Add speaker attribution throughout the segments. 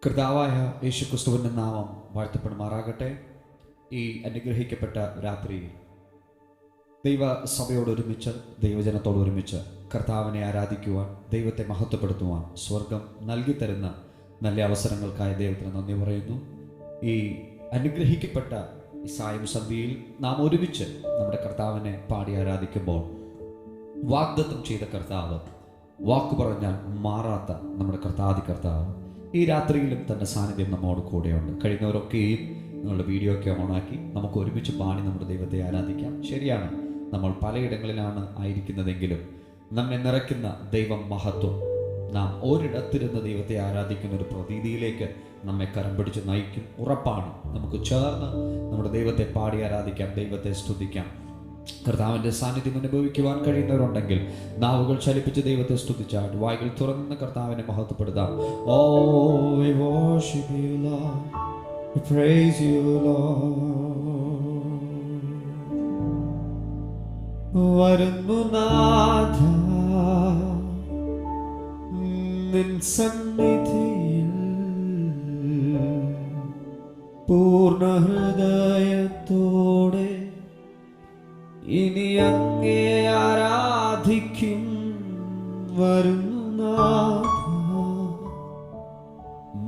Speaker 1: കർത്താവായ യേശുക്രിസ്തുവിൻ്റെ നാമം വാഴ്ത്തപ്പെടുമാറാകട്ടെ. ഈ അനുഗ്രഹിക്കപ്പെട്ട രാത്രിയിൽ ദൈവസഭയോടൊരുമിച്ച്, ദൈവജനത്തോടൊരുമിച്ച് കർത്താവിനെ ആരാധിക്കുവാൻ, ദൈവത്തെ മഹത്വപ്പെടുത്തുവാൻ സ്വർഗം നൽകി തരുന്ന നല്ല അവസരങ്ങൾക്കായി ദൈവത്തിന് നന്ദി പറയുന്നു. ഈ അനുഗ്രഹിക്കപ്പെട്ട ഈ സായം സന്ധ്യയിൽ നാം ഒരുമിച്ച് നമ്മുടെ കർത്താവിനെ പാടി ആരാധിക്കുമ്പോൾ വാഗ്ദത്തം ചെയ്ത കർത്താവ്, വാക്കു പറഞ്ഞാൽ മാറാത്ത നമ്മുടെ കർത്താവ് ഈ രാത്രിയിലും തൻ്റെ സാന്നിധ്യം നമ്മോട് കൂടെയുണ്ട്. കഴിയുന്നവരൊക്കെയും നിങ്ങളുടെ വീഡിയോ ഒക്കെ ഓണാക്കി നമുക്ക് ഒരുമിച്ച് പാടി നമ്മുടെ ദൈവത്തെ ആരാധിക്കാം. ശരിയാണ്, നമ്മൾ പലയിടങ്ങളിലാണ് ആയിരിക്കുന്നതെങ്കിലും നമ്മെ നിറയ്ക്കുന്ന ദൈവം മഹത്വം നാം ഒരിടത്തിരുന്ന് ദൈവത്തെ ആരാധിക്കുന്ന ഒരു പ്രതീതിയിലേക്ക് നമ്മെ കരം പിടിച്ച് നയിക്കും. ഉറപ്പാണ്. നമുക്ക് ചേർന്ന് നമ്മുടെ ദൈവത്തെ പാടി ആരാധിക്കാം, ദൈവത്തെ സ്തുതിക്കാം. കർത്താവിൻ്റെ സാന്നിധ്യം അനുഭവിക്കുവാൻ കഴിയുന്നവരുണ്ടെങ്കിൽ നാവുകൾ ചലിപ്പിച്ച് ദൈവത്തെ സ്തുതിച്ചാൽ, വായ്കൾ തുറന്ന് കർത്താവിനെ മഹത്വപ്പെടുത്താം. Oh, we worship you, Lord. We praise you, Lord. വരുന്നു നാഥ നിൻ സന്നിധിയിൽ പൂർണ്ണ ഹൃദയത്തോടെ ഇനി അങ്ങേ ആരാധിക്കും. വരുന്നു നാഥ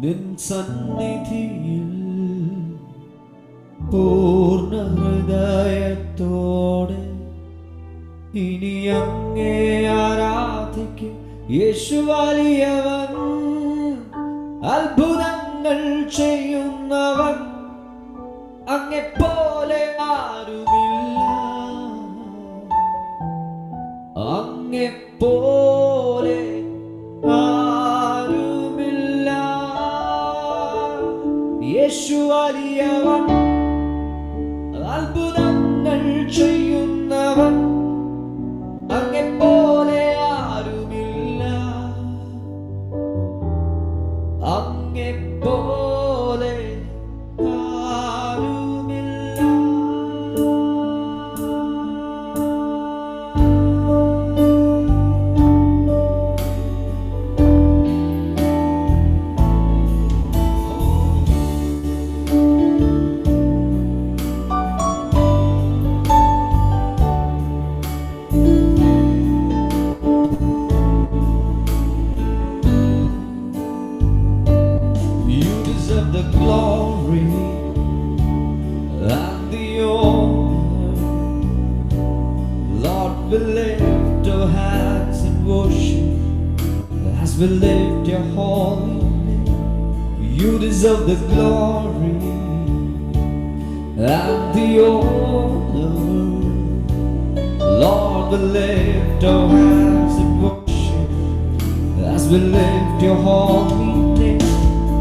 Speaker 1: നിൻ സന്നിധിയിൽ പൂർണ്ണ ഹൃദയത്തോടെ ഇനി അങ്ങേ ആരാധിക്കും. യേശു വലിയവൻ, അത്ഭുതങ്ങൾ ചെയ്യുന്നവൻ, അങ്ങെപ്പോലെ ആരുമില്ല, അങ്ങെപ്പോലെ ആരുമില്ല. യേശു വലിയവൻ, അത്ഭുതങ്ങൾ ചെയ്യുന്നവൻ, അങ്ങെപ്പോലെ ആരുമില്ല, അങ്ങെപ്പോലെ ആരുമില്ല. The glory and the honor, Lord, we lift our hands in worship as we lift your holy name. You deserve the glory and the honor, Lord, we lift our hands in worship as we lift your holy name.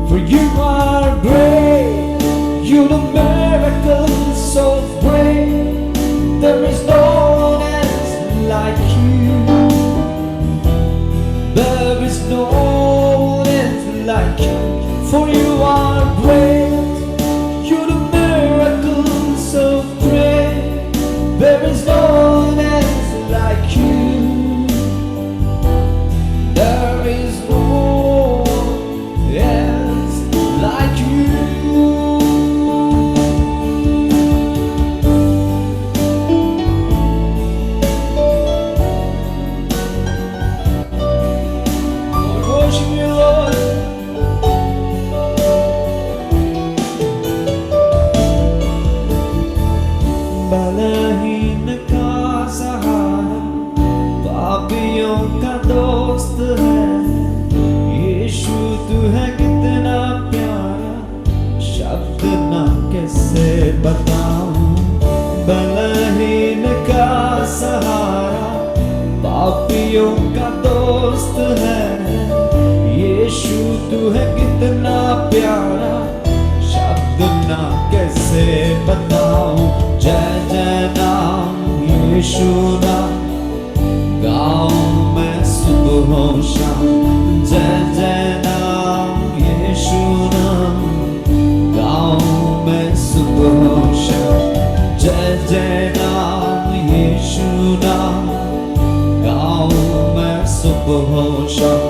Speaker 1: For you are great, you do miracles so great. There is no one else like you. There is no one else like you. For you are great, you do miracles so great. There is no one else like you. There is no one else like you. I worship you, Lord. बलहीन का सहारा, पापियों का दोस्त है यीशु, तू है कितना प्यारा, शब्द ना कैसे बताऊं. बलहीन का सहारा, पापियों का दोस्त है यीशु, तू है कितना प्यारा, शब्द ना कैसे बताऊं. जय जय नाम यीशु नाम, गाऊं मैं सुबह हो शाम. जय जय नाम यीशु नाम, गाऊं मैं सुबह हो शाम. जय जय नाम यीशु नाम, गाऊं मैं सुबह हो शाम.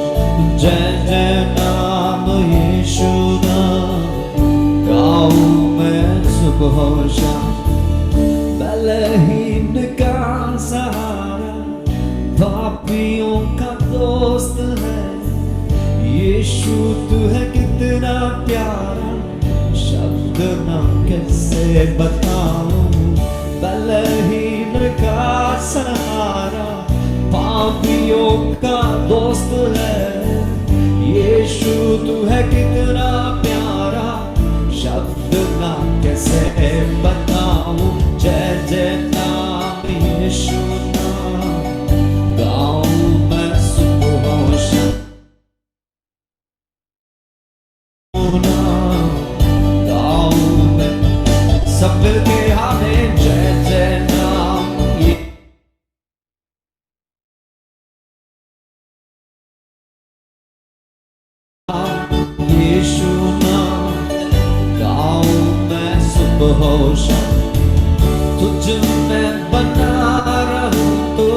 Speaker 1: जय जय नाम यीशु सुबह शाम बलहीन का सहारा, पापियों का दोस्त है यीशु। तू है कितना प्यारा, शब्द ना कैसे बताऊं। बलहीन का सहारा, पापियों का दोस्त है यीशु। तू है कितना प्यारा, शब्द ना कैसे बताऊं। जय जय नाम यीशु नाम, गाऊं मैं सुबह शाम नाम, गाऊं मैं सब मिलके हमें जय जय नाम यीशु नाम, गाऊं मैं सुबह शाम। तुझ में बना रहूं तो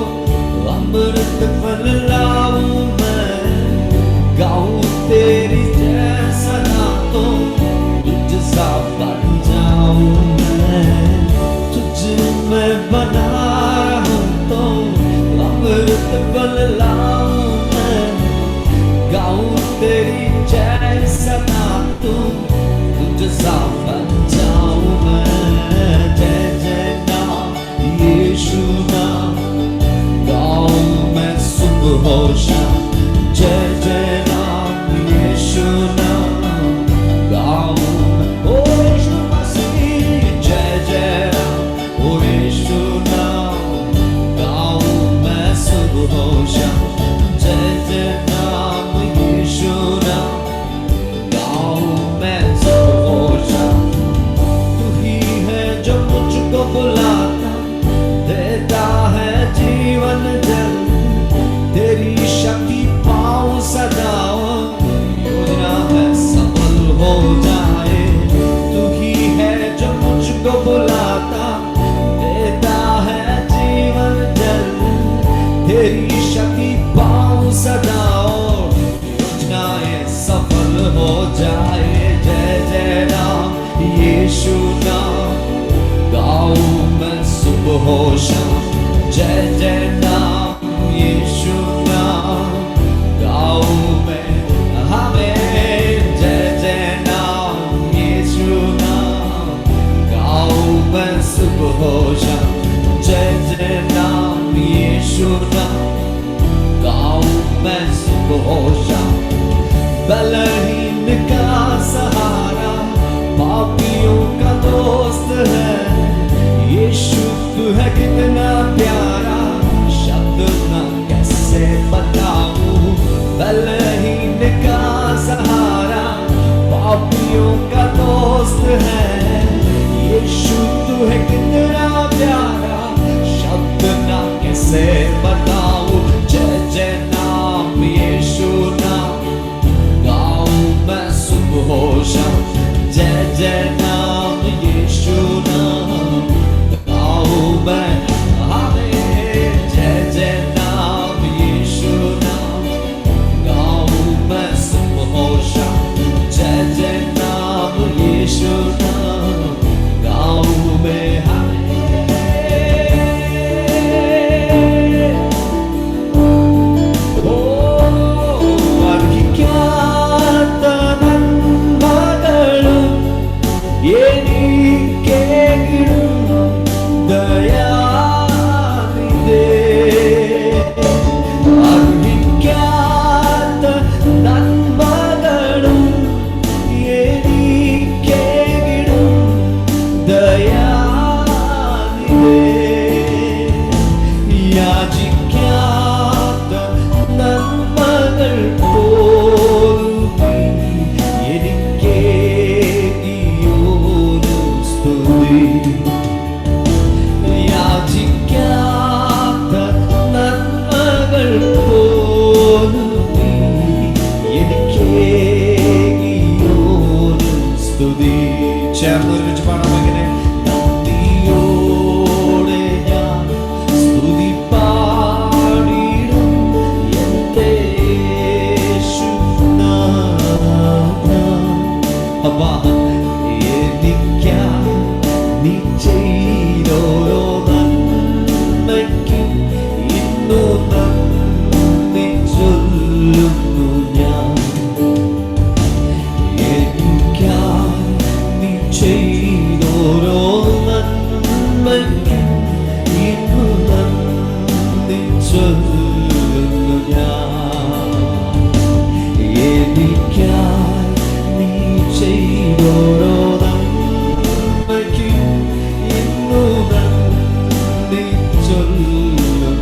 Speaker 1: अमृत फल लाऊं मैं, गाऊं तेरी जैसा ना तो तुझ सा बन जाऊं मैं। तुझ में बना रहूं तो अमृत फल लाऊं मैं, गाऊं तेरी जैसा ना तो तुझ सा बन जाऊं मैं। जय जय नाम यीशु नाम, गाऊं मैं सुबह शाम। जय जय नाम यीशु नाम, गाऊं मैं ओ यीशु मसीह। जय जय नाम ओ यीशु नाम, गाऊं मैं सुबह शाम। जय जय नाम यीशु नाम, गाऊं मैं सुबह शाम। तू ही है जो मुझको बुलाता, देता है जीवन जल, तेरी शक्ति पाऊं सदा, योजना है सफल हो जाए। तू ही है जो मुझको बुलाता, देता है जीवन जल, तेरी शक्ति पाऊं सदा, योजनाएं सफल हो जाए। जय जय नाम यीशु नाम, गाऊं मैं सुबह शाम। जय जय नाम यीशु नाम, गाऊं मैं हमें। जय जय नाम यीशु नाम, गाऊं मैं सुबह शाम। जय जय नाम यीशु नाम, गाऊं मैं सुबह शाम। बलहीन का सहारा, पापियों का दोस्त है यीशु। तू है कितना प्यारा, शब्द ना कैसे बताऊं। बलहीन का सहारा, पापियों का दोस्त है यीशु। तू है कितना प्यारा, शब्द ना कैसे बताऊं। जय जय नाम यीशु नाम, गाऊं मैं सुबह शाम। जय जय नाम यीशु नाम, गाऊं मैं हमें। जय जय नाम यीशु नाम, गाऊं मैं सुबह शाम। जय जय नाम यीशु नाम, गाऊं मैं हमें। ചൊല്ലുന്നു ഞാൻ. എനിക്കായി നീ ചെയ്തോരോ നന്മയ്ക്കും ഇന്നു നന്ദി ചൊല്ലുന്നു.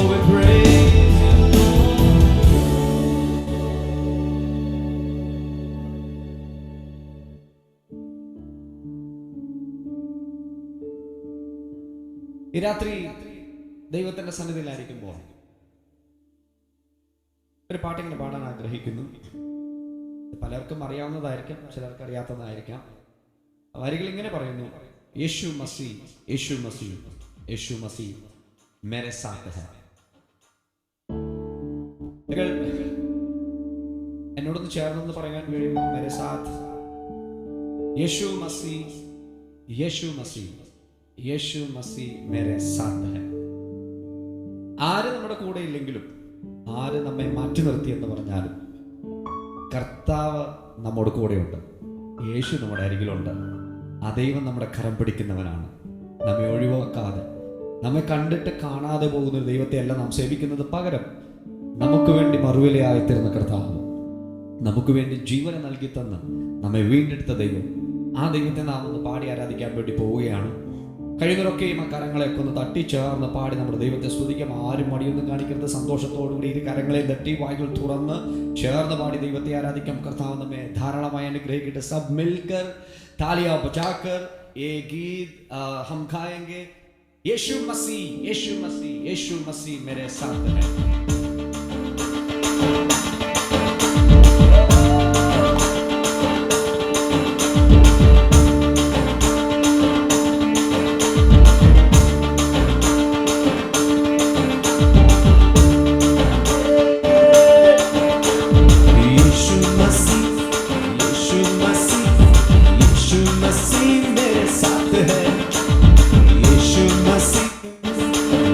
Speaker 1: We praise you, Lord. ഈ രാത്രി ദൈവത്തിന്റെ സന്നിധിയിലായിരിക്കുമ്പോൾ ഒരു പാട്ടിങ്ങനെ പാടാൻ ആഗ്രഹിക്കുന്നു. പലർക്കും അറിയാവുന്നതായിരിക്കാം, ചിലർക്ക് അറിയാത്തതായിരിക്കാം. വരികൾ ഇങ്ങനെ പറയുന്നു: യേശു മസീ, യേശു മസീ, യേശു മസീ മേരെ സാത്ത് ഹൈ. എന്നോടൊന്ന് ചേർന്നെന്ന് പറയാൻ കഴിയുമോ? മേരെ സാത്ത്. യേശു മസീ, യേശു മസീ, യേശു മസീ മേരെ സാത്ത് ഹൈ. ആര് നമ്മുടെ കൂടെ ഇല്ലെങ്കിലും, ആര് നമ്മെ മാറ്റി നിർത്തി എന്ന് പറഞ്ഞാലും, കർത്താവ് നമ്മുടെ കൂടെയുണ്ട്. യേശു നമ്മുടെ അരികിലുണ്ട്. ആ ദൈവം നമ്മുടെ കരം പിടിക്കുന്നവനാണ്. നമ്മെ ഒഴിവാക്കാതെ, നമ്മെ കണ്ടിട്ട് കാണാതെ പോകുന്ന ഒരു ദൈവത്തെ അല്ല നാം സേവിക്കുന്നത്. പകരം നമുക്ക് വേണ്ടി മറുവിലയായി തീർന്ന കർത്താവ്, നമുക്ക് വേണ്ടി ജീവനെ നൽകി തന്ന് നമ്മെ വീണ്ടെടുത്ത ദൈവം, ആ ദൈവത്തെ നാം ഒന്ന് പാടി ആരാധിക്കാൻ വേണ്ടി പോവുകയാണ്. കഴിയുന്നവരൊക്കെയും ആ കരങ്ങളെയൊക്കെ ഒന്ന് തട്ടി ചേർന്ന് പാടി നമ്മുടെ ദൈവത്തെ സ്തുതിക്കാം. ആരും മടിയൊന്നും കാണിക്കരുത്. സന്തോഷത്തോടുകൂടി ഇരു കരങ്ങളെ തട്ടി വായുകൾ തുറന്ന് ചേർന്ന് പാടി ദൈവത്തെ ആരാധിക്കാം. കർത്താവ് നമ്മെ ധാരാളമായി അനുഗ്രഹിക്കട്ടെ. സബ് മിൽക്കർ താലിയാ ബജാക്കർ ये गीत हम गाएंगे. यीशु मसीह, यीशु मसीह, यीशु मसीह मेरे साथ है.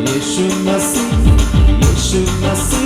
Speaker 1: Yeshua Masih, Yeshua Masih.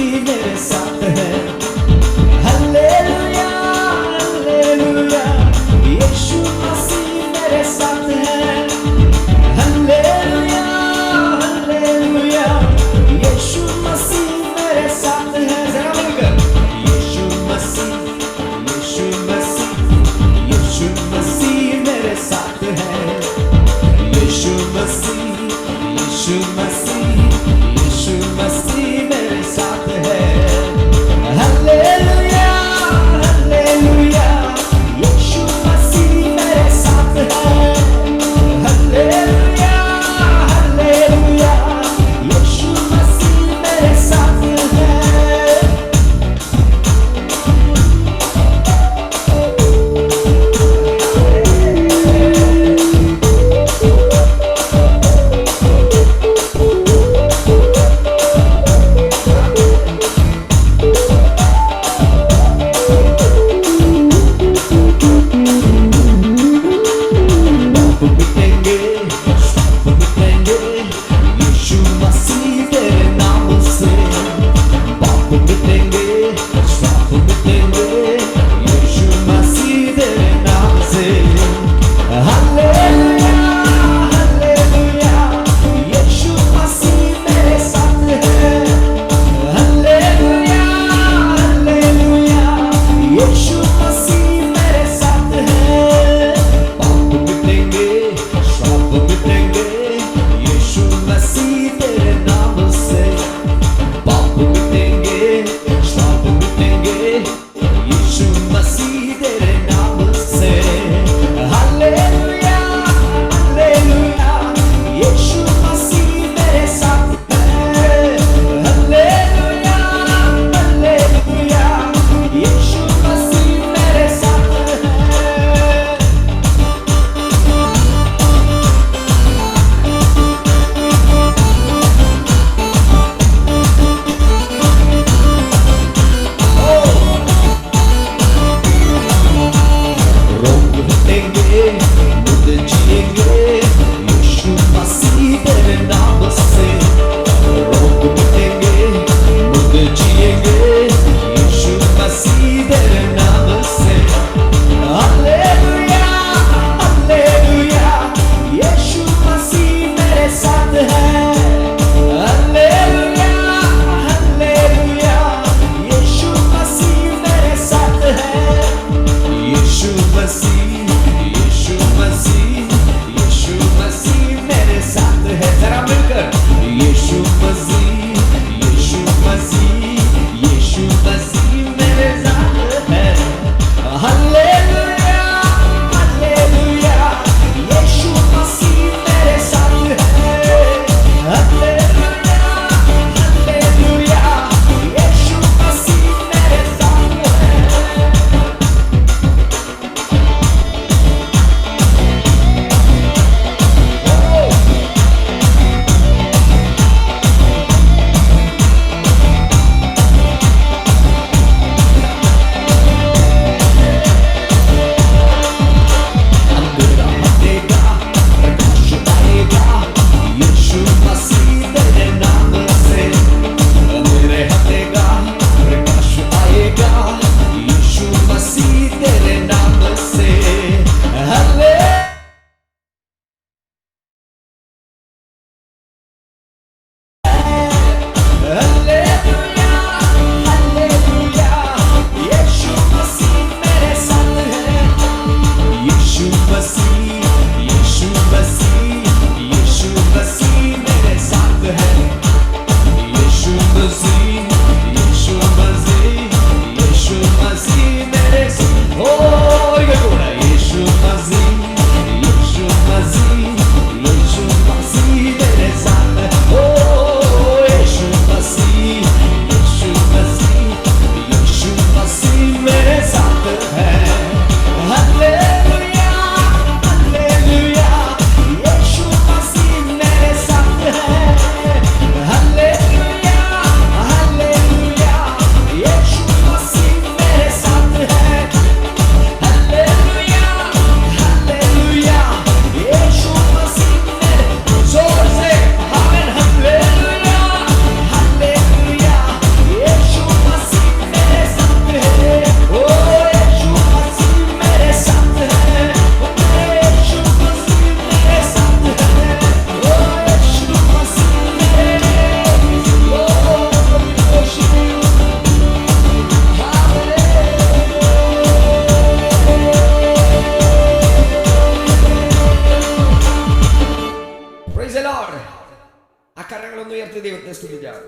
Speaker 1: കരമുയർത്തി ദൈവത്തെ സ്തുതിക്കാം.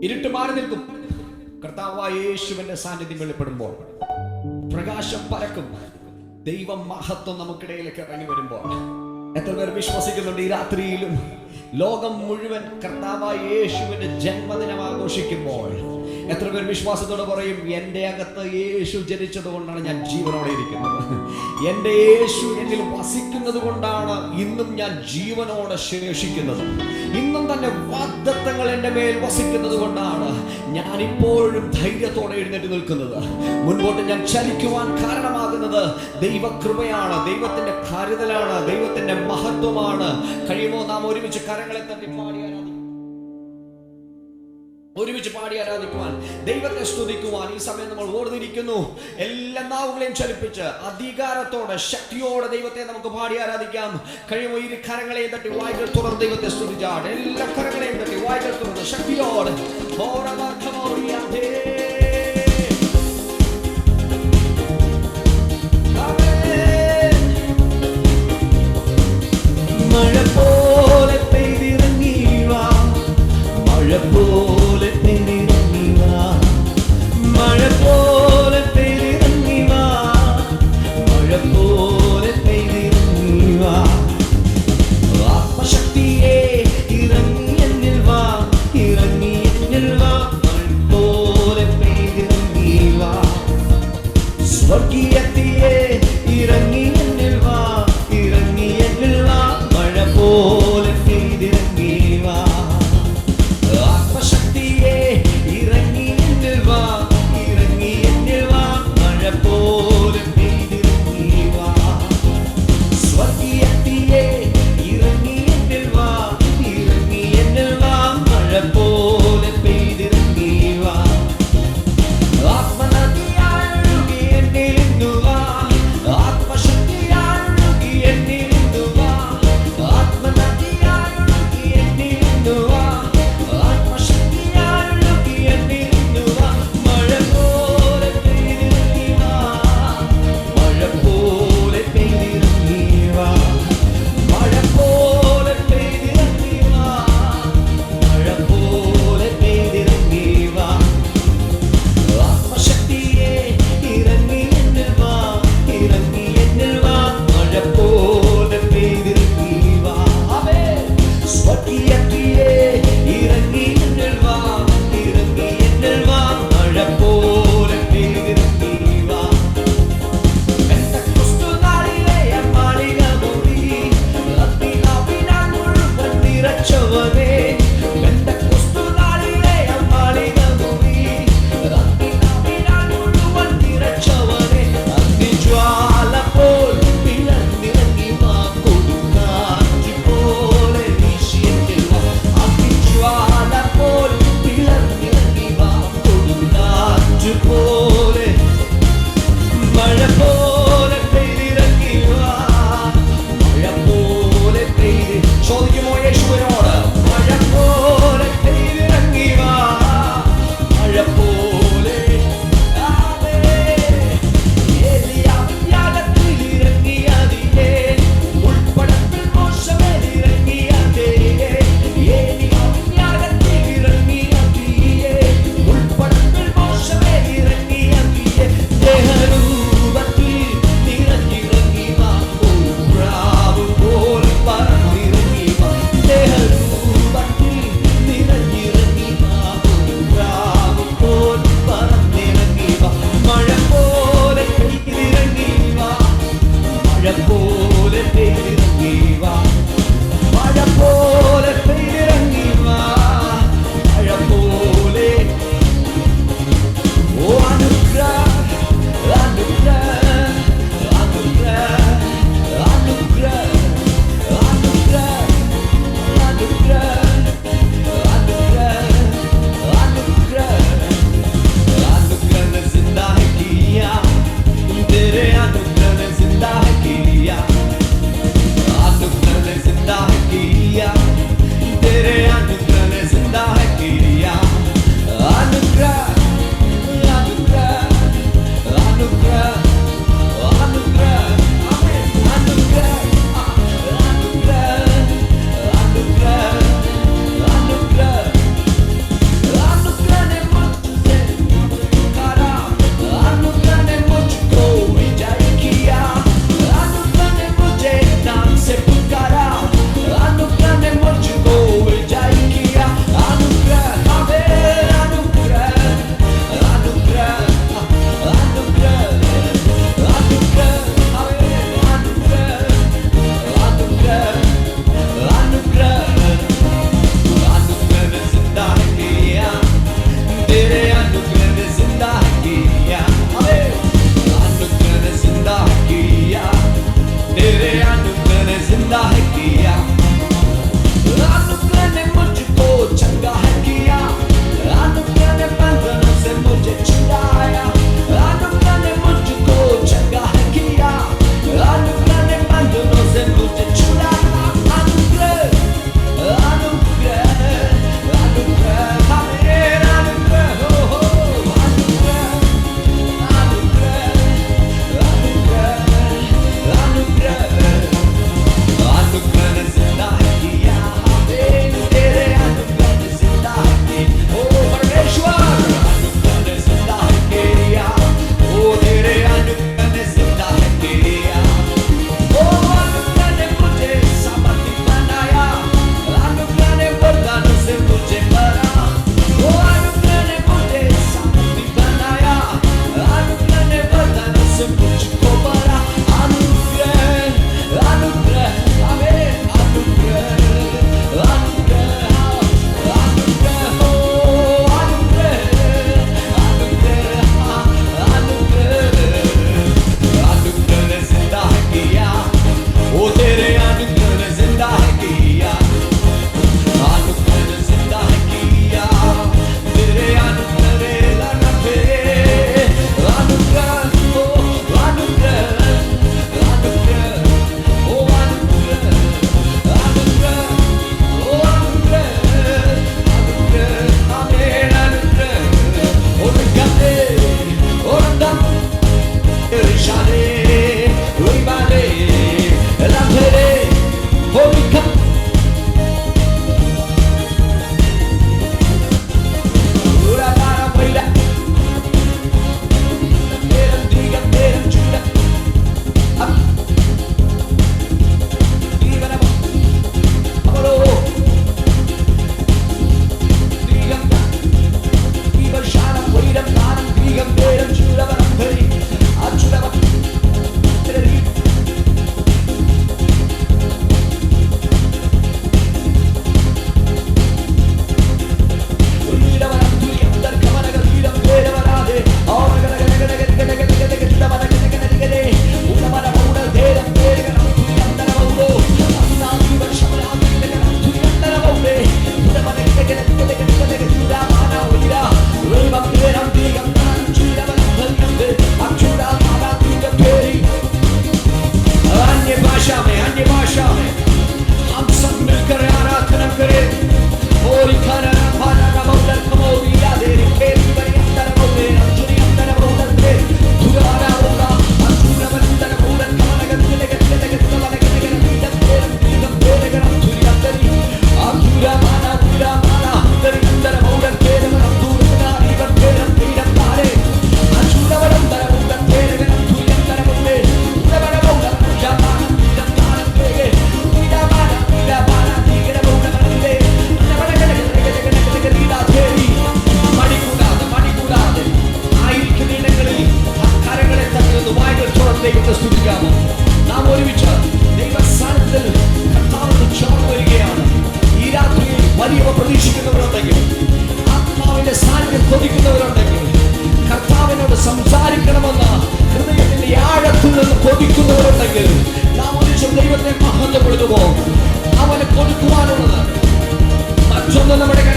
Speaker 1: ഇരുട്ട് മാറി നിൽക്കും. കർത്താവായ യേശുവിന്റെ സാന്നിധ്യം വെളിപ്പെടുമ്പോൾ പ്രകാശം പരക്കും. ദൈവം മഹത്വം നമുക്കിടയിലേക്ക് ഇറങ്ങി വരുമ്പോൾ എത്ര പേർ വിശ്വസിക്കുന്നുണ്ട് ഈ രാത്രിയിലും ലോകം മുഴുവൻ കർത്താവായ യേശുവിന്റെ ജന്മദിനം ആഘോഷിക്കുമ്പോൾ എത്ര പേർ വിശ്വാസത്തോടെ പറയും, എൻ്റെ അകത്ത് യേശു ജനിച്ചത് കൊണ്ടാണ് ഞാൻ ജീവനോടെ ഇരിക്കുന്നത്, എൻ്റെ യേശു എന്നിൽ വസിക്കുന്നത് കൊണ്ടാണ് ഇന്നും ഞാൻ ജീവനോടെ ശേഷിക്കുന്നത്, ഇന്നും തന്നെ വാഗ്ദത്തങ്ങൾ എൻ്റെ മേൽ വസിക്കുന്നത് കൊണ്ടാണ് ഞാൻ ഇപ്പോഴും ധൈര്യത്തോടെ എഴുന്നേറ്റ് നിൽക്കുന്നത്. മുൻപോട്ട് ഞാൻ ചലിക്കുവാൻ കാരണമാകുന്നത് ദൈവകൃപയാണ്, ദൈവത്തിന്റെ കരുതലാണ്, ദൈവത്തിന്റെ മഹത്വമാണ്. കഴിയുമോ നാം ഒരുമിച്ച് കരങ്ങളെ തട്ടി പാടി ആരാധിക്കും, ഒരുമിച്ച് പാടി ആരാധിക്കുവാൻ, ദൈവത്തെ സ്തുതിക്കുവാൻ ഈ സമയം നമ്മൾ ഓർന്നിരിക്കുന്നു. എല്ലാ നാവുകളെയും ചലിപ്പിച്ച് അധികാരത്തോടെ ശക്തിയോടെ ദൈവത്തെ നമുക്ക് പാടി ആരാധിക്കാം. കഴിയുമോ ഈ കരങ്ങളെയും തട്ടി വായ്കൾ തുറന്ന് ദൈവത്തെ സ്തുതിച്ചാൽ, എല്ലാ കരങ്ങളെയും തട്ടി വായ്കൾ തുറന്ന് ശക്തിയോടെ മഴ പോലെ പെയ്തിറങ്ങി വാ, മഴ പോലെ പെയ്തിറങ്ങി വാ, മഴ പോലെ പെയ്തിറങ്ങി വാ, മഴ പോലെ പെയ്തിറങ്ങി വാ. ആത്മശക്തിയെ ഇറങ്ങി എന്നിൽ വാ, ഇറങ്ങി എന്നിൽ വാ, മഴ പോലെ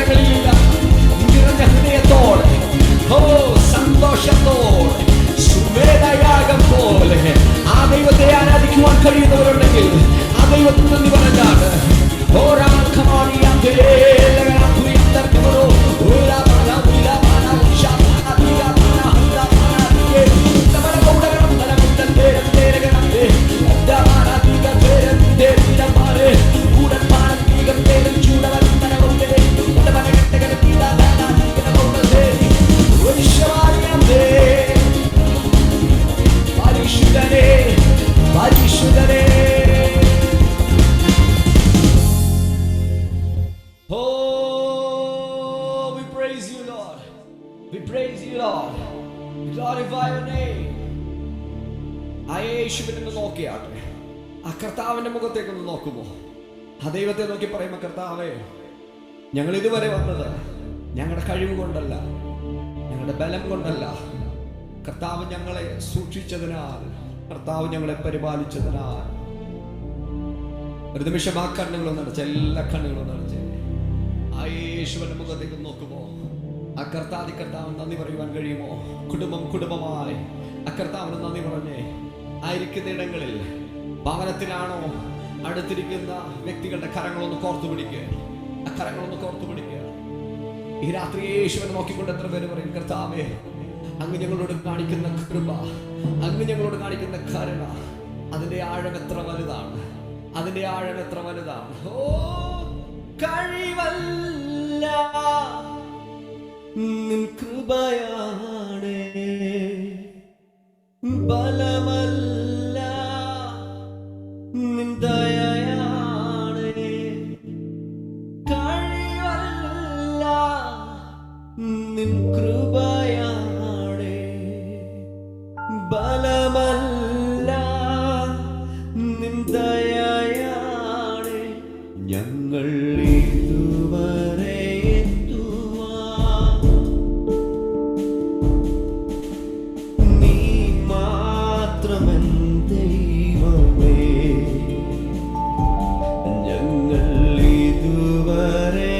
Speaker 1: കരങ്ങളിലില്ല, നിറഞ്ഞ ഹൃദയത്തോടെ, ഓ സന്തോഷത്തോടെ, സുമേധയാഗം പോലെ ആ ദൈവത്തെ ആരാധിക്കുവാൻ കഴിയുന്നവരുണ്ടെങ്കിൽ ആ ദൈവത്തിന് നന്ദി പറഞ്ഞാണ്. നോക്കിയാട്ടെ, ആ കർത്താവിന്റെ മുഖത്തേക്കൊന്ന് നോക്കുമോ? ആ ദൈവത്തെ നോക്കി പറയുമ്പോ, കർത്താവേ, ഞങ്ങൾ ഇതുവരെ വന്നത് ഞങ്ങളുടെ കഴിവ് കൊണ്ടല്ല, ഞങ്ങളുടെ ബലം കൊണ്ടല്ല. കർത്താവ് ഞങ്ങളെ സൂക്ഷിച്ചതിനാൽ, കർത്താവ് ഞങ്ങളെ പരിപാലിച്ചതിനാൽ. ഒരു നിമിഷം ആ കണ്ണുകളും നടച്ച്, എല്ലാ കണ്ണുകളും നടച്ച് ആ യേശുവിന്റെ മുഖത്തേക്ക് നോക്കുമോ? ആ കർത്താവിന് നന്ദി പറയുവാൻ കഴിയുമോ? കുടുംബമായി ആ കർത്താവിന് നന്ദി പറഞ്ഞേ. ആയിരിക്കുന്ന ഇടങ്ങളിൽ, ഭവനത്തിലാണോ, അടുത്തിരിക്കുന്ന വ്യക്തികളുടെ കരങ്ങളൊന്ന് കോർത്തു പിടിക്കുക, ആ കരങ്ങളൊന്ന് കോർത്തു പിടിക്കുക. ഈ രാത്രി യേശുവിനെ നോക്കിക്കൊണ്ട് എത്ര പേര് പറയും, കർത്താവേ, അങ്ങ് ഞങ്ങളോട് കാണിക്കുന്ന കൃപ, അങ്ങ് ഞങ്ങളോട് കാണിക്കുന്ന കരുണ, അതിന്റെ ആഴം എത്ര വലുതാണ്, അതിന്റെ ആഴം എത്ര വലുതാണ്. ഓ കഴിവല്ല നിൻ കൃപയാണ്, ബലമല്ല നിൻ ദയയാണ്. കഴിവല്ല നിൻ കൃപയാണ്, ബലമല്ല നിൻ ദയയാണ്. ഞങ്ങൾ ഇതുവരെ നീ മാത്രമൻ ദൈവമേ, ഞങ്ങൾ ഇതുവരെ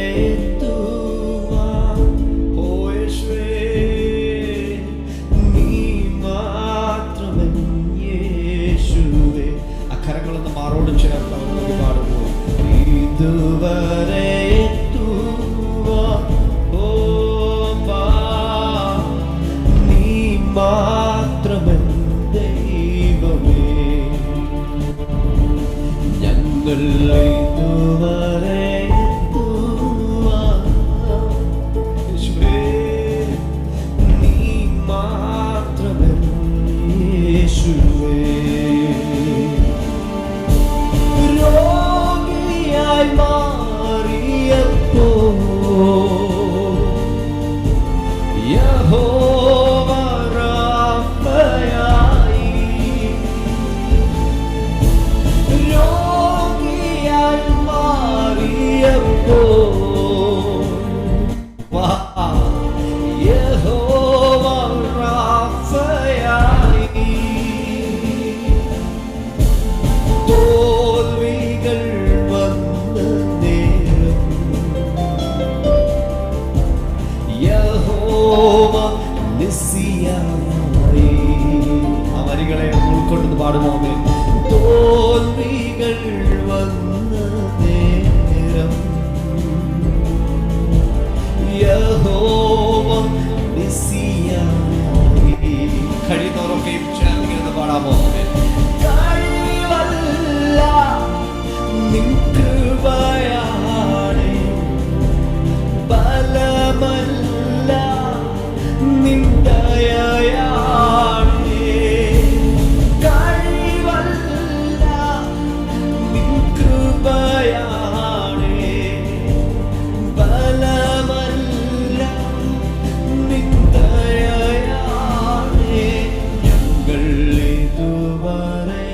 Speaker 1: അക്കരങ്ങളൊന്ന് മാറോട് ചേർത്ത് അവർക്ക് പാടുന്നു. ഇതുവരെ നീ മാത്രമൻ ദൈവമേ, ഞങ്ങൾ ഇതുവരെ നീ മാത്രമൻ യേശുവേ. രോഗിയായി മാറിയപ്പോ യഹോവ റാഫയായി, രോഗിയായി മാറിയപ്പോ യഹോവ റാഫയായി. തോൽവികൾ വന്ന നേരം യഹോവ നിസ്സിയായി. ആ വരികളെ ഉൾക്കൊണ്ടെന്ന് പാടുമോ? തോൽവികൾ വന്ന നേരം യഹോവ നിസ്സിയായി. കഴിയുന്നവരൊക്കെയും ചേർന്ന് പാടാമോ? നിൻ കൃപയാണ്, ബലമല്ല നിൻ ദയയാണ്. കഴിവല്ല നിൻ കൃപയാണ്, ബലമല്ല നിൻ ദയയാണ്. ഞങ്ങൾ ഇതുവരെ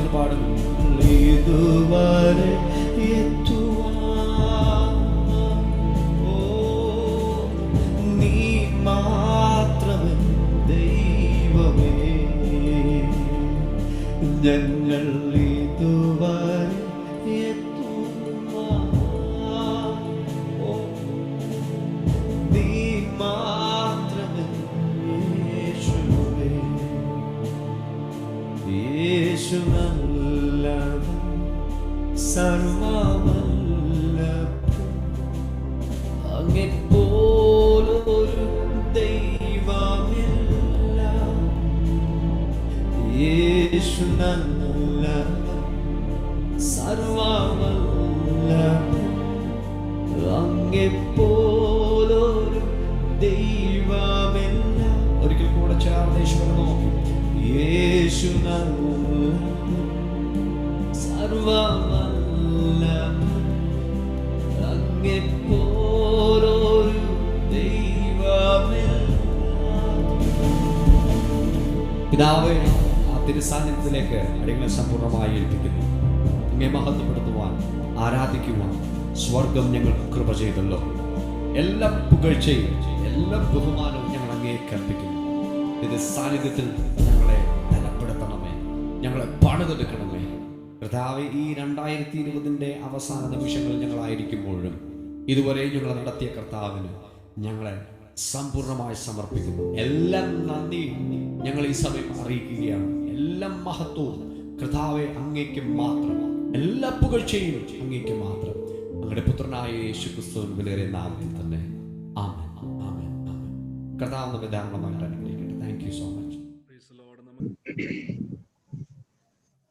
Speaker 1: ചേർന്ന് പാടും. ഇതുവരെ നീ മാത്രമേ ദൈവമേ, ഞങ്ങൾ ഇതുവരെ നീ മാത്രമേ യേശുവേ. യേശു നല്ലവൻ, സർവ്വവല്ലഭൻ, അങ്ങെപ്പോലൊരു ദൈവമില്ല. യേശു നല്ലവൻ, സർവ്വവല്ലഭൻ, അങ്ങെപ്പോലൊരു ദൈവമില്ല. ഒരിക്കൽ കൂടെ ചേർന്ന് യേശുവിനെ നോക്കി. യേശു നല്ലവൻ, സർവ്വവല്ലഭൻ, അങ്ങെപ്പോലൊരു ദൈവമില്ല. പിതാവേ, ആ തിരുസാന്നിധ്യത്തിലേക്ക് അടിയങ്ങളെ സമ്പൂർണ്ണമായി ഏൽപ്പിക്കുന്നു. അങ്ങേ മഹത്വപ്പെടുത്തുവാൻ, ആരാധിക്കുവാൻ സ്വർഗം ഞങ്ങൾക്ക് കൃപ ചെയ്തല്ലോ. എല്ലാ പുകഴ്ചയും എല്ലാ ബഹുമാനവും ഞങ്ങൾ അങ്ങേക്ക് അർപ്പിക്കുന്നു. ഇത് സാന്നിധ്യത്തിൽ ഞങ്ങളെ ബലപ്പെടുത്തണമേ, ഞങ്ങളെ പണിതെടുക്കണമേ. കർത്താവേ, ഈ 2020 അവസാന നിമിഷങ്ങളിൽ ഞങ്ങളായിരിക്കുമ്പോഴും ഇതുവരെ ഞങ്ങൾ നടത്തിയ കർത്താവിന് ഞങ്ങളെ സമ്പൂർണ്ണമായി സമർപ്പിക്കുന്നു. എല്ലാം നന്ദി ഞങ്ങൾ ഈ സമയം അറിയിക്കുകയാണ്. എല്ലാം മഹത്വവും കർത്താവേ അങ്ങേക്ക് മാത്രം, എല്ലാ പുകഴ്ചയും അങ്ങേക്ക് മാത്രം. അങ്ങയുടെ പുത്രനായ യേശു ക്രിസ്തുവിൻ വിലയേറിയ നാമത്തിൽ തന്നെ. ആമേൻ, ആമേൻ, ആമേൻ. കർത്താവ് നമ്മെ ധാരാളമായിട്ട് അനുഗ്രഹിക്കട്ടെ. Thank you so much.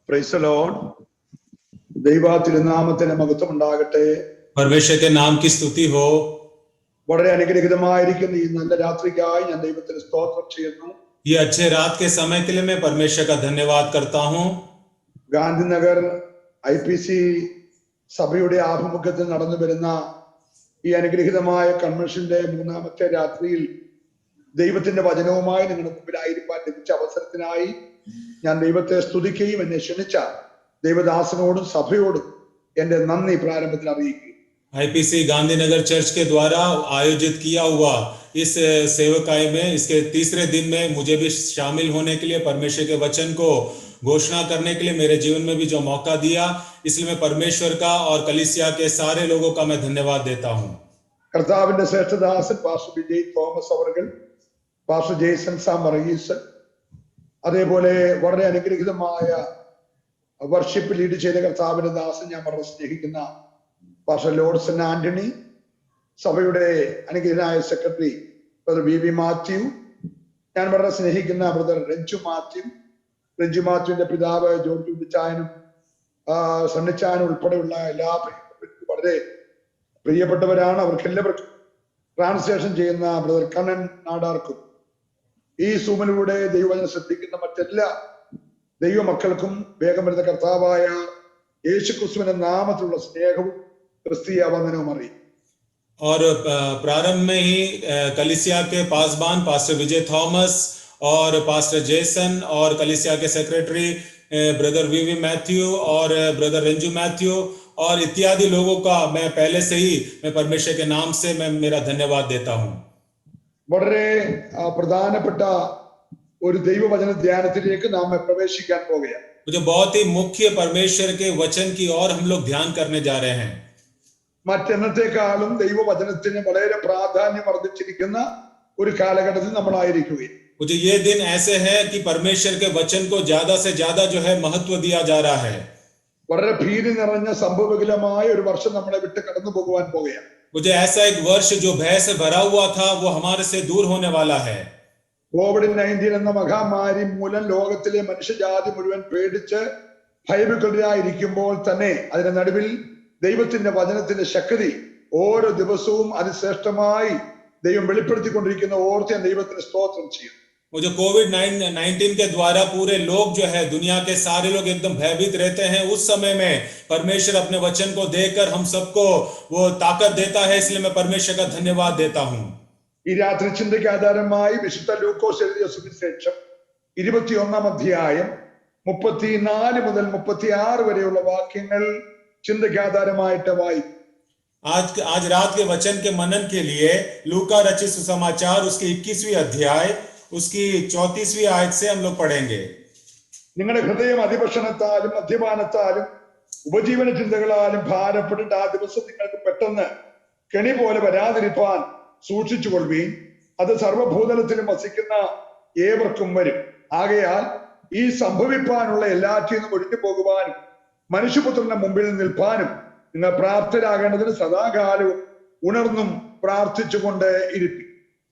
Speaker 2: Praise the Lord. ദൈവ തിരുനാമത്തിന് മഹത്വം ഉണ്ടാകട്ടെ.
Speaker 3: परमेश्वर के नाम की स्तुति हो।
Speaker 2: വളരെ അനുഗ്രഹീതമായിരിക്കുന്ന ഈ നല്ല രാത്രിക്കായി ഞാൻ ദൈവത്തിന് സ്തോത്രം ചെയ്യുന്നു.
Speaker 3: ये अच्छे रात के समय के लिए मैं परमेश्वर का धन्यवाद करता हूँ।
Speaker 2: ഗാന്ധിനഗർ IPC സഭയുടെ ആഭിമുഖ്യത്തിൽ നടന്നു വരുന്ന ഈ അനുഗ്രഹീതമായ കൺവെൻഷന്റെ 3ാമത്തെ രാത്രിയിൽ ദൈവത്തിന്റെ വചനവുമായി നിങ്ങളുടെ മുമ്പിലായിരിക്കാൻ ലഭിച്ച അവസരത്തിനായി ഞാൻ ദൈവത്തെ സ്തുതിക്കുകയും എന്നെ ക്ഷണിച്ച ദൈവദാസനോടും സഭയോടും എന്റെ നന്ദി പ്രാരംഭത്തിൽ അറിയിക്കുകയും.
Speaker 3: IPC गांधीनगर चर्च के द्वारा आयोजित किया हुआ इस सेवकाई में इसके तीसरे दिन में मुझे भी शामिल होने के लिए, परमेश्वर के वचन को घोषणा करने के लिए मेरे जीवन में भी जो मौका दिया, इसलिए मैं परमेश्वर का और कलीसिया के सारे लोगों का मैं धन्यवाद देता हूँ।
Speaker 2: കർത്താവിന്റെ ശ്രേഷ്ഠദാസൻ പാസ്റ്റർ വിജയ് തോമസ് അവർകൾ, പാസ്റ്റർ ജേസൺ സാം വർഗീസ്, അതേപോലെ വളരെ അനുഗ്രഹീതമായ വർഷിപ്പ് ലീഡ് ചെയ്ത കർത്താവിന്റെ ദാസൻ, ഞാൻ വളരെ സ്നേഹിക്കുന്ന പാസ്റ്റർ ലോർഡ്സൺ ആന്റണി, സഭയുടെ അനുഗ്രഹീതനായ സെക്രട്ടറി ബ്രദർ VV മാത്യു, ഞാൻ വളരെ സ്നേഹിക്കുന്ന ബ്രദർ രഞ്ജു മാത്യുവിന്റെ പിതാവ് ജോൺ ടൂബിച്ചായനും സണ്ണിച്ചായനും ഉൾപ്പെടെയുള്ള എല്ലാ വളരെ പ്രിയപ്പെട്ടവരാണ്. അവർക്കെല്ലാവർക്കും ട്രാൻസ്ലേഷൻ ചെയ്യുന്ന ബ്രദർ കണ്ണൻ നാടാർക്കും, ഈ സൂമിലൂടെ ദൈവവചനം ശ്രദ്ധിക്കുന്ന മറ്റെല്ലാ ദൈവമക്കൾക്കും വേഗം വരുന്ന കർത്താവായ യേശുക്രിസ്തുവിന്റെ നാമത്തിലുള്ള സ്നേഹവും ക്രിസ്തീയ വന്ദനവും അറിയിക്കും.
Speaker 3: और प्रारंभ में ही कलीसिया के पासबान पास्टर विजय थॉमस और पास्टर जेसन और कलीसिया के सेक्रेटरी ब्रदर VV मैथ्यू और ब्रदर रंजू मैथ्यू और इत्यादि लोगों का मैं पहले से ही मैं परमेश्वर के नाम से मैं मेरा धन्यवाद देता हूँ.
Speaker 2: വളരെ പ്രധാനപ്പെട്ട ഒരു ദൈവവചന ധ്യാനത്തിലേക്ക് നാം പ്രവേശിക്കാൻ പോകുകയാണ്.
Speaker 3: मुझे बहुत ही मुख्य परमेश्वर के वचन की और हम लोग ध्यान करने जा रहे हैं.
Speaker 2: മറ്റെന്നത്തെക്കാളും ദൈവവചനത്തിന് വളരെ പ്രാധാന്യം വർദ്ധിച്ചിരിക്കുന്ന ഒരു കാലഘട്ടത്തിൽ നമ്മളായിരിക്കുകയും.
Speaker 3: मुझे ये दिन ऐसे है कि परमेश्वर के वचन को ज्यादा से ज्यादा जो है महत्व दिया जा रहा है.
Speaker 2: വളരെ ഭീതി നിറഞ്ഞ സംഭവബഹുലമായ ഒരു വർഷം നമ്മളെ വിട്ട് കടന്നു പോകുവാൻ പോകുകയാണ്.
Speaker 3: मुझे ऐसा एक वर्ष जो भय से भरा हुआ था वो हमारे से दूर होने वाला है.
Speaker 2: COVID-19 എന്ന മഹാമാരി മൂലം ലോകത്തിലെ മനുഷ്യജാതി മുഴുവൻ പേടിച്ച് ഭയവിഹ്വലരായിരിക്കുമ്പോൾ തന്നെ അതിന്റെ നടുവിൽ ദൈവത്തിന്റെ വചനത്തിന്റെ ശക്തി ഓരോ ദിവസവും അതിശ്രേഷ്ഠമായി ദൈവം വെളിപ്പെടുത്തിക്കൊണ്ടിരിക്കുന്ന ഓർത്ത് ഞാൻ ദൈവത്തിന് സ്തോത്രം ചെയ്യും.
Speaker 3: मुझे COVID-19 के द्वारा पूरे लोग जो है, दुनिया के सारे लोग एकदम भयभीत रहते हैं. उस समय में परमेश्वर अपने वचन को देकर हम सबको वो ताकत देता है, इसलिए मैं परमेश्वर का धन्यवाद देता हूँ.
Speaker 2: ഈ രാത്രി ചിന്തയ്ക്ക് ആധാരമായി വിശുദ്ധ ലൂക്കോസ് എഴുതിയ സുവിശേഷം 21-ാം അധ്യായം 34 മുതൽ 36 വരെയുള്ള വാക്യങ്ങൾ ചിന്തയ്ക്കാധാരമായിട്ട് വായിക്കും.
Speaker 3: आज रात के वचन के मनन के लिए लूका रचित सुसमाचार उसके 21वीं अध्याय उसकी 34वीं आयत से हम लोग पढ़ेंगे.
Speaker 2: നിങ്ങളുടെ ഹൃദയം അതിഭക്ഷണത്താലും മദ്യപാനത്താലും ഉപജീവന ചിന്തകളാലും ഭാരപ്പെട്ടിട്ട് ആ ദിവസം നിങ്ങൾക്ക് പെട്ടെന്ന് കെണി പോലെ വരാതിരിപ്പാൻ സൂക്ഷിച്ചുകൊള്ളുവീൻ. അത് സർവ്വഭൂതലത്തിലും വസിക്കുന്ന ഏവർക്കും വരും. ആകയാൽ ഈ സംഭവിപ്പാനുള്ള എല്ലാറ്റിൽ നിന്നും ഒഴിഞ്ഞു പോകുവാനും മനുഷ്യപുത്രന്റെ മുമ്പിൽ നിൽപ്പാനും നിങ്ങൾ പ്രാപ്തരാകേണ്ടതിന് സദാകാലവും ഉണർന്നും പ്രാർത്ഥിച്ചുകൊണ്ട് ഇരിപ്പി.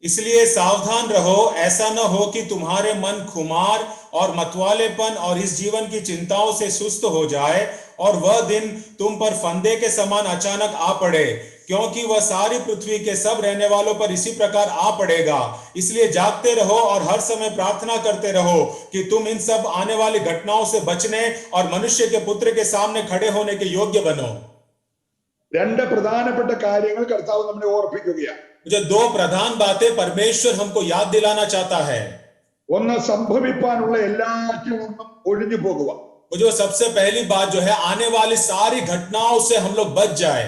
Speaker 3: इसलिए सावधान रहो, ऐसा न हो कि तुम्हारे मन खुमार और मतवालेपन और इस जीवन की चिंताओं से सुस्त हो जाए और वह दिन तुम पर फंदे के समान अचानक आ पड़े, क्योंकि वह सारी पृथ्वी के सब रहने वालों पर इसी प्रकार आ पड़ेगा. इसलिए जागते रहो और हर समय प्रार्थना करते रहो कि तुम इन सब आने वाली घटनाओं से बचने और मनुष्य के पुत्र के सामने खड़े होने के योग्य बनो.
Speaker 2: രണ്ട് പ്രധാനപ്പെട്ട കാര്യങ്ങൾ കർത്താവ് നമ്മളെ ഓർപ്പിക്കുകയാണ്.
Speaker 3: जो दो प्रधान बातें परमेश्वर हमको याद दिलाना चाहता है.
Speaker 2: ഒന്ന്, സംഭവിപ്പാനുള്ള എല്ലാറ്റിൽ നിന്നും ഒഴിഞ്ഞു പോകുക.
Speaker 3: वो जो सबसे पहली बात जो है, आने वाली सारी घटनाओं से हम लोग बच जाए.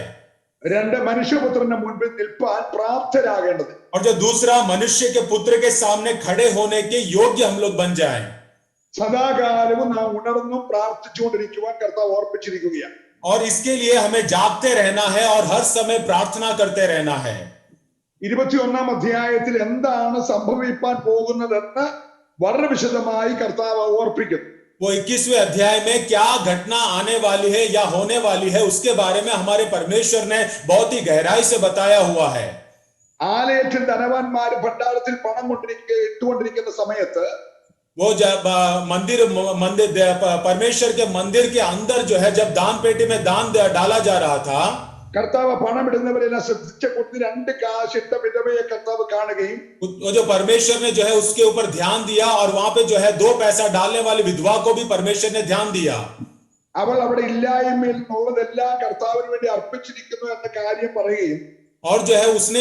Speaker 2: രണ്ട്, മനുഷ്യപുത്രന്റെ മുൻപിൽ നിൽപ്പാൻ പ്രാപ്തരാകേണ്ടത്.
Speaker 3: और जो दूसरा, मनुष्य के पुत्र के सामने खड़े होने के योग्य हम लोग बन जाएं.
Speaker 2: സദാകാലവും നാം ഉണർന്നും പ്രാർത്ഥിച്ചുകൊണ്ടിരിക്കുവാൻ കർത്താവ് ഓർപ്പിച്ചിരിക്കുകയാണ്.
Speaker 3: और इसके लिए हमें जागते रहना है और हर समय प्रार्थना करते रहना है.
Speaker 2: 21 അധ്യായത്തിൽ എന്താണ് സംഭവിപ്പാൻ പോകുന്നതെന്ന് വളരെ വിശദമായി കർത്താവ് ഓർപ്പിക്കുന്നു.
Speaker 3: वो 21वें अध्याय में क्या घटना आने वाली है या होने वाली है उसके बारे में हमारे परमेश्वर ने बहुत ही गहराई से बताया हुआ है.
Speaker 2: ആലയത്തിൽ ധനവാന്മാർ ഭണ്ഡാരത്തിൽ പണം ഇട്ടുകൊണ്ടിരിക്കുന്ന സമയത്ത്
Speaker 3: वो जब मंदिर परमेश्वर के मंदिर के अंदर जो है, जब दान पेटी में दान डाला जा रहा था,
Speaker 2: കർത്താവ് പണം ഇടുന്നവരെല്ലാം ശ്രദ്ധിച്ച കൂട്ടത്തിൽ 2 കാശിട്ട വിധവയെ കർത്താവ് കാണുകയും
Speaker 3: वो जो परमेश्वर ने जो है उसके ऊपर ध्यान दिया और वहां पे जो है 2 पैसा डालने वाली विधवा को भी परमेश्वर ने ध्यान दिया.
Speaker 2: അവൾ അവിടെ ഇല്ലായ്മയിൽ നിന്നുള്ളതെല്ലാം കർത്താവിന് വേണ്ടി അർപ്പിച്ചിരിക്കുന്നു എന്ന കാര്യം പറയുകയും
Speaker 3: और जो है उसने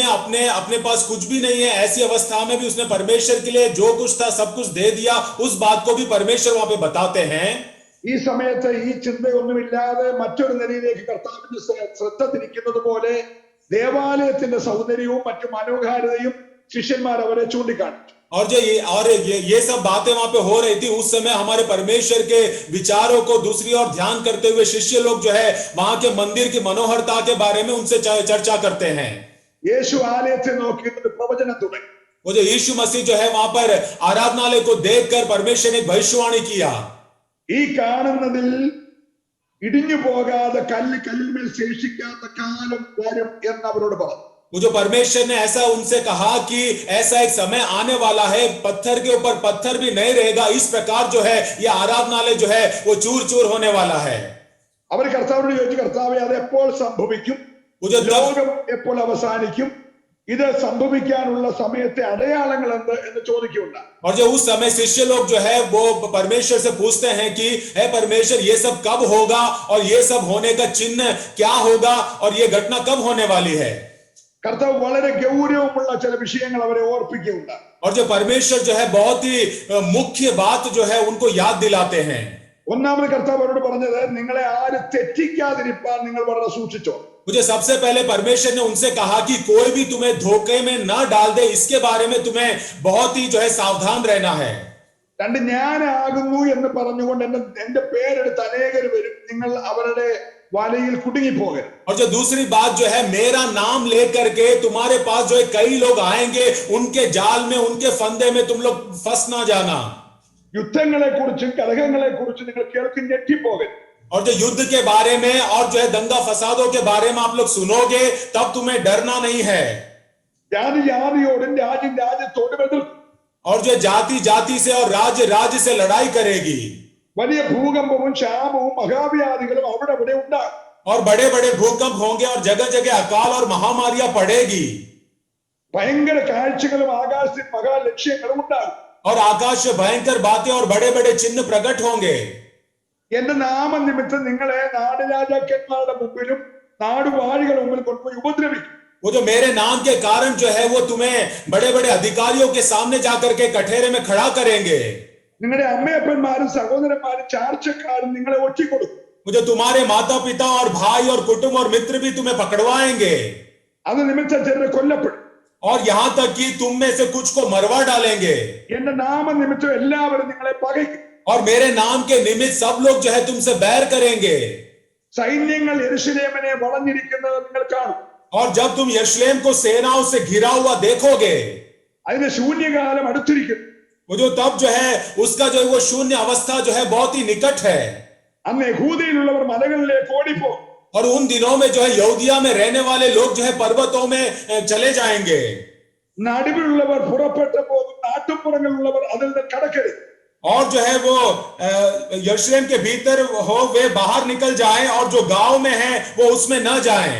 Speaker 3: अपने पास कुछ भी नहीं है, ऐसी अवस्था में भी उसने परमेश्वर के लिए जो कुछ था सब कुछ दे दिया. उस बात को भी परमेश्वर वहां पे बताते हैं.
Speaker 2: ഈ സമയത്ത് ഈ ചിന്തയൊന്നുമില്ലാതെ മറ്റൊരു നിലയിലേക്ക് കർത്താവിന്റെ ശ്രദ്ധ തിരിക്കുന്നത് പോലെ ദേവാലയത്തിന്റെ സൗന്ദര്യവും മറ്റു മനോഹാരിതയും ശിഷ്യന്മാർ അവരെ ചൂണ്ടിക്കാണിച്ചു.
Speaker 3: और ये सब बातें वहां पे हो रही थी. उस समय हमारे परमेश्वर के विचारों को दूसरी ओर ध्यान करते हुए शिष्य लोग जो है वहां के मंदिर की मनोहरता के बारे में उनसे चर्चा करते हैं.
Speaker 2: യേശു ആലയത്തെ നോക്കി പ്രവചനം തുടങ്ങി.
Speaker 3: वो जो यीशु मसीह जो है वहां पर आराधनालय को देखकर परमेश्वर ने भविष्यवाणी किया.
Speaker 2: ഈ കാണുന്നതിൽ ഇടിഞ്ഞു പോകാതെ കല്ലിന്മേൽ ശേഷിക്കാത്ത കാലം വരും എന്ന് അവരോട് പറഞ്ഞു.
Speaker 3: वो जो परमेश्वर ने ऐसा उनसे कहा कि ऐसा एक समय आने वाला है, पत्थर के ऊपर पत्थर भी नहीं रहेगा. इस प्रकार जो है ये आराधनालय जो है वो चूर चूर होने वाला है.
Speaker 2: അവർ കർത്താവിനോട് ചോദിച്ചു, കർത്താവേ അത് എപ്പോൾ സംഭവിക്കും? ലോകം എപ്പോൾ അവസാനിക്കും? ഇത് സംഭവിക്കാനുള്ള സമയത്തെ അടയാളങ്ങൾ എന്ത് എന്ന് ചോദിക്കുകയുണ്ടായി.
Speaker 3: और जो उस समय शिष्य लोग जो है वो परमेश्वर से पूछते हैं कि हे परमेश्वर, ये सब कब होगा और ये सब होने का चिन्ह क्या होगा और ये घटना कब होने वाली है.
Speaker 2: കർത്താവ് വളരെ ഗൗരവമുള്ള ചില വിഷയങ്ങൾ അവരെ ഓർപ്പിക്കുകയുണ്ടായി.
Speaker 3: और जो परमेश्वर जो है बहुत ही मुख्य बात जो है उनको याद दिलाते हैं.
Speaker 2: ഒന്നാമത് കർത്താവ് അവരോട് പറഞ്ഞത്, നിങ്ങളെ ആര് തെറ്റിക്കാതിരിപ്പാൻ നിങ്ങൾ വളരെ സൂക്ഷിച്ചോ.
Speaker 3: मुझे सबसे पहले परमेश्वर ने उनसे कहा कि कोई भी तुम्हें धोखे में न डाल दे, इसके बारे में तुम्हें बहुत ही जो है सावधान रहना है.
Speaker 2: രണ്ട്, ഞാനാകുന്നു എന്ന് പറഞ്ഞുകൊണ്ട് എന്റെ പേരെടുത്ത് അനേകർ വരും, നിങ്ങൾ അവരുടെ വലയിൽ കുടുങ്ങിപ്പോകരുത്.
Speaker 3: और जो दूसरी बात जो है, मेरा नाम लेकर के तुम्हारे पास जो है कई लोग आएंगे, उनके जाल में उनके फंदे में तुम लोग फंस ना जाना.
Speaker 2: യുദ്ധങ്ങളെ കുറിച്ചും കലഹങ്ങളെ കുറിച്ചും നിങ്ങൾ കേൾക്കും, ഞെട്ടിപ്പോകരുത്.
Speaker 3: और जो युद्ध के बारे में और जो है दंगा फसादों के बारे में आप लोग सुनोगे, तब तुम्हें डरना नहीं है.
Speaker 2: ജാതി ജാതിയോടും രാജ്യം രാജ്യത്തോടും എതിർക്കും.
Speaker 3: और जो जाति जाति से और राज्य राज्य से लड़ाई करेगी.
Speaker 2: വലിയ ഭൂകമ്പവും ക്ഷാമവും മഹാവ്യാധികളും അവിടെ ഉണ്ടാകും.
Speaker 3: और बड़े बड़े भूकंप होंगे और जगह जगह अकाल और महामारियां पड़ेगी.
Speaker 2: ഭയങ്കര കാഴ്ചകളും ആകാശത്തിൽ മഹാലക്ഷ്യങ്ങളും ഉണ്ടാകും.
Speaker 3: और आकाश से भयंकर बातें और बड़े बड़े चिन्ह प्रकट होंगे.
Speaker 2: എന്റെ നാമനിമിത്തം നിങ്ങളെ നാടുരാജാക്കന്മാരുടെ മുമ്പിലും നാടുവാഴികളുടെ മുമ്പിൽ കൊണ്ടുപോയി ഉപദ്രവിക്കും.
Speaker 3: वो जो मेरे नाम के कारण जो है वो तुम्हें बड़े बड़े अधिकारियों के सामने जाकर के कठेरे में खड़ा करेंगे.
Speaker 2: നിങ്ങളുടെ അമ്മയപ്പന്മാരും സഹോദരന്മാരും ചാർച്ചക്കാരും നിങ്ങളെ ഒറ്റിക്കൊടുക്കും.
Speaker 3: मुझे तुम्हारे माता पिता और भाई और कुटुंब और मित्र भी तुम्हें पकड़वाएंगे,
Speaker 2: അത് നിമിത്തം ചിലരെ കൊല്ലപ്പെടും.
Speaker 3: और यहाँ तक कि तुम में से कुछ को मरवा डालेंगे,
Speaker 2: എന്റെ നാമ നിമിത്തം എല്ലാവരും നിങ്ങളെ പകയ്ക്കും.
Speaker 3: और मेरे नाम के निमित्त सब लोग जो है तुमसे बैर करेंगे.
Speaker 2: സൈന്യങ്ങൾ യെരൂശലേമിനെ വളഞ്ഞിരിക്കുന്നത് നിങ്ങൾ കാണും.
Speaker 3: और जब तुम यरूशलेम को सेनाओं से घिरा हुआ देखोगे,
Speaker 2: അതിന്റെ ശൂന്യകാലം അടുത്തിരിക്കുന്നു.
Speaker 3: वो जो तब जो है उसका जो वो शून्य अवस्था जो है बहुत ही निकट है.
Speaker 2: അന്ന് യഹൂദയിലുള്ളവർ മലകളിലേക്ക് ഓടിപ്പോകും.
Speaker 3: और उन दिनों में जो है यहूदिया में रहने वाले लोग जो है पर्वतों में चले जाएंगे,
Speaker 2: നടുവിലുള്ളവർ പുറപ്പെട്ടു പോകും. നാട്ടുപുറങ്ങളിലുള്ളവർ അതിൽ നിന്ന് കടക്കരുത്.
Speaker 3: और जो है वो यरूशलेम के भीतर हो वे बाहर निकल जाएं, और जो गांव में है वो उसमें न जाएं.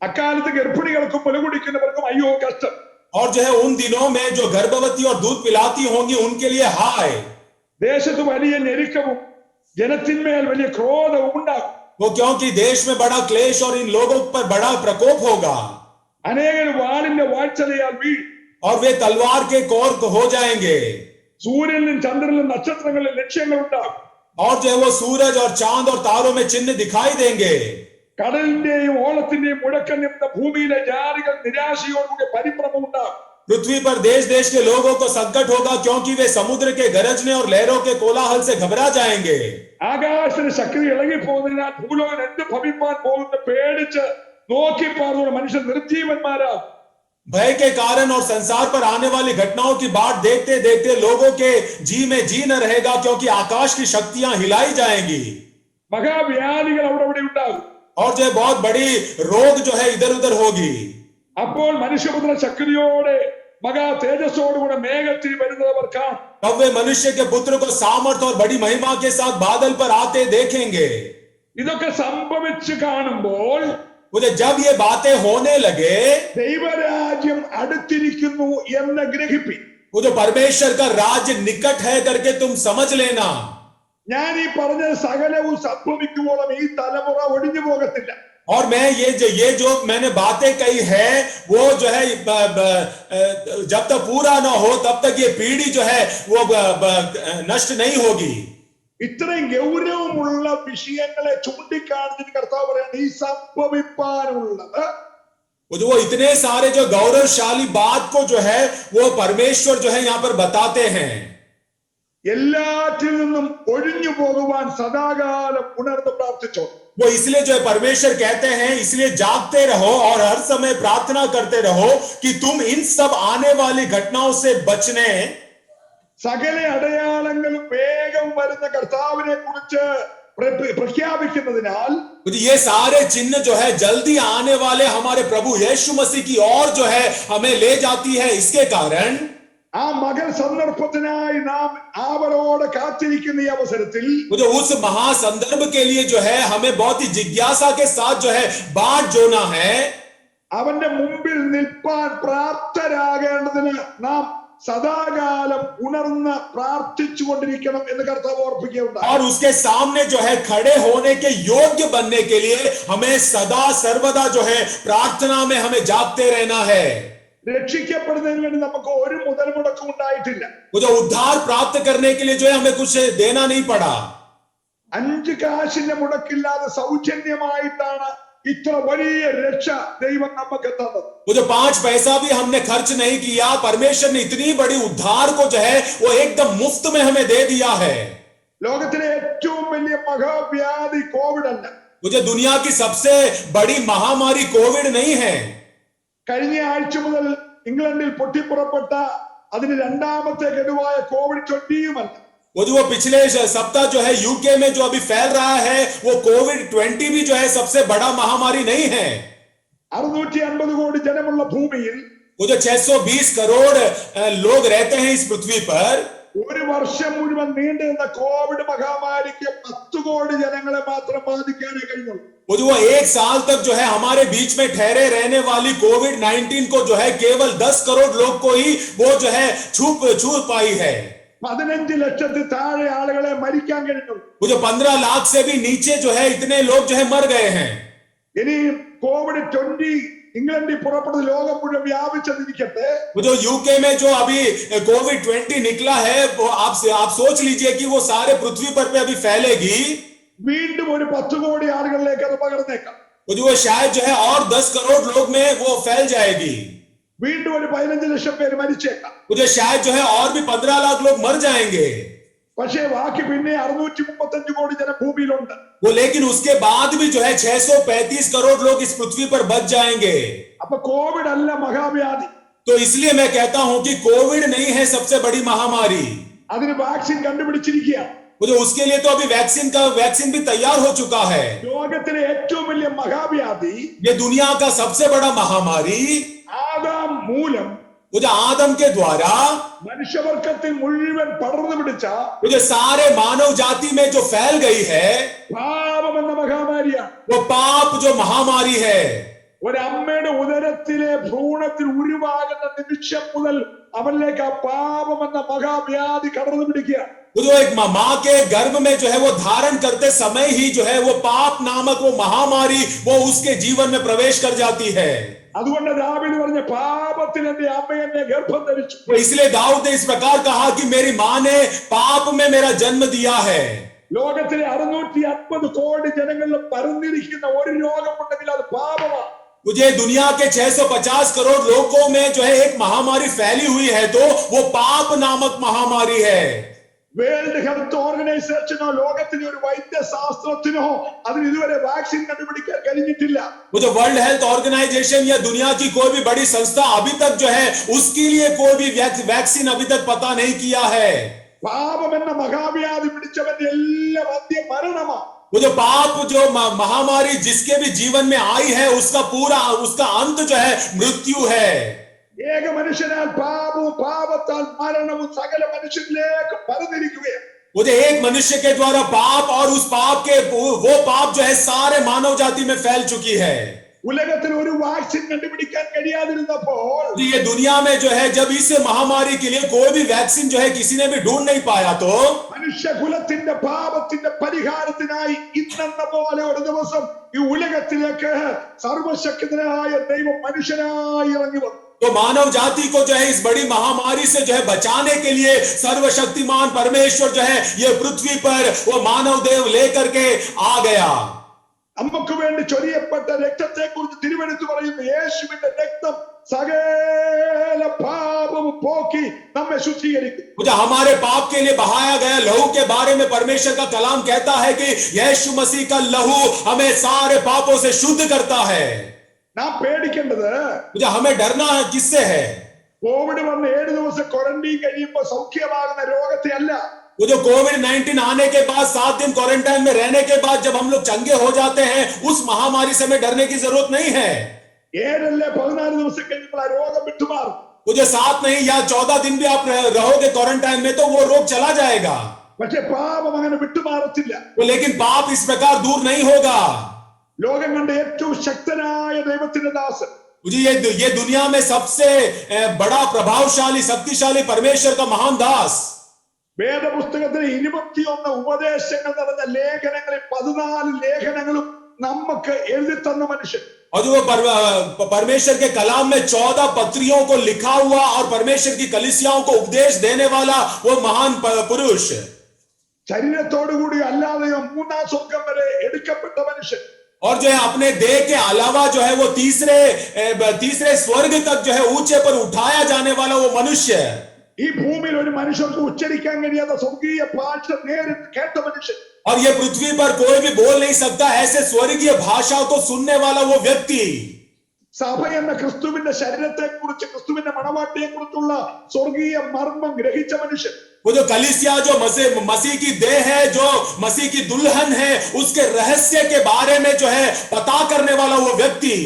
Speaker 2: അക്കാലത്ത് ഗർഭിണികൾക്കും മുലകുടിക്കുന്നവർക്കും അയ്യോ കഷ്ടം.
Speaker 3: और जो है उन दिनों में जो गर्भवती और दूध पिलाती होंगी उनके लिए हाय.
Speaker 2: ദേശത്ത് വലിയ ഞെരുക്കവും ജനത്തിന്മേൽ വലിയ ക്രോധവും ഉണ്ടാകും.
Speaker 3: वो क्योंकि देश में बड़ा क्लेश और इन लोगों पर बड़ा प्रकोप होगा,
Speaker 2: അനേകർ വാളിന്റെ വാഴ്ചലയാൽ വീഴും.
Speaker 3: और वे तलवार के कोर हो जाएंगे.
Speaker 2: സൂര്യനിലും ചന്ദ്രനിലും നക്ഷത്രങ്ങളിലും ലക്ഷ്യങ്ങൾ ഉണ്ടാകും.
Speaker 3: और जो है वो सूरज और चांद और तारों में चिन्ह दिखाई देंगे.
Speaker 2: കടലിന്റെയും ഓളത്തിന്റെയും മുഴക്കം നിമിത്തം ഭൂമിയിലെ ജാതികൾ നിരാശയോടുകൂടി പരിഭ്രമം ഉണ്ടാകും.
Speaker 3: पृथ्वी पर देश देश के लोगों को संकट होगा, क्योंकि वे समुद्र के गरजने और लहरों के कोलाहल से घबरा जाएंगे.
Speaker 2: ആകാശത്തിന് ശക്തി ഇളകിപ്പോകുന്നതിനാൽ ഭൂലോകം എന്ത് ഭവിപ്പാൻ പോകുന്ന പേടിച്ച് നോക്കിപ്പാർന്ന മനുഷ്യർ നിർജീവന്മാരാ.
Speaker 3: भय के कारण और संसार पर आने वाली घटनाओं की बाट देखते देखते लोगों के जी में जी न रहेगा, क्योंकि आकाश की शक्तियां हिलाई जाएंगी.
Speaker 2: മഹാവ്യാധികൾ അവിടെ ഇവിടെ ഉണ്ടാകും.
Speaker 3: और जो है बहुत बड़ी रोग जो है इधर उधर होगी.
Speaker 2: അപ്പോൾ മനുഷ്യപുത്ര ശക്തിയോടെ മഹാ തേജസ്സോടുകൂടെ മേഘത്തിൽ വരുന്നവർ കാണും.
Speaker 3: तब वे मनुष्य के पुत्र को सामर्थ और बड़ी महिमा के साथ बादल पर आते देखेंगे.
Speaker 2: ഇതൊക്കെ സംഭവിച്ചു കാണുമ്പോൾ
Speaker 3: मुझे जब ये बातें होने लगे,
Speaker 2: ദൈവരാജ്യം അടുത്തിരിക്കുന്നു എന്ന് ഗ്രഹിപ്പി.
Speaker 3: वो जो परमेश्वर का राज्य निकट है करके तुम समझ लेना.
Speaker 2: ഞാൻ ഈ പറഞ്ഞ സകലവും സംഭവിക്കുമ്പോഴും ഈ തലമുറ ഒഴിഞ്ഞു പോകത്തില്ല.
Speaker 3: और मैं ये जो मैंने बातें कही है वो जो है जब तक पूरा ना हो तब तक ये पीढ़ी जो है वो नष्ट नहीं होगी.
Speaker 2: ഇത്രയും ഗൗരവമുള്ള വിഷയങ്ങളെ ചൂണ്ടിക്കാണിച്ചിട്ട് കർത്താവ് പറയാണ് ഈ സംഭവിപ്പാനുള്ളത്.
Speaker 3: वो इतने सारे जो गौरवशाली बात को जो है वो परमेश्वर जो है यहाँ पर बताते हैं.
Speaker 2: എല്ലാറ്റിൽ നിന്നും ഒഴിഞ്ഞു പോകുവാൻ സദാകാലം ഉണർന്ന് പ്രാർത്ഥിച്ചോ.
Speaker 3: वो इसलिए जो है परमेश्वर कहते हैं इसलिए जागते रहो और हर समय प्रार्थना करते रहो कि तुम इन सब आने वाली घटनाओं से बचने.
Speaker 2: സകല അടയാളങ്ങളും വേഗം വരുന്ന കർത്താവിനെ കുറിച്ച് പ്രഖ്യാപിക്കുന്നതിനാൽ
Speaker 3: ये सारे चिन्ह जो है जल्दी आने वाले हमारे प्रभु यीशु मसीह की ओर जो है हमें ले जाती है. इसके कारण
Speaker 2: ആ മകൻ സന്ദർഭത്തിനായി നാം ആവലോടെ കാത്തിരിക്കുന്ന ഈ അവസരത്തിൽ
Speaker 3: मुझे उस महासंदर्भ के लिए जो है हमें बहुत ही जिज्ञासा के साथ जो है बाट जोना है.
Speaker 2: അവന്റെ മുമ്പിൽ നിൽപ്പാൻ പ്രാപ്തരാകേണ്ടതിന് നാം സദാകാലം ഉണർന്ന് പ്രാർത്ഥിച്ചുകൊണ്ടിരിക്കണം എന്ന് കർത്താവ് ഓർപ്പിക്കുകയുണ്ടായി.
Speaker 3: और उसके सामने जो है खड़े होने के योग्य बनने के लिए हमें सदा सर्वदा जो है प्रार्थना में हमें जागते रहना है.
Speaker 2: രക്ഷിക്കപ്പെടുന്നതിന് വേണ്ടി നമുക്ക് ഒരു മുതൽ മുടക്കും ഉണ്ടായിട്ടില്ല.
Speaker 3: वो जो उद्धार प्राप्त करने के लिए जो है हमें कुछ देना नहीं पड़ा.
Speaker 2: 5 കാശിന്റെ മുടക്കില്ലാതെ സൗജന്യമായിട്ടാണ് ഇത്ര വലിയ രക്ഷ ദൈവം നമുക്ക് തന്നത്.
Speaker 3: वो जो 5 पैसा भी हमने खर्च नहीं किया, परमेश्वर ने इतनी बड़ी उद्धार को जो है वो एकदम मुफ्त में हमें दे दिया है.
Speaker 2: ലോകത്തിലെ ഏറ്റവും വലിയ മഹാവ്യാധി കോവിഡ് അല്ല.
Speaker 3: वो जो दुनिया की सबसे बड़ी महामारी कोविड नहीं है.
Speaker 2: കഴിഞ്ഞ ആഴ്ച മുതൽ ഇംഗ്ലണ്ടിൽ പൊട്ടിപ്പുറപ്പെട്ട അതിന് രണ്ടാമത്തെ ഗഡുവായ കോവിഡ് 20
Speaker 3: वो पिछले सप्ताह जो है यूके में जो अभी फैल रहा है वो कोविड-20 भी जो है सबसे बड़ा महामारी नहीं है.
Speaker 2: 650 കോടി ജനമുള്ള ഭൂമിയിൽ
Speaker 3: वो जो 620 करोड़ लोग रहते हैं इस पृथ्वी पर,
Speaker 2: ഒരു വർഷം മുഴുവൻ നീണ്ടുനിന്ന കോവിഡ് മഹാമാരിക്ക് 10 കോടി ജനങ്ങളെ മാത്രം ബാധിക്കാനേ കഴിഞ്ഞുള്ളൂ.
Speaker 3: वो जो 1 साल तक जो है हमारे बीच में ठहरे रहने वाली कोविड-19 को जो है केवल 10 करोड़ लोग को ही वो जो है छू पाई है.
Speaker 2: 15 ലക്ഷത്തിൽ താഴെ ആളുകളെ മരിക്കാൻ കഴിഞ്ഞു.
Speaker 3: वो जो 15 लाख से भी नीचे जो है इतने लोग जो है मर गए हैं.
Speaker 2: ഇനി കോവിഡ് 20 ഇംഗ്ലണ്ടിൽ പുറപ്പെടുന്ന ലോകം മുഴുവൻ വ്യാപിച്ചെന്നിരിക്കട്ടെ,
Speaker 3: वो जो यूके में जो अभी कोविड-20 निकला है, वो आप सोच लीजिए कि वो सारे पृथ्वी पर पे अभी फैलेगी,
Speaker 2: വീണ്ടും ഒരു 10 കോടി ആളുകളിലേക്ക് അത് പകർന്നേക്കാം.
Speaker 3: वो जो शायद जो है और 10 करोड़ लोग में वो फैल जाएगी,
Speaker 2: വീണ്ടും ഒരു 15 ലക്ഷം പേര് മരിച്ചേക്കാം.
Speaker 3: वो जो शायद जो है और भी 15 लाख लोग मर जाएंगे.
Speaker 2: പക്ഷേ ബാക്കി പിന്നെ 635 കോടി ജനം ഭൂമിയിലുണ്ട്.
Speaker 3: वो लेकिन उसके बाद भी जो है 635 करोड़ लोग इस पृथ्वी पर बच जाएंगे.
Speaker 2: അപ്പൊ കോവിഡ് അല്ല മഹാവ്യാധി.
Speaker 3: तो इसलिए मैं कहता हूं कि कोविड नहीं है सबसे बड़ी महामारी,
Speaker 2: അതിന് വാക്സിൻ കണ്ടുപിടിച്ചിരിക്കുകയാണ്.
Speaker 3: वो जो उसके लिए तो अभी वैक्सीन भी तैयार हो चुका है.
Speaker 2: ലോകത്തിലെ ഏറ്റവും വലിയ മഹാവ്യാധി
Speaker 3: ये दुनिया का सबसे बड़ा महामारी,
Speaker 2: ആദാം മൂലം
Speaker 3: वो जो आदम के द्वारा
Speaker 2: മനുഷ്യവർഗത്തിൽ മുഴുവൻ പടർന്നു പിടിച്ച
Speaker 3: वो जो सारे मानव जाति में जो फैल गई है,
Speaker 2: പാപം എന്ന മഹാമാരിയാണ്.
Speaker 3: वो पाप जो महामारी है.
Speaker 2: ഒരമ്മയുടെ ഉദരത്തിലെ ഭ്രൂണത്തിൽ ഉരുവാകുന്ന നിമിഷം മുതൽ അവനിലേക്ക് ആ പാപം എന്ന മഹാവ്യാധി കടന്നു പിടിക്കുക.
Speaker 3: वो जो एक माँ के गर्भ में जो है वो धारण करते समय ही जो है वो पाप नामक वो महामारी वो उसके जीवन में प्रवेश कर जाती है.
Speaker 2: അതുകൊണ്ട് ദാവീദ് പറഞ്ഞ പാപത്തിൽ എന്റെ അമ്മ എന്നെ ഗർഭം ധരിച്ചു.
Speaker 3: तो इसलिए दाऊद ने इस प्रकार कहा कि मेरी माँ ने पाप में मेरा जन्म दिया है.
Speaker 2: ലോകത്തിലെ 650 കോടി ജനങ്ങളിൽ പരന്നിരിക്കുന്ന ഒരു രോഗമുണ്ടെങ്കിൽ അത് പാപമാണ്.
Speaker 3: मुझे दुनिया के 650 करोड़ लोगों में जो है एक महामारी फैली हुई है तो वो पाप नामक महामारी है.
Speaker 2: വേൾഡ് ഹെൽത്ത് ഓർഗനൈസേഷനോ ലോകത്തിലെ ഒരു വൈദ്യശാസ്ത്രത്തിനോ അതിന് ഇതുവരെ വാക്സിൻ കണ്ടുപിടിക്കാൻ കഴിഞ്ഞിട്ടില്ല.
Speaker 3: वो जो वर्ल्ड हेल्थ ऑर्गेनाइजेशन या दुनिया की कोई भी बड़ी संस्था अभी तक जो है उसके लिए कोई भी वैक्सीन अभी तक पता नहीं किया है.
Speaker 2: പാപം എന്ന മഹാവ്യാധി പിടിച്ചവന്റെ എല്ലാം അന്ത്യം മരണമാണ്.
Speaker 3: वो जो पाप जो महामारी जिसके भी जीवन में आई है उसका अंत जो है मृत्यु है.
Speaker 2: ഏക മനുഷ്യനാൽ പാപവും പാപത്താൽ മരണവും സകല മനുഷ്യരിലേക്ക് പരന്നിരിക്കുകയാണ്.
Speaker 3: वो जो एक मनुष्य के द्वारा पाप और उस पाप के वो पाप जो है सारे मानव जाति में फैल चुकी है.
Speaker 2: ഉലകത്തിൽ ഒരു വാക്സിൻ കണ്ടുപിടിക്കാൻ കഴിയാതിരുന്നപ്പോൾ
Speaker 3: ये दुनिया में जो है जब इस महामारी के लिए कोई भी वैक्सीन जो है किसी ने भी ढूंढ नहीं पाया तो
Speaker 2: മനുഷ്യകുലത്തിന്റെ പാപത്തിന്റെ പരിഹാരത്തിനായി ഇന്നെന്ന പോലെ ഒരു ദിവസം ഈ ഉലകത്തിലേക്ക് സർവശക്തനായ ദൈവം മനുഷ്യനായി ഇറങ്ങി വന്നു.
Speaker 3: तो मानव जाति को जो है इस बड़ी महामारी से जो है बचाने के लिए सर्वशक्तिमान परमेश्वर जो है ये पृथ्वी पर वो मानव देव लेकर के आ गया.
Speaker 2: നമുക്ക് വേണ്ടി ചൊരിയപ്പെട്ട രക്തത്തെ കുറിച്ച് തിരുവെഴുത്ത് പറയുന്നു, യേശുവിന്റെ രക്തം സകല പാപവും പോക്കി നമ്മെ ശുദ്ധീകരിക്കും.
Speaker 3: जो हमारे पाप के लिए बहाया गया लहू के बारे में परमेश्वर का कलाम कहता है कि यीशु मसीह का लहू हमें सारे पापों से शुद्ध करता है.
Speaker 2: നാം പേടിക്കേണ്ടത്
Speaker 3: जो हमें डरना है किससे है?
Speaker 2: കോവിഡ് വന്ന് 7 ദിവസം ക്വാറന്റൈൻ കഴിയുമ്പോൾ സൗഖ്യമാകുന്ന രോഗത്തെ അല്ല.
Speaker 3: वो जो कोविड-19 आने के बाद 7 दिन क्वारंटाइन में रहने के बाद जब हम लोग चंगे हो जाते हैं उस महामारी से हमें डरने की जरूरत नहीं है.
Speaker 2: 14 ദിവസം കഴിയുമ്പോൾ ആ രോഗം വിട്ടുമാറും.
Speaker 3: वो जो 7 नहीं या 14 दिन भी आप रहोगे क्वारंटाइन में तो वो रोग चला जाएगा.
Speaker 2: പക്ഷെ പാപം അങ്ങനെ വിട്ടുമാറത്തില്ല.
Speaker 3: वो लेकिन पाप इस प्रकार दूर नहीं होगा.
Speaker 2: ലോകം കണ്ട ഏറ്റവും ശക്തനായ ദൈവത്തിന്റെ ദാസൻ,
Speaker 3: मुझे ये दुनिया में सबसे बड़ा प्रभावशाली शक्तिशाली परमेश्वर का महान दास,
Speaker 2: വേദപുസ്തകത്തിലെ 21 ഉപദേശങ്ങൾ നിറഞ്ഞ ലേഖനങ്ങളിൽ 14 ലേഖനങ്ങളും നമുക്ക് എഴുതി തന്ന മനുഷ്യൻ.
Speaker 3: और जो परमेश्वर के कलाम में 14 पत्रियों को लिखा हुआ और परमेश्वर की कलीसियाओं को उपदेश देने वाला वो महान पुरुष,
Speaker 2: ശരീരത്തോടുകൂടി അല്ലാതെയോ 3ാം സ്വർഗം വരെ എടുക്കപ്പെട്ട മനുഷ്യൻ,
Speaker 3: और जो है अपने देह के अलावा जो है वो तीसरे स्वर्ग तक जो है ऊंचे पर उठाया जाने वाला वो मनुष्य,
Speaker 2: ഈ ഭൂമിയിൽ ഒരു മനുഷ്യർക്ക് ഉച്ചരിക്കാൻ കഴിയാത്ത സ്വർഗീയ ഭാഷ നേരിട്ട് കേട്ട മനുഷ്യൻ,
Speaker 3: और ये पृथ्वी पर कोई भी बोल नहीं सकता ऐसे स्वर्गीय भाषा को सुनने वाला वो व्यक्ति,
Speaker 2: സഭ എന്ന ക്രിസ്തുവിന്റെ ശരീരത്തെ കുറിച്ച് ക്രിസ്തുവിന്റെ മണവാട്ടിയെ കുറിച്ചുള്ള സ്വർഗീയ മർമ്മം ഗ്രഹിച്ച മനുഷ്യൻ,
Speaker 3: वो जो कलीसिया जो मसीह की देह है जो मसीह की दुल्हन है उसके रहस्य के बारे में जो है पता करने वाला वो व्यक्ति,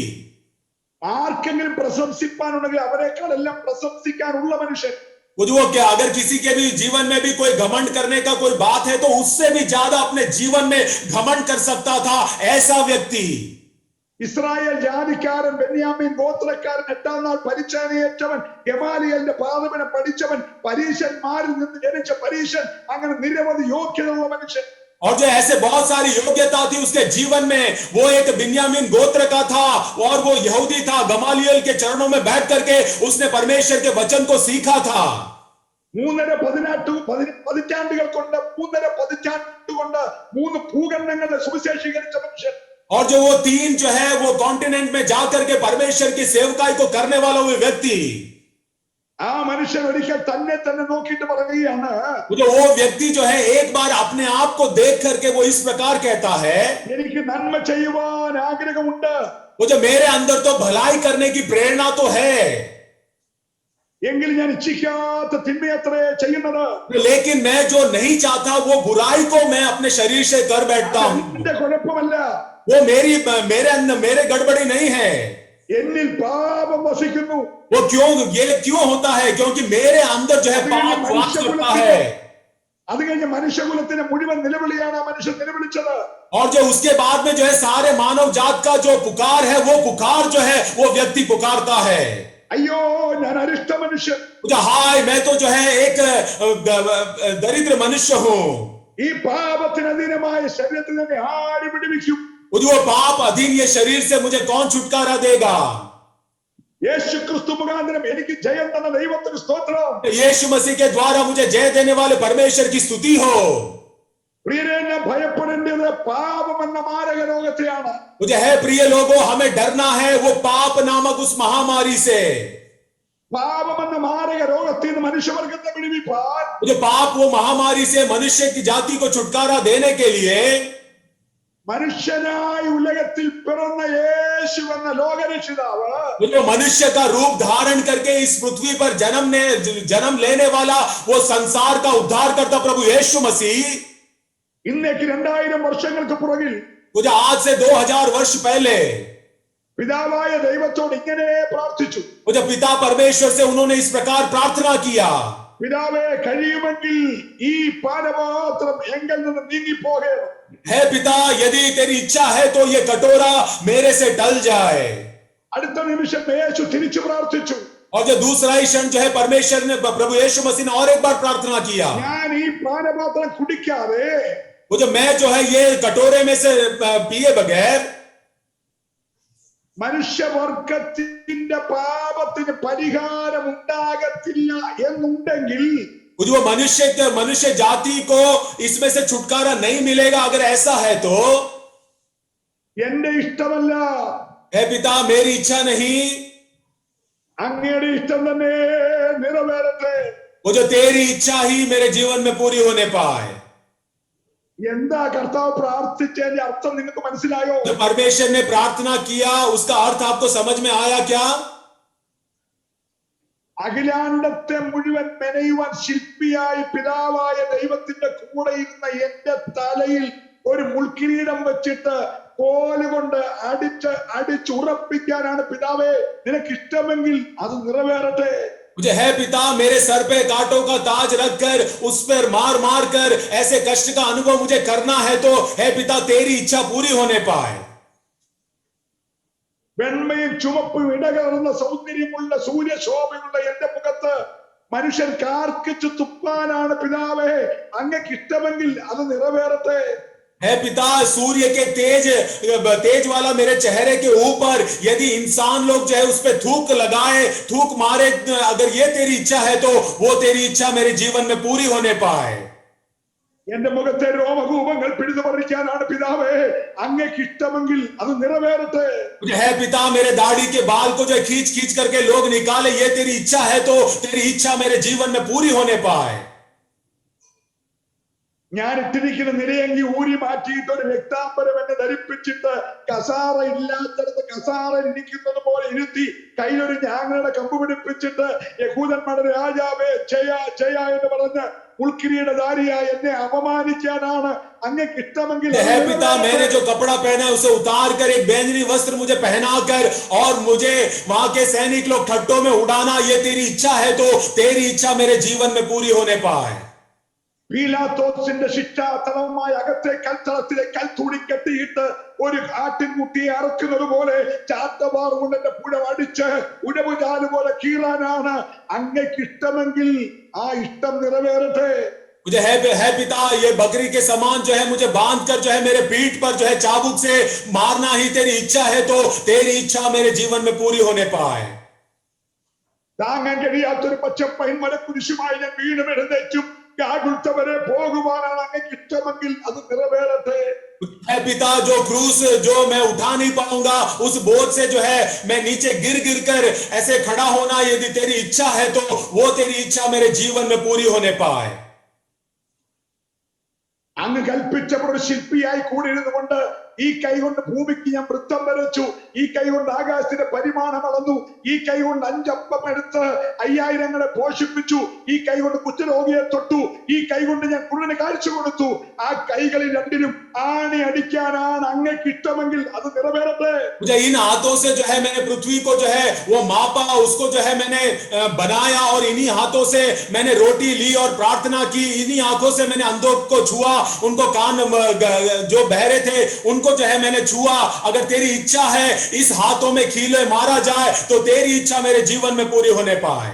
Speaker 2: ആർക്കെങ്കിലും പ്രശംസിപ്പാനുണ്ടെങ്കിൽ അവരെക്കാൾ എല്ലാം പ്രശംസിക്കാനുള്ള മനുഷ്യൻ,
Speaker 3: वो जो क्या अगर किसी के भी जीवन में भी कोई घमंड करने का कोई बात है तो उससे भी ज्यादा अपने जीवन में घमंड कर सकता था ऐसा व्यक्ति,
Speaker 2: ഇസ്രായേൽ ജാതിക്കാരൻ ബെന്യാമീൻ ഗോത്രക്കാരൻ 8ാം നാൾ പരിച്ഛേദനയേറ്റവൻ ഗമാലിയേലിന്റെ പാദപീഠം പഠിച്ചവൻ പരീശന്മാരിൽ നിന്ന് ജനിച്ച പരീശൻ, അങ്ങനെ നിരവധി യോഗ്യതയുള്ള മനുഷ്യൻ.
Speaker 3: और जो ऐसे बहुत सारी योग्यता थी उसके जीवन में, वो एक बिन्यामीन गोत्र का था और वो यहूदी था। गमालियल के चरणों में बैठ करके उसने परमेश्वर के वचन को सीखा था।
Speaker 2: 3 പതിറ്റാണ്ടുകൾ കൊണ്ട് 3.5 പതിറ്റാണ്ട് കൊണ്ട് 3 ഭൂഖണ്ഡങ്ങളുടെ സുവിശേഷീകരിച്ച മനുഷ്യൻ.
Speaker 3: और जो वो 3 जो है वो कॉन्टिनेंट में जाकर के परमेश्वर की सेवकाई को करने वाला वो व्यक्ति,
Speaker 2: ആ മനുഷ്യൻ ഒരിക്കൽ തന്നെ നോക്കിയിട്ട് പറയുകയാണ്,
Speaker 3: वो व्यक्ति जो है एक बार अपने आप को देख करके वो इस प्रकार कहता है,
Speaker 2: എനിക്ക് നന്മ ചെയ്യുവാൻ ആഗ്രഹമുണ്ട്,
Speaker 3: वो जो मेरे अंदर तो भलाई करने की प्रेरणा तो है,
Speaker 2: എങ്കിലും ഞാൻ ഇച്ഛിക്കാത്ത തിന്മയത്രേ ചെയ്യുന്നത്.
Speaker 3: लेकिन मैं जो नहीं चाहता वो बुराई को मैं अपने शरीर से कर बैठता हूं।
Speaker 2: എന്റെ കുഴപ്പമല്ല,
Speaker 3: वो मेरे अंदर मेरे गड़बड़ी नहीं है।
Speaker 2: എന്നിൽ പാപം വസിക്കുന്നു.
Speaker 3: वो ये क्यों होता है? क्योंकि मेरे अंदर जो है पाप वास करता है।
Speaker 2: അത് കഴിഞ്ഞ് മനുഷ്യകുലത്തിന്റെ മുഴുവൻ നിലവിളിയാണ് ആ മനുഷ്യൻ നിലവിളിച്ചത്.
Speaker 3: और जो उसके बाद में जो है सारे मानव जात का जो पुकार है, वो पुकार जो है वो व्यक्ति पुकारता है,
Speaker 2: അയ്യോ ഞാൻ അരിഷ്ട മനുഷ്യൻ,
Speaker 3: हाय मैं तो जो है एक दरिद्र मनुष्य हूं।
Speaker 2: ഈ പാപത്തിന് അധീനമായ ശരീരത്തിൽ നിന്ന് ആര് വിടുവിക്കും?
Speaker 3: वो पाप अधीन ये शरीर से मुझे कौन छुटकारा देगा?
Speaker 2: യേശു ക്രിസ്തു മുഖാന്തരം എനിക്ക് ജയം തന്ന ദൈവത്തിന് സ്തോത്രം.
Speaker 3: यीशु मसीह के द्वारा मुझे जय देने वाले परमेश्वर की स्तुति हो।
Speaker 2: പ്രിയരെ, നാം ഭയപ്പെടേണ്ടത് പാപം എന്ന മാരക രോഗത്തെയാണ്.
Speaker 3: मुझे है प्रिय लोगों, हमें डरना है वो पाप नामक उस महामारी से।
Speaker 2: പാപം എന്ന മാരക രോഗത്തിൽ നിന്ന് മനുഷ്യവർഗത്തെ വിടുവിപ്പാൻ
Speaker 3: मुझे पाप वो महामारी से मनुष्य की जाति को छुटकारा देने के लिए
Speaker 2: മനുഷ്യനായി ഉലകത്തിൽ പിറന്ന യേശു എന്ന ലോകരക്ഷിതാവ്,
Speaker 3: जो मनुष्य का रूप धारण करके इस पृथ्वी पर जन्म लेने वाला वो संसार का उद्धार करता प्रभु यीशु मसीह,
Speaker 2: ഇന്നേക്ക് 2000 വർഷങ്ങൾക്ക് പുറകിൽ
Speaker 3: मुझे आज से 2000 वर्ष पहले
Speaker 2: പിതാവായ ദൈവത്തോട് ഇങ്ങനെ പ്രാർത്ഥിച്ചു.
Speaker 3: मुझे पिता परमेश्वर से उन्होंने इस प्रकार प्रार्थना किया,
Speaker 2: പിതാവേ, കഴിയുമെങ്കിൽ ഈ പാനപാത്രം എങ്കിൽ നിന്ന് നീങ്ങിപ്പോകണം.
Speaker 3: है पिता यदि तेरी इच्छा है तो ये कटोरा मेरे से टल जाए।
Speaker 2: അടുത്ത നിമിഷം യേശു തിരിച്ചു പ്രാർത്ഥിച്ചു.
Speaker 3: और जो दूसरा ही क्षण जो है परमेश्वर ने प्रभु यीशु मसीह ने और एक बार प्रार्थना किया,
Speaker 2: ഞാൻ ഈ പാനപാത്രം കുടിക്കാതെ
Speaker 3: वो जो मैं जो है ये कटोरे में से पिए बगैर
Speaker 2: മനുഷ്യവർഗത്തിന്റെ പാപത്തിന് പരിഹാരം ഉണ്ടാകത്തില്ല എന്നുണ്ടെങ്കിൽ,
Speaker 3: जो मनुष्य जाति को इसमें से छुटकारा नहीं मिलेगा, अगर ऐसा है तो
Speaker 2: എന്റെ ഇഷ്ടമല്ല,
Speaker 3: है पिता मेरी इच्छा नहीं,
Speaker 2: അങ്ങയുടെ ഇഷ്ടം തന്നെ നിറവേറട്ടെ.
Speaker 3: वो जो तेरी इच्छा ही मेरे जीवन में पूरी होने पाए।
Speaker 2: എന്താ കർത്താവ് പ്രാർത്ഥിച്ചതിന്റെ അർത്ഥം നിങ്ങൾക്ക് മനസ്സിലായോ?
Speaker 3: जो परमेश्वर ने प्रार्थना किया उसका अर्थ आपको समझ में आया क्या?
Speaker 2: അഖിലാണ്ടത്തെ മുഴുവൻ മെനയുവാൻ ശില്പിയായി പിതാവായ ദൈവത്തിന്റെ കൂടെ ഇരുന്ന എന്റെ തലയിൽ ഒരു മുൾക്കിരീടം വെച്ചിട്ട് കോലുകൊണ്ട് അടിച്ചുറപ്പിക്കാനാണ് പിതാവേ നിനക്ക് ഇഷ്ടമെങ്കിൽ അത് നിറവേറട്ടെ.
Speaker 3: मुझे है पिता मेरे सर पे कांटों का ताज रखकर उस पर मार मार कर ऐसे कष्ट का अनुभव मुझे करना है, तो है पिता तेरी इच्छा पूरी होने पाए।
Speaker 2: വെണ്മയും ചുവപ്പും ഇടകലർന്ന സൗന്ദര്യമുള്ള സൂര്യശോഭയുള്ള എന്റെ മുഖത്ത് മനുഷ്യൻ കാർക്കിച്ചു തുപ്പാനാണ് പിതാവേ അങ്ങക്ക് ഇഷ്ടമെങ്കിൽ അത് നിറവേറട്ടെ.
Speaker 3: है पिता सूर्य के तेज वाला मेरे चेहरे के ऊपर यदि इंसान लोग जो है उस पे थूक लगाए, थूक मारे, अगर ये तेरी इच्छा है तो वो तेरी इच्छा मेरे जीवन में पूरी होने पाए।
Speaker 2: എന്റെ മുഖത്തെ രോമകൂപങ്ങൾ പിടിച്ചു പറിക്കാനാണ് പിതാവേ അങ്ങക്ക് ഇഷ്ടമെങ്കിൽ അത് നിറവേറട്ടെ.
Speaker 3: है पिता मेरे दाढ़ी के बाल को जो खींच खींच करके लोग निकाले, ये तेरी इच्छा है तो तेरी इच्छा मेरे जीवन में पूरी होने पाए।
Speaker 2: ഞാൻ ഇട്ടിരിക്കുന്ന നിരയങ്കി ഊരി മാറ്റിയിട്ട് ഒരു രക്താംബരം എന്നെ ധരിപ്പിച്ചിട്ട് കസാറ ഇല്ലാത്തടത്ത് കസാറ ഇരിക്കുന്നത് പോലെ ഇരുത്തി കയ്യിലൊരു ഞാങ്ങളുടെ കമ്പ് പിടിപ്പിച്ചിട്ട് യഹൂദന്മാരുടെ രാജാവേ ജയ ജയ എന്ന് പറഞ്ഞ് ഉൾക്കിരീടധാരിയായ എന്നെ അപമാനിക്കാനാണ് അങ്ങക്ക് ഇഷ്ടമെങ്കിൽ,
Speaker 3: है पिता मैंने जो कपड़ा पहना है उसे उतार कर एक बैंगनी वस्त्र मुझे पहनाकर और मुझे वहां के सैनिक लोग ठट्टों में उड़ाना, ये तेरी इच्छा है तो तेरी इच्छा मेरे जीवन में पूरी होने पाए।
Speaker 2: പീലാത്തോസിന്റെ ശിക്ഷാതലമായ അകത്തെ കൽത്തളത്തിലെ കൽത്തൂണി കെട്ടിയിട്ട് ഒരു ആട്ടിൻകുട്ടിയെ അറക്കുന്നത് പോലെ ചാട്ടവാർ കൊണ്ട് എന്റെ പുഴ അടിച്ച് ഉടവുചാല് പോലെ കീറാനാണ് അങ്ങക്ക് ഇഷ്ടമെങ്കിൽ ആ ഇഷ്ടം നിറവേറട്ടെ.
Speaker 3: मुझे है पिता, ये बकरी के समान जो है मुझे बांध कर जो है मेरे पीठ पर जो है चाबुक से मारना ही तेरी इच्छा है, तो तेरी इच्छा मेरे जीवन में पूरी होने पाए।
Speaker 2: താങ്ങാൻ കഴിയാത്തൊരു പച്ചപ്പൈന്മല കുരിശുമായി ഞാൻ വീണുമെഴുന്നേറ്റും കാടുത്തവരെ പോകുവാനാണ് അങ്ങേക്ക് ഇഷ്ടമെങ്കിൽ അത് നിറവേറട്ടെ.
Speaker 3: है पिता, जो क्रूस जो मैं उठा नहीं पाऊंगा, उस बोझ से जो है मैं नीचे गिर गिर कर ऐसे खड़ा होना यदि तेरी इच्छा है, तो वो तेरी इच्छा मेरे जीवन में पूरी होने पाए।
Speaker 2: അങ്ങ് കൽപ്പിച്ചപ്പോൾ ഒരു ശില്പിയായി കൂടിയിരുന്നു കൊണ്ട് ഈ കൈ കൊണ്ട് ഭൂമിക്ക് ഞാൻ വൃത്തം വരച്ചു, ഈ കൈ കൊണ്ട് ആകാശത്തിന്റെ പരിമാണം അളന്നു, ഈ കൈ കൊണ്ട് 5 അപ്പം എടുത്ത് 5000 പോഷിപ്പിച്ചു, ഈ കൈ കൊണ്ട് കുഷ്ഠരോഗിയെ തൊട്ടു, ഈ കൈ കൊണ്ട് ഞാൻ കുരുടന് കാഴ്ച കൊടുത്തു. ആ കൈകളിൽ രണ്ടിലും ആണി അടിക്കാനാണ് അങ്ങേക്ക് ഇഷ്ടമെങ്കിൽ അത് നിറവേറട്ടെ.
Speaker 3: मुझे इन हाथों से जो है मैंने पृथ्वी को जो है वो मापा, उसको जो है मैंने बनाया, और इन्हीं हाथों से मैंने रोटी ली और प्रार्थना की, इन्हीं आंखों से मैंने अंधों को छुआ, उनको कान जो बहरे थे उनको जो है मैंने छुआ। अगर तेरी इच्छा है इस हाथों में कीले मारा जाए, तो तेरी इच्छा मेरे जीवन में पूरी होने पाए।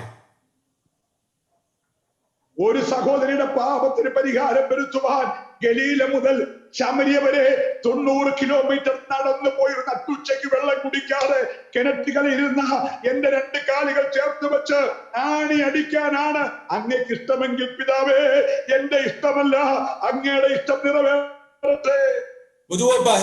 Speaker 2: ഒരു സഹോദരിയുടെ പാപത്തിന് പരിഹാരം വരുത്തുവാൻ ഗലീല മുതൽ ശമരിയ വരെ 90 കിലോമീറ്റർ നടന്നു പോയി നട്ടുച്ചയ്ക്ക് വെള്ളം കുടിക്കാതെ കിണറ്റുകളിൽ ഇരുന്ന എന്റെ 2 കാലുകൾ ചേർത്ത് വെച്ച് ആണി അടിക്കാനാണ് അങ്ങേക്ക് ഇഷ്ടമെങ്കിൽ പിതാവേ, എന്റെ ഇഷ്ടമല്ല, അങ്ങയുടെ ഇഷ്ടം നിറവേറട്ടെ.
Speaker 3: मुझे वो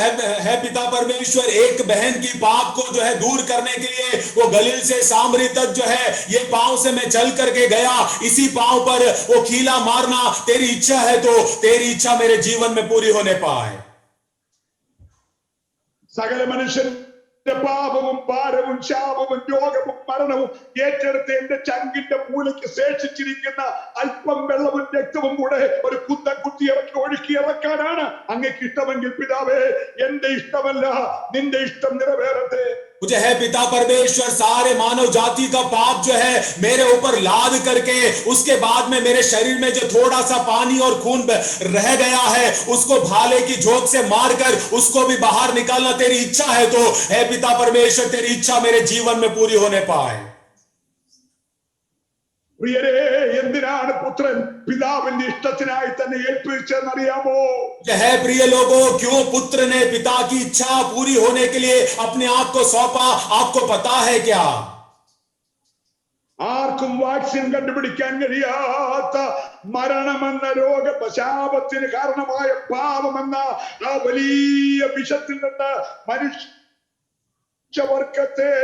Speaker 3: है पिता परमेश्वर, एक बहन की पाप को जो है दूर करने के लिए वो गलील से सामरी तक जो है ये पांव से मैं चल करके गया, इसी पांव पर वो कीला मारना तेरी इच्छा है, तो तेरी इच्छा मेरे जीवन में पूरी होने पाए।
Speaker 2: സകല മനുഷ്യന്റെ പാപവും ഭാരവും ശാപവും രോഗവും മരണവും ഏറ്റെടുത്ത് എന്റെ ചങ്കിന്റെ മൂലയ്ക്ക് ശേഷിച്ചിരിക്കുന്ന അല്പം വെള്ളവും രക്തവും കൂടെ ഒരു കുന്തം കുത്തി ഇറക്കി ഒഴുക്കി ഇറക്കാനാണ് അങ്ങേക്ക് ഇഷ്ടമെങ്കിൽ പിതാവേ, എന്റെ ഇഷ്ടമല്ല, നിന്റെ ഇഷ്ടം നിറവേറട്ടെ.
Speaker 3: मुझे है पिता परमेश्वर, सारे मानव जाति का पाप जो है मेरे ऊपर लाद करके उसके बाद में मेरे शरीर में जो थोड़ा सा पानी और खून रह गया है उसको भाले की झोंक से मारकर उसको भी बाहर निकालना तेरी इच्छा है, तो है पिता परमेश्वर तेरी इच्छा मेरे जीवन में पूरी होने पाए।
Speaker 2: പ്രിയരേ, എന്തിനാണ് പുത്രൻ പിതാവിന്റെ ഇഷ്ടത്തിനായി തന്നെ ഏൽപ്പിച്ചെന്നറിയാമോ?
Speaker 3: है प्रिय लोगों, क्यों पुत्र ने पिता की इच्छा पूरी होने के लिए अपने आप को सौंपा, आपको पता है क्या?
Speaker 2: ആർക്കും വാക്സിൻ കണ്ടുപിടിക്കാൻ കഴിയാത്ത മരണമെന്ന രോഗശാപത്തിന് കാരണമായ പാപമെന്ന ആ വലിയ വിഷത്തിൽ നിന്ന് മനുഷ്യവർഗത്തെ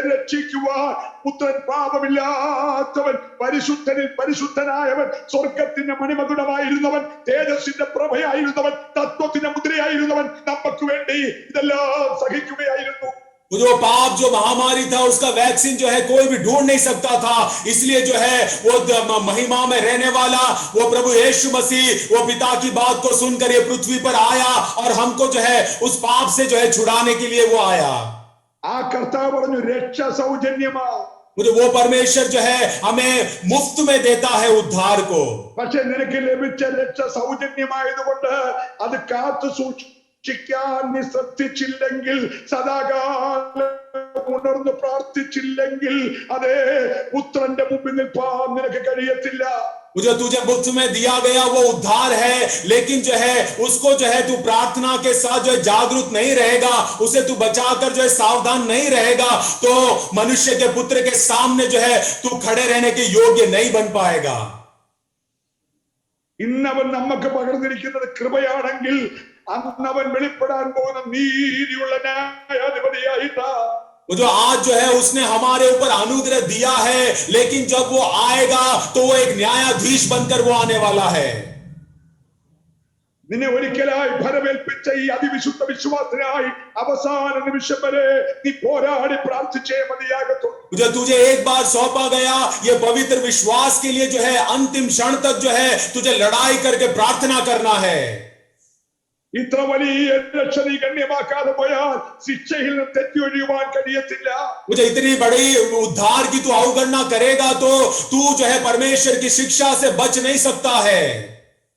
Speaker 2: രക്ഷിക്കുവാൻ പുത്രൻ, പാപമില്ലാത്തവൻ, പരിശുദ്ധനിൽ പരിശുദ്ധനായവൻ, സ്വർഗത്തിന്റെ മണിമകുടമായിരുന്നവൻ, തേജസ്സിന്റെ പ്രഭയായിരുന്നവൻ, തത്വത്തിന്റെ മുദ്രയായിരുന്നവൻ നമുക്ക് വേണ്ടി ഇതെല്ലാം സഹിക്കുകയായിരുന്നു.
Speaker 3: वो जो पाप जो महामारी था उसका वैक्सीन जो है कोई भी ढूंढ नहीं सकता था, इसलिए जो है वो महिमा में रहने वाला वो प्रभु यीशु मसीह वो पिता की बात को सुनकर ये पृथ्वी पर आया और हमको जो है उस पाप से जो है छुड़ाने के लिए वो आया।
Speaker 2: ആ കർത്താവ് പറഞ്ഞു, രക്ഷ സൗജന്യമാ.
Speaker 3: मुझे वो परमेश्वर जो है हमें मुफ्त में देता है उद्धार को,
Speaker 2: പക്ഷെ നിനക്ക് ലഭിച്ച രക്ഷ സൗജന്യമായതുകൊണ്ട് അത് കാത്തു സൂക്ഷിക്കാൻ നീ ശ്രദ്ധിച്ചില്ലെങ്കിൽ, സദാകാലം ഉണർന്ന് പ്രാർത്ഥിച്ചില്ലെങ്കിൽ, അതേ പുത്രന്റെ മുമ്പിൽ നിൽപ്പാൻ നിനക്ക് കഴിയത്തില്ല.
Speaker 3: जो तुझे मुफ्त में दिया गया वो उद्धार है, लेकिन जो है उसको जो है तू प्रार्थना के साथ जो है जागरूक नहीं रहेगा, उसे तू बचाकर जो है सावधान नहीं रहेगा, तो मनुष्य के पुत्र के सामने जो है तू खड़े रहने के योग्य नहीं बन पाएगा।
Speaker 2: ഇന്നവൻ നമുക്ക് പകർന്നിരിക്കുന്നത് കൃപയാണെങ്കിൽ അന്നവൻ വെളിപ്പെടാൻ പോകുന്ന നീതിയുള്ള ന്യായാധിപതിയായിട്ടാ.
Speaker 3: वो जो आज जो है उसने हमारे ऊपर अनुग्रह दिया है, लेकिन जब वो आएगा तो वो एक न्यायाधीश बनकर वो आने वाला है।
Speaker 2: നിന്നെ ഒരിക്കലായി ഫലമേൽപ്പിച്ച ഈ അതിവിശുദ്ധ വിശ്വാസത്തിനായി അവസാന നിമിഷം വരെ നീ പോരാടി പ്രാർത്ഥിച്ചേ മതിയാകത്തുള്ളൂ.
Speaker 3: जो तुझे एक बार सौंपा गया ये पवित्र विश्वास के लिए जो है अंतिम क्षण तक जो है तुझे लड़ाई करके प्रार्थना करना है।
Speaker 2: ഇത്ര വലിയ രക്ഷ നീ ഗണ്യമാക്കാതെ പോയാൽ ശിക്ഷയിൽ നിന്ന് തെറ്റി ഒഴിയുവാൻ കഴിയത്തില്ല.
Speaker 3: मुझे इतनी बड़ी उद्धार की तू अवगणना करेगा तो तू जो है परमेश्वर की शिक्षा से बच नहीं सकता है।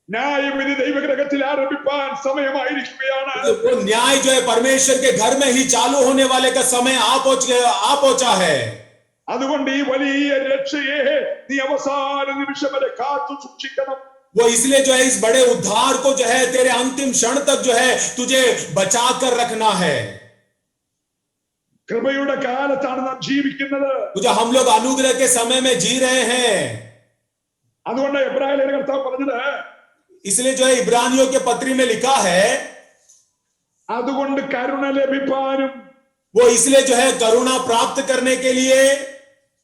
Speaker 2: ന്യായവിധി ദൈവഗ്രഹത്തിൽ ആരംഭിപ്പാൻ സമയമായിരിക്കുകയാണ്.
Speaker 3: वो न्याय जो है परमेश्वर के घर में ही चालू होने वाले का समय आ पहुंचा है।
Speaker 2: അതുകൊണ്ട് ഈ വലിയ രക്ഷയെ നീ അവസാന നിമിഷം വരെ കാത്തു സൂക്ഷിക്കണം.
Speaker 3: वो इसलिए जो है इस बड़े उद्धार को जो है तेरे अंतिम क्षण तक जो है तुझे बचा कर रखना है।
Speaker 2: കൃപയുടെ കാലത്താണ് നാം ജീവിക്കുന്നത്.
Speaker 3: जो हम लोग अनुग्रह के समय में जी रहे हैं,
Speaker 2: അതുകൊണ്ട് എബ്രായരുടെ കർത്താവ് പറഞ്ഞത്,
Speaker 3: इसलिए जो है इब्रानियों के पत्री में लिखा है,
Speaker 2: അതുകൊണ്ട് കരുണ ലഭിപ്പാനും
Speaker 3: वो इसलिए जो है करुणा प्राप्त करने के लिए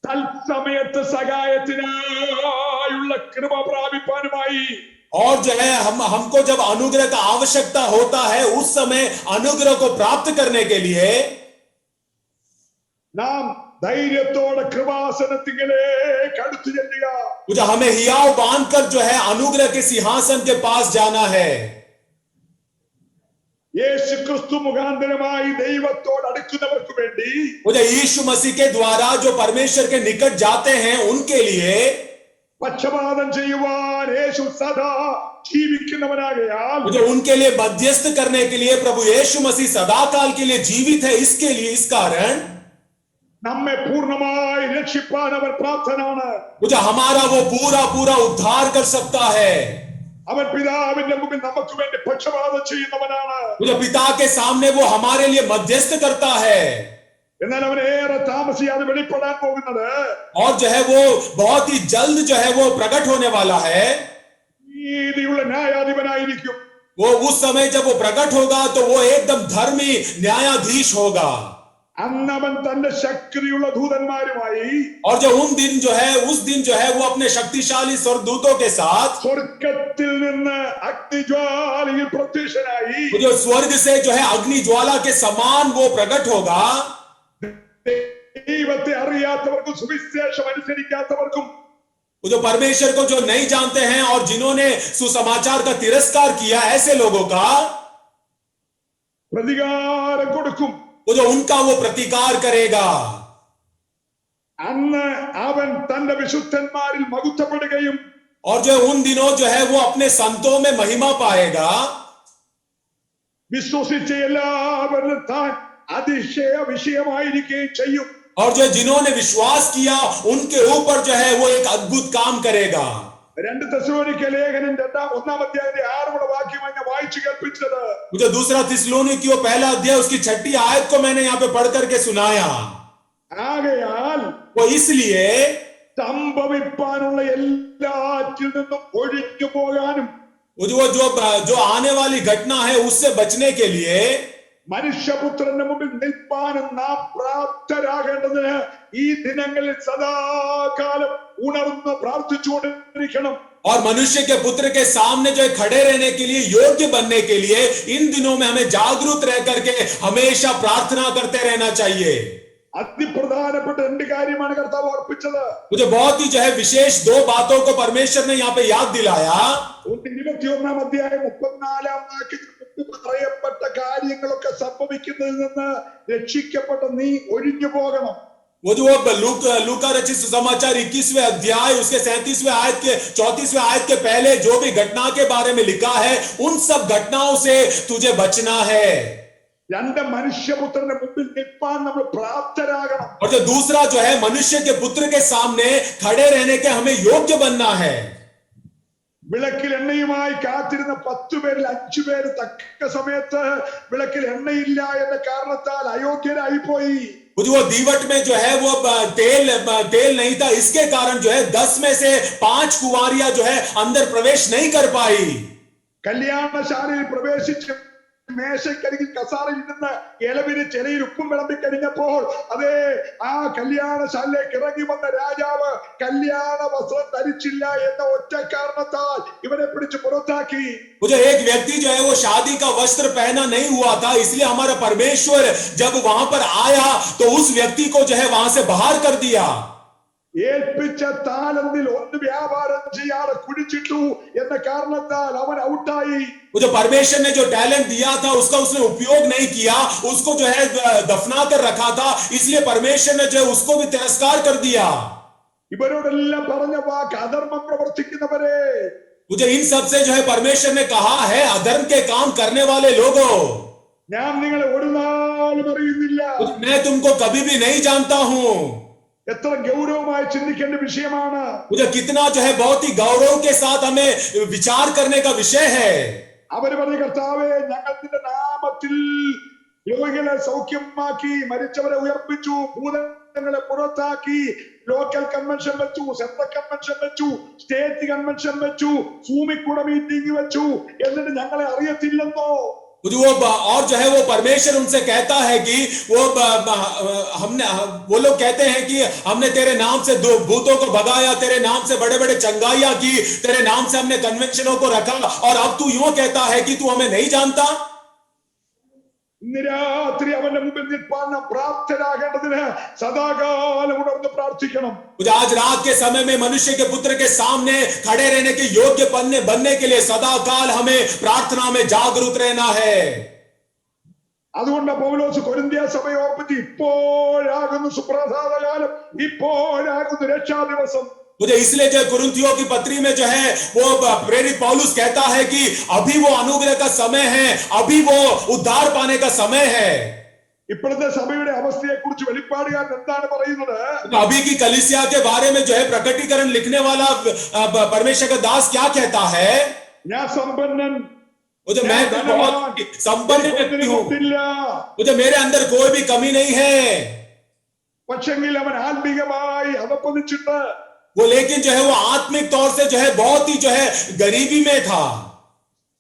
Speaker 2: തത്സമയത്ത് സഹായത്തിനായുള്ള കൃപ പ്രാപിപ്പാനുമായി
Speaker 3: और जो है हमको जब अनुग्रह का आवश्यकता होता है उस समय अनुग्रह को प्राप्त करने के लिए
Speaker 2: നാം ധൈര്യത്തോടെ കൃപാസനത്തിലേക്ക് അടുത്തു ചെല്ലുക.
Speaker 3: जो हमें हियाव बांधकर जो है अनुग्रह के सिंहासन के पास जाना है।
Speaker 2: യേശു ക്രിസ്തു മുഖാന്തരമായി ദൈവത്തോട് അടുക്കുന്നവർക്ക് വേണ്ടി
Speaker 3: जो यीशु मसीह के द्वारा जो परमेश्वर के निकट जाते हैं उनके लिए
Speaker 2: പക്ഷപാതം ചെയ്യുവാൻ യേശു സദാ ജീവിക്കുന്നവനാകയാൽ
Speaker 3: जो उनके लिए मध्यस्थ करने के लिए प्रभु यीशु मसीह सदाकाल के लिए जीवित है। इसके लिए इस कारण
Speaker 2: നമ്മെ പൂർണ്ണമായി രക്ഷിപ്പാൻ അവൻ പ്രാപ്തനാണ്.
Speaker 3: जो हमारा वो पूरा पूरा उद्धार कर सकता है।
Speaker 2: അവൻ പിതാവിന്റെ മുമ്പിൽ നമുക്ക് വേണ്ടി പക്ഷപാതം ചെയ്യുന്നവനാണ്.
Speaker 3: जो पिता के सामने वो हमारे लिए मध्यस्थ करता है।
Speaker 2: എന്നാൽ അവൻ ഏറെ താമസിയാതെ വെളിപ്പെടാൻ പോകുന്നത്
Speaker 3: और जो है वो बहुत ही जल्द जो है वो प्रकट होने वाला है।
Speaker 2: നീതിയുള്ള ന്യായാധിപനായിരിക്കും.
Speaker 3: वो उस समय जब वो प्रकट होगा तो वो एकदम धर्मी न्यायाधीश होगा।
Speaker 2: അന്ന് അവൻ തന്റെ ശക്തിയുള്ള ദൂതന്മാരുമായി
Speaker 3: और जो उस दिन जो है वो अपने शक्तिशाली स्वर्गदूतों के साथ
Speaker 2: സ്വർഗത്തിൽ നിന്ന് അഗ്നിജ്വാലയിൽ പ്രത്യക്ഷനായി
Speaker 3: जो स्वर्ग से जो है अग्नि ज्वाला के समान वो प्रकट होगा।
Speaker 2: ദൈവത്തെ അറിയാത്തവർക്കും സുവിശേഷം അനുസരിക്കാത്തവർക്കും
Speaker 3: जो परमेश्वर को जो नहीं जानते हैं और जिन्होंने सुसमाचार का तिरस्कार किया ऐसे लोगों का
Speaker 2: പ്രതികാരം കൊടുക്കും.
Speaker 3: वो जो उनका वो प्रतिकार करेगा।
Speaker 2: അന്ന് അവൻ തന്റെ വിശുദ്ധന്മാരിൽ മഹത്വപ്പെടുകയും
Speaker 3: और जो उन दिनों जो है वो अपने संतों में महिमा पाएगा।
Speaker 2: വിശ്വസിച്ച എല്ലാവരും താൻ അതിശയ വിഷയമായിരിക്കുകയും ചെയ്യും.
Speaker 3: और जो जिन्होंने विश्वास किया उनके ऊपर जो है वो एक अद्भुत काम करेगा।
Speaker 2: 2 തെസ്സലോനിക്ക ലേഖനം 1-ാം അധ്യായത്തിന്റെ 6 വാക്യമായി ഞാൻ വായിച്ചു കേൾപ്പിച്ചത്.
Speaker 3: जो दूसरा थिस्सलुनीकियों पहला अध्याय उसकी 6ठी आयत को मैंने यहाँ पे पढ़ करके सुनाया।
Speaker 2: ആകയാൽ
Speaker 3: वो इसलिए
Speaker 2: സംഭവിപ്പാനുള്ള എല്ലാറ്റിൽ നിന്നും ഒഴിഞ്ഞു പോകാനും
Speaker 3: जो आने वाली घटना है उससे बचने के लिए
Speaker 2: മനുഷ്യപുത്രന്റെ മുമ്പിൽ നിൽപ്പാനും നാം പ്രാപ്തരാകേണ്ടതിന് ഈ ദിനങ്ങളിൽ സദാകാലം ഉണർന്ന് പ്രാർത്ഥിച്ചുകൊണ്ടിരിക്കണം.
Speaker 3: और मनुष्य के पुत्र के सामने जो है खड़े रहने के लिए योग्य बनने के लिए इन दिनों में हमें जागरूक रह करके हमेशा प्रार्थना करते रहना चाहिए।
Speaker 2: അതിപ്രധാനപ്പെട്ട 2 കാര്യമാണ് കർത്താവ് ഓർപ്പിച്ചത്.
Speaker 3: मुझे बहुत ही जो है विशेष 2 बातों को परमेश्वर ने यहाँ पे याद दिलाया।
Speaker 2: 21-ാം അധ്യായം 34-ാം വാക്യത്തിൽ പറയപ്പെട്ട കാര്യങ്ങളൊക്കെ സംഭവിക്കുന്നതിൽ നിന്ന് രക്ഷിക്കപ്പെട്ട നീ ഒഴിഞ്ഞു പോകണം.
Speaker 3: वो जो लूका रचित सुसमाचार 21वें अध्याय उसके 37वें आयत के 34वें आयत के पहले जो भी घटना के बारे में लिखा है उन सब घटनाओं से तुझे बचना है।
Speaker 2: രണ്ട് മനുഷ്യപുത്രന്റെ മുമ്പിൽ നിൽപ്പാൻ നമ്മൾ പ്രാപ്തരാകണം.
Speaker 3: और जो दूसरा जो है मनुष्य के पुत्र के सामने खड़े रहने के हमें योग्य बनना है।
Speaker 2: വിളക്കിൽ എണ്ണയുമായി കാത്തിരുന്ന 10 പേരിൽ 5 പേര് തക്ക സമയത്ത് വിളക്കിൽ എണ്ണയില്ല എന്ന കാരണത്താൽ അയോഗ്യരായി പോയി.
Speaker 3: वो दीवट में जो है वो तेल नहीं था, इसके कारण जो है 10 में से 5 कुंवारियां जो है अंदर प्रवेश नहीं कर पाई।
Speaker 2: കല്യാണശാലയിൽ പ്രവേശിച്ച് മേശക്കരികിൽ കസാരയിൽ നിന്ന് ഇലവിന് ചെലയിൽ ഉപ്പും വിളമ്പി കഴിഞ്ഞപ്പോൾ അതേ ആ കല്യാണശാലയിലേക്ക് ഇറങ്ങി വന്ന രാജാവ് കല്യാണ വസ്ത്രം ധരിച്ചില്ല എന്ന ഒറ്റ കാരണത്താൽ ഇവനെ പിടിച്ച് പുറത്താക്കി.
Speaker 3: जो एक व्यक्ति जो है वो शादी का वस्त्र पहना नहीं हुआ था, इसलिए हमारा परमेश्वर जब वहां पर आया तो उस व्यक्ति को जो है वहां से बाहर कर दिया।
Speaker 2: ഏൽപ്പിച്ച താലന്തിൽ ഒന്ന് വ്യാപാരം ചെയ്യാതെ കുടിച്ചിട്ടു എന്ന കാരണത്താൽ അവൻ ഔട്ടായി.
Speaker 3: जो परमेश्वर ने जो टैलेंट दिया था उसका उसने उपयोग नहीं किया, उसको जो है दफना कर रखा था, इसलिए परमेश्वर ने जो है उसको भी तिरस्कार कर दिया।
Speaker 2: ഇവരോടെല്ലാം പറഞ്ഞ വാക്ക് അധർമ്മം പ്രവർത്തിക്കുന്നവരെ,
Speaker 3: मुझे इन सब से जो है परमेश्वर ने कहा है अधर्म के काम करने वाले लोगों,
Speaker 2: ഞാൻ നിങ്ങളെ ഒരു നാളും അറിയുന്നില്ല.
Speaker 3: मैं तुमको कभी भी नहीं जानता हूं.
Speaker 2: എത്ര ഗൗരവമായി ചിന്തിക്കേണ്ട വിഷയമാണ്.
Speaker 3: मुझे कितना जो है बहुत ही गौरव के साथ हमें विचार करने का विषय है.
Speaker 2: അവര് പറഞ്ഞ കർത്താവേ, ഞങ്ങൾ നിന്റെ നാമത്തിൽ രോഗികളെ സൗഖ്യമാക്കി, മരിച്ചവരെ ഉയർപ്പിച്ചു, ഭൂതങ്ങളെ പുറത്താക്കി, ലോക്കൽ കൺവെൻഷൻ വെച്ചു, സെൻട്രൽ കൺവെൻഷൻ വെച്ചു, സ്റ്റേറ്റ് കൺവെൻഷൻ വെച്ചു, സൂമിൽ കൂടെ മീറ്റിംഗ് വെച്ചു, എന്നിട്ട് ഞങ്ങളെ അറിയത്തില്ലെന്നോ?
Speaker 3: और जो है वो परमेश्वर उनसे कहता है कि वो लोग कहते हैं कि हमने तेरे नाम से दो भूतों को भगाया, तेरे नाम से बड़े बड़े चंगाइयां की, तेरे नाम से हमने कन्वेंशनों को रखा, और अब तू यूं कहता है कि तू हमें नहीं जानता.
Speaker 2: രാത്രി അവന്റെ മുമ്പിൽ നിൽപ്പാൻ പ്രാപ്തരാകേണ്ടതിന് സദാകാലം ഉണർന്ന് പ്രാർത്ഥിക്കണം.
Speaker 3: आज रात के समय में मनुष्य के पुत्र के सामने खड़े रहने के योग्य बनने के लिए सदा काल हमें प्रार्थना में जागरूक रहना है.
Speaker 2: അതുകൊണ്ട് പൗലോസ് കൊരിന്ത്യ സഭയെ ഓർപ്പിച്ച് ഇപ്പോഴാകുന്നു സുപ്രഭാതകാലം, ഇപ്പോഴാകുന്നു രക്ഷാ ദിവസം.
Speaker 3: मुझे इसलिए जो कुरिन्थियों की पत्री में जो है वो प्रेरित पौलुस कहता है कि अभी वो अनुग्रह का समय है, अभी वो उद्धार पाने का समय है.
Speaker 2: ഇപ്പോഴത്തെ സഭയുടെ അവസ്ഥയെ കുറിച്ച് വെളിപ്പാടുകാരൻ എന്താണ് പറയുന്നത്?
Speaker 3: अभी की कलीसिया के बारे में जो है प्रकटीकरण लिखने वाला परमेश्वर का दास क्या कहता है?
Speaker 2: ഞാൻ സമ്പന്നൻ,
Speaker 3: मुझे मैं बहुत संपन्न व्यक्ति हूं, मुझे मेरे अंदर कोई भी कमी नहीं है.
Speaker 2: പക്ഷെങ്കിൽ അവൻ ആത്മീകമായി അധപ്പതിച്ചിട്ട്,
Speaker 3: वो लेकिन जो है वो आत्मिक तौर से जो है बहुत ही जो है गरीबी में था.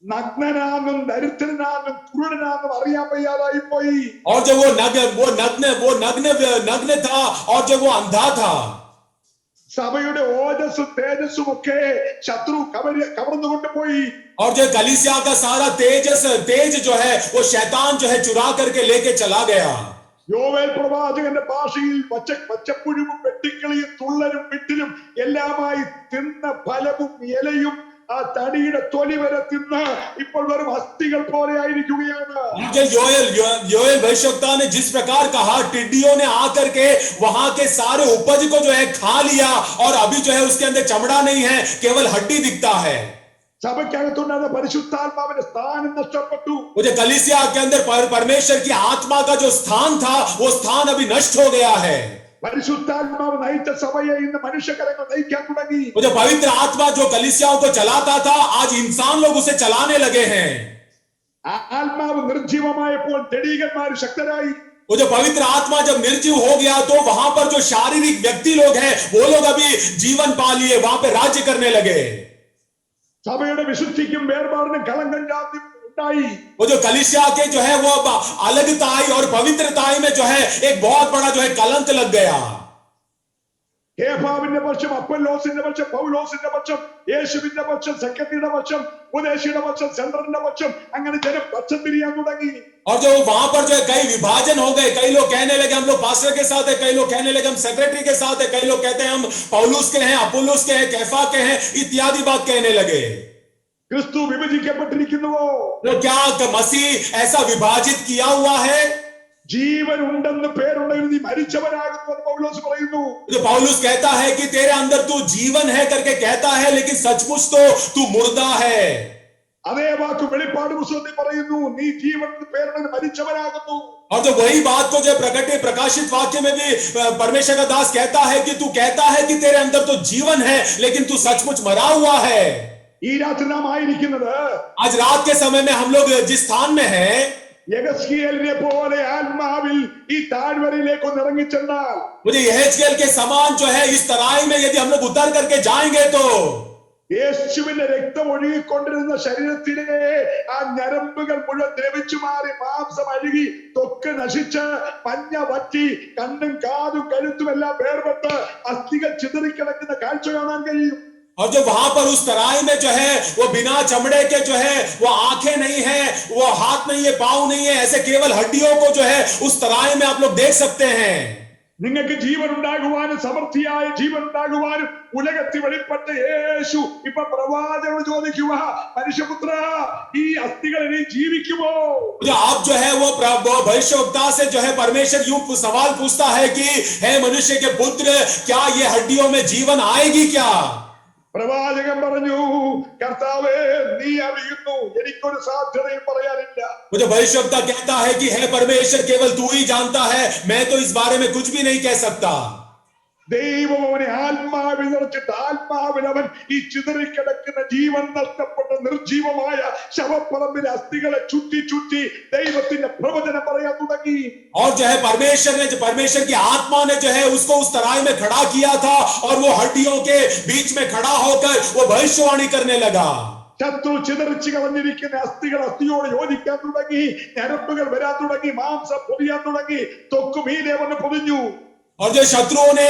Speaker 2: നഗ്നനാന്നും ദരിദ്രനാന്നും കുരുടനാന്നും അറിയാൻ വയ്യാതായി പോയി.
Speaker 3: और जब वो नग्न था, और जब वो अंधा था.
Speaker 2: സഭയുടെ ഓജസ്സും തേജസ്സും ഒക്കെ ശത്രു കവർന്നുകൊണ്ട് പോയി.
Speaker 3: और जो कलीसिया का सारा तेज जो है वो शैतान जो है चुरा करके लेके चला गया.
Speaker 2: യോവേൽ പ്രവാചകന്റെ ഭാഷയിൽ പച്ചപ്പുഴുവും വെട്ടിക്കിളിയും തുള്ളലും വിട്ടിലും എല്ലാമായി തിന്ന ഫലവും ഇലയും ആ തടിയുടെ തൊലി വരെ തിന്ന് ഇപ്പോൾ വെറും അസ്ഥികൾ പോലെ ആയിരിക്കുകയാണ്.
Speaker 3: योएल भविष्यवक्ता ने जिस प्रकार कहा, टिड्डियों ने आकर के वहां के सारे उपज को जो है खा लिया, और अभी जो है उसके अंदर चमड़ा नहीं है, केवल हड्डी दिखता है.
Speaker 2: സഭയ്ക്കകത്തുണ്ടായിരുന്ന പരിശുദ്ധാത്മാവിന്റെ സ്ഥാനം നഷ്ടപ്പെട്ടു.
Speaker 3: मुझे कलीसिया के अंदर परमेश्वर की आत्मा का जो स्थान था, वो स्थान अभी नष्ट हो गया है.
Speaker 2: പരിശുദ്ധാത്മാവ് നയിച്ച സഭയെ ഇന്ന് മനുഷ്യകരങ്ങൾ നയിക്കാൻ തുടങ്ങി.
Speaker 3: मुझे पवित्र आत्मा जो कलीसियाओं को चलाता था, आज इंसान लोग उसे चलाने लगे हैं.
Speaker 2: ആത്മാവ് നിർജീവമായപ്പോൾ ജഡീകന്മാർ ശക്തരായി.
Speaker 3: वो जो पवित्र आत्मा जब निर्जीव हो गया, तो वहां पर जो शारीरिक व्यक्ति लोग हैं, वो लोग अभी जीवन पा लिए, वहां पे राज्य करने लगे.
Speaker 2: സഭയുടെ വിശുദ്ധിക്കും വേർപാടിനും കളങ്കം ജാതി ഉണ്ടായി.
Speaker 3: वो जो कलीसिया के जो है वो अलगताई और पवित्रताई में जो है एक बहुत बड़ा जो है कलंक लग गया.
Speaker 2: കേഫാവിന്റെ പക്ഷം, അപ്പൊല്ലോസിന്റെ പക്ഷം, പൗലോസിന്റെ പക്ഷം, യേശുവിന്റെ പക്ഷം, സെക്രട്ടറിയുടെ പക്ഷം, ഉപദേശിയുടെ പക്ഷം, സെൻട്രലിന്റെ പക്ഷം, അങ്ങനെ ജനം പക്ഷം തിരിയാൻ തുടങ്ങി.
Speaker 3: और जो वहां पर जो है कई विभाजन हो गए. कई लोग कहने लगे हम लोग पास्टर के साथ है, कई लोग कहने लगे हम सेक्रेटरी के साथ है, कई लोग कहते हैं हम पौलुस के हैं, अपोलोस के हैं, कैफा के हैं, इत्यादि बात कहने लगे.
Speaker 2: ക്രിസ്തു വിഭജിക്കപ്പെട്ടിരിക്കുന്നുവോ?
Speaker 3: तो क्या मसीह ऐसा विभाजित किया हुआ है?
Speaker 2: ജീവൻ ഉണ്ടെന്ന് പേരുണ്ടെങ്കിൽ നീ മരിച്ചവനാകുന്നു എന്ന് പൗലോസ് പറയുന്നു.
Speaker 3: जो पौलुस कहता है कि तेरे अंदर तू जीवन है करके कहता है, लेकिन सचमुच तो तू मुर्दा है.
Speaker 2: അതേ വാക്ക് വെളിപ്പാട് പുസ്തകത്തിൽ പറയുന്നു, നീ ജീവൻ പേരുണ്ടെന്ന് മരിച്ചവനാകുന്നു.
Speaker 3: और जो वही बात को जो प्रकाशित वाक्य में भी परमेश्वर का दास कहता है कि तू कहता है कि तेरे अंदर तो जीवन है, लेकिन तू सचमुच मरा हुआ है.
Speaker 2: ഈ രാത്രി നാം ആയിരിക്കുന്നത്,
Speaker 3: आज रात के समय में हम लोग जिस स्थान में हैं,
Speaker 2: യെഹെസ്കേലിനെ പോലെ ആത്മാവിൽ ഈ താഴ്വരയിലേക്ക് ഒന്ന് ഇറങ്ങിച്ചെന്നാൽ,
Speaker 3: मुझे यहेजकेल के समान जो है इस तराई में यदि हम लोग उतर करके जाएंगे, तो
Speaker 2: യേശുവിന്റെ രക്തം ഒഴുകിക്കൊണ്ടിരുന്ന ശരീരത്തിലെ ആ ഞരമ്പുകൾ മുഴുവൻ ദ്രവിച്ചു മാറി, മാംസം അഴുകി, ത്വക്ക് നശിച്ച്, മഞ്ഞ വറ്റി, കണ്ണും കാതും കഴുത്തും എല്ലാം വേർപെട്ട് അസ്ഥികൾ ചിതറിക്കിടക്കുന്ന കാഴ്ച കാണാൻ കഴിയും.
Speaker 3: और जो वहां पर उस तराई में जो है वो बिना चमड़े के जो है वो आंखें नहीं है, वो हाथ नहीं है, पांव नहीं है, ऐसे केवल हड्डियों को जो है उस तराई में आप लोग देख सकते हैं.
Speaker 2: നിങ്ങൾക്ക് ജീവൻ ഉണ്ടാകുവാനും സമൃദ്ധിയായ ജീവൻ ഉണ്ടാകുവാനും ഉലകത്തിൽ വെളിപ്പെട്ട യേശു ഇപ്പൊ പ്രവാചകനോട് ചോദിക്കുക, മനുഷ്യപുത്ര, ഈ അസ്ഥികൾ ഇനി ജീവിക്കുമോ?
Speaker 3: जो आप जो है वो भविष्यवक्ता से जो है परमेश्वर यूं सवाल पूछता है कि हे मनुष्य के पुत्र, क्या ये हड्डियों में जीवन आएगी क्या?
Speaker 2: പ്രവാചകൻ പറഞ്ഞു, കർത്താവേ, നീ അറിയുന്നു, എനിക്കൊരു സാധ്യതയും പറയാനില്ല.
Speaker 3: मुझे भविष्यवक्ता कहता है कि हे परमेश्वर, केवल तू ही जानता है, मैं तो इस बारे में कुछ भी नहीं कह सकता.
Speaker 2: ദൈവം അവനെ ആത്മാവിൽ നിറച്ചിട്ട് ആത്മാവിൽ അവൻ ഈ ചിതറിക്കിടക്കുന്ന ജീവൻ നഷ്ടപ്പെട്ട നിർജീവമായ ശവപ്പറമ്പിലെ അസ്ഥികളെ ചുറ്റി ചുറ്റി ദൈവത്തിന്റെ പ്രവചനം പറയാൻ തുടങ്ങി.
Speaker 3: और जो है परमेश्वर की आत्मा ने जो है उसको उस तराई में खड़ा किया था और वो हड्डियों के बीच में खड़ा होकर वो भविष्यवाणी करने लगा.
Speaker 2: ശത്രു ചിതറിച്ച് കളഞ്ഞിരിക്കുന്ന അസ്ഥികൾ അസ്ഥിയോട് യോജിക്കാൻ തുടങ്ങി, ഞരമ്പുകൾ വരാൻ തുടങ്ങി, മാംസം പൊതിയാൻ തുടങ്ങി, ത്വക്ക് മീതെ വന്ന് പൊതിഞ്ഞു.
Speaker 3: और जो शत्रुओं ने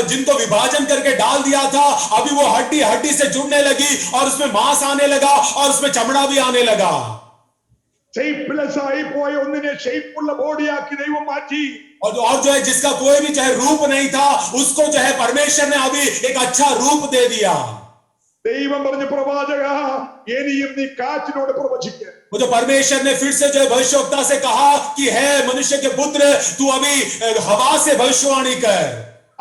Speaker 3: जिनको विभाजन करके डाल दिया था, अभी वो हड्डी हड्डी से जुड़ने लगी और उसमें मांस आने लगा और उसमें चमड़ा भी आने लगा.
Speaker 2: ഷേപ്പ്ലെസ്സായി പോയ ഒന്നിനെ ഷേപ്പുള്ള ബോഡിയാക്കി ദൈവം മാറ്റി.
Speaker 3: और जो है जिसका कोई भी चाहे रूप नहीं था, उसको जो है परमेश्वर ने अभी एक अच्छा रूप दे दिया.
Speaker 2: ദൈവം പറഞ്ഞു, പ്രവാചക ഇനിയും നീ കാറ്റിനോട് പ്രവചിക്ക.
Speaker 3: वो जो परमेश्वर ने फिर से जो है भविष्यवक्ता से कहा कि है मनुष्य के पुत्र, तू अभी हवा से भविष्यवाणी कर.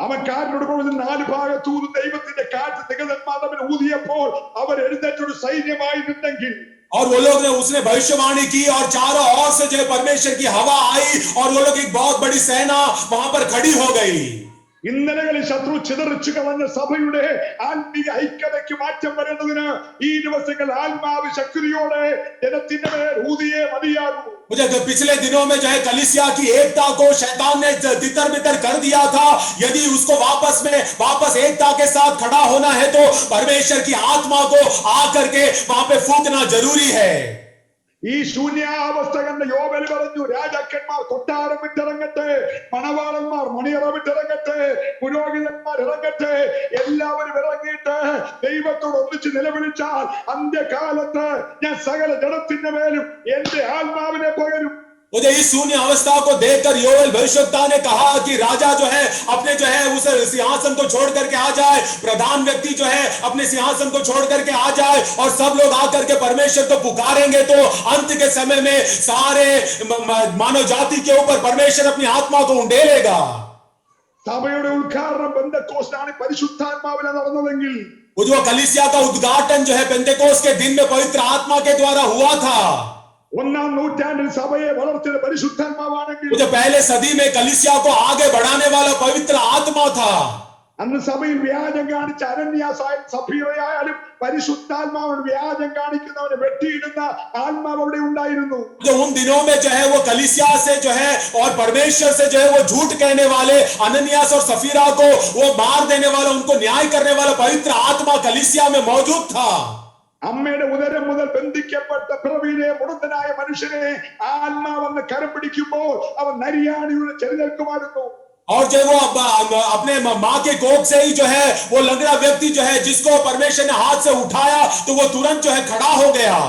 Speaker 2: അവൻ കാറ്റിനോട് പ്രവചിച്ചു. 4 ഭാഗത്തൂന്ന് ദൈവത്തിന്റെ കാറ്റ് നിഗതന്മാർ അവൻ ഊതിയപ്പോൾ അവർ എഴുന്നേറ്റൊരു സൈന്യമായി നിന്നെങ്കിൽ.
Speaker 3: और वो लोग ने उसने भविष्यवाणी की और चारों ओर से जो है परमेश्वर की हवा आई और वो लोग एक बहुत बड़ी सेना वहां पर खड़ी हो गई.
Speaker 2: ഇന്നലകളിൽ ശത്രു ചിതറിച്ചു കളഞ്ഞ സഭയുടെ ആത്മീയ ഐക്യതയ്ക്ക് മാറ്റം വരേണ്ടതിന് ഈ ദിവസങ്ങൾ ആത്മാവ് ശക്തിയോടെ ജനത്തിന്റെ മേൽ ഊതിയേ മതിയാകൂ.
Speaker 3: मुझे पिछले दिनों में जो है कलीसिया की एकता को शैतान ने तितर बितर कर दिया था. यदि उसको वापस एकता के साथ खड़ा होना है तो परमेश्वर की आत्मा को आकर के वहां पे फूंकना जरूरी है.
Speaker 2: ഈ ശൂന്യാവസ്ഥ കണ്ട യോബേൽ പറഞ്ഞു, രാജാക്കന്മാർ കൊട്ടാരം വിട്ടിറങ്ങട്ടെ, മണവാളന്മാർ മണിയറ വിട്ടിറങ്ങട്ടെ, പുരോഹിതന്മാർ ഇറങ്ങട്ടെ, എല്ലാവരും ഇറങ്ങിയിട്ട് ദൈവത്തോട് ഒന്നിച്ച് നിലവിളിച്ചാൽ അന്ത്യകാലത്ത് ഞാൻ സകല ജനത്തിന്റെ മേലും എന്റെ ആത്മാവിനെ പകരും.
Speaker 3: मुझे इस शून्य अवस्था को देखकर योएल भविष्यवक्ता ने कहा कि राजा जो है अपने जो है उस सिंहासन को छोड़ करके आ जाए, प्रधान व्यक्ति जो है अपने सिंहासन को छोड़ करके आ जाए और सब लोग आकर के परमेश्वर को पुकारेंगे तो अंत के समय में सारे मानव जाति के ऊपर परमेश्वर अपनी आत्मा को उंडेलेगा.
Speaker 2: സഭയുടെ ഉദ്ഘാടനം പെന്തക്കോസ്താണ് പരിശുദ്ധാത്മാവിനെ നടന്നതെങ്കിൽ,
Speaker 3: वो जो कलीसिया का उद्घाटन जो है पेंतेकोस्त के दिन में पवित्र आत्मा के द्वारा हुआ था.
Speaker 2: 1-ാം നൂറ്റാണ്ടിൽ സഭയെ വളർത്തിയ പരിശുദ്ധാത്മാവാണെങ്കിൽ,
Speaker 3: जो पहले सदी में कलीसिया को आगे बढ़ाने वाला पवित्र आत्मा था.
Speaker 2: അന്ന് സഭയിൽ വ്യാജം കാണിച്ച അനന്യാസായാലും സഫീറയായാലും പരിശുദ്ധാത്മാവൻ വ്യാജം കാണിക്കുന്നവനെ വെട്ടിയിടുന്ന ആത്മാവ് അവിടെ ഉണ്ടായിരുന്നു.
Speaker 3: जो उन दिनों में जो है वो कलीसिया से जो है और परमेश्वर से जो है वो झूठ कहने वाले अनन्यास और सफीरा को वो मार देने वाला, उनको न्याय करने वाला पवित्र आत्मा कलीसिया में मौजूद था.
Speaker 2: അമ്മയുടെ ഉദരം മുതൽ ബന്ധിക്കപ്പെട്ട പിറവിയിലെ മുടന്തനായ മനുഷ്യനെ ആത്മാവെന്ന് കരം പിടിക്കുമ്പോൾ അവൻ നരിയാണിയുടെ ചെറുതേൽക്കുമായിരുന്നു.
Speaker 3: और जब वो अपने माँ के कोख से ही जो है वो लंगड़ा व्यक्ति जो है जिसको परमेश्वर ने हाथ से उठाया तो वो तुरंत जो है खड़ा हो गया.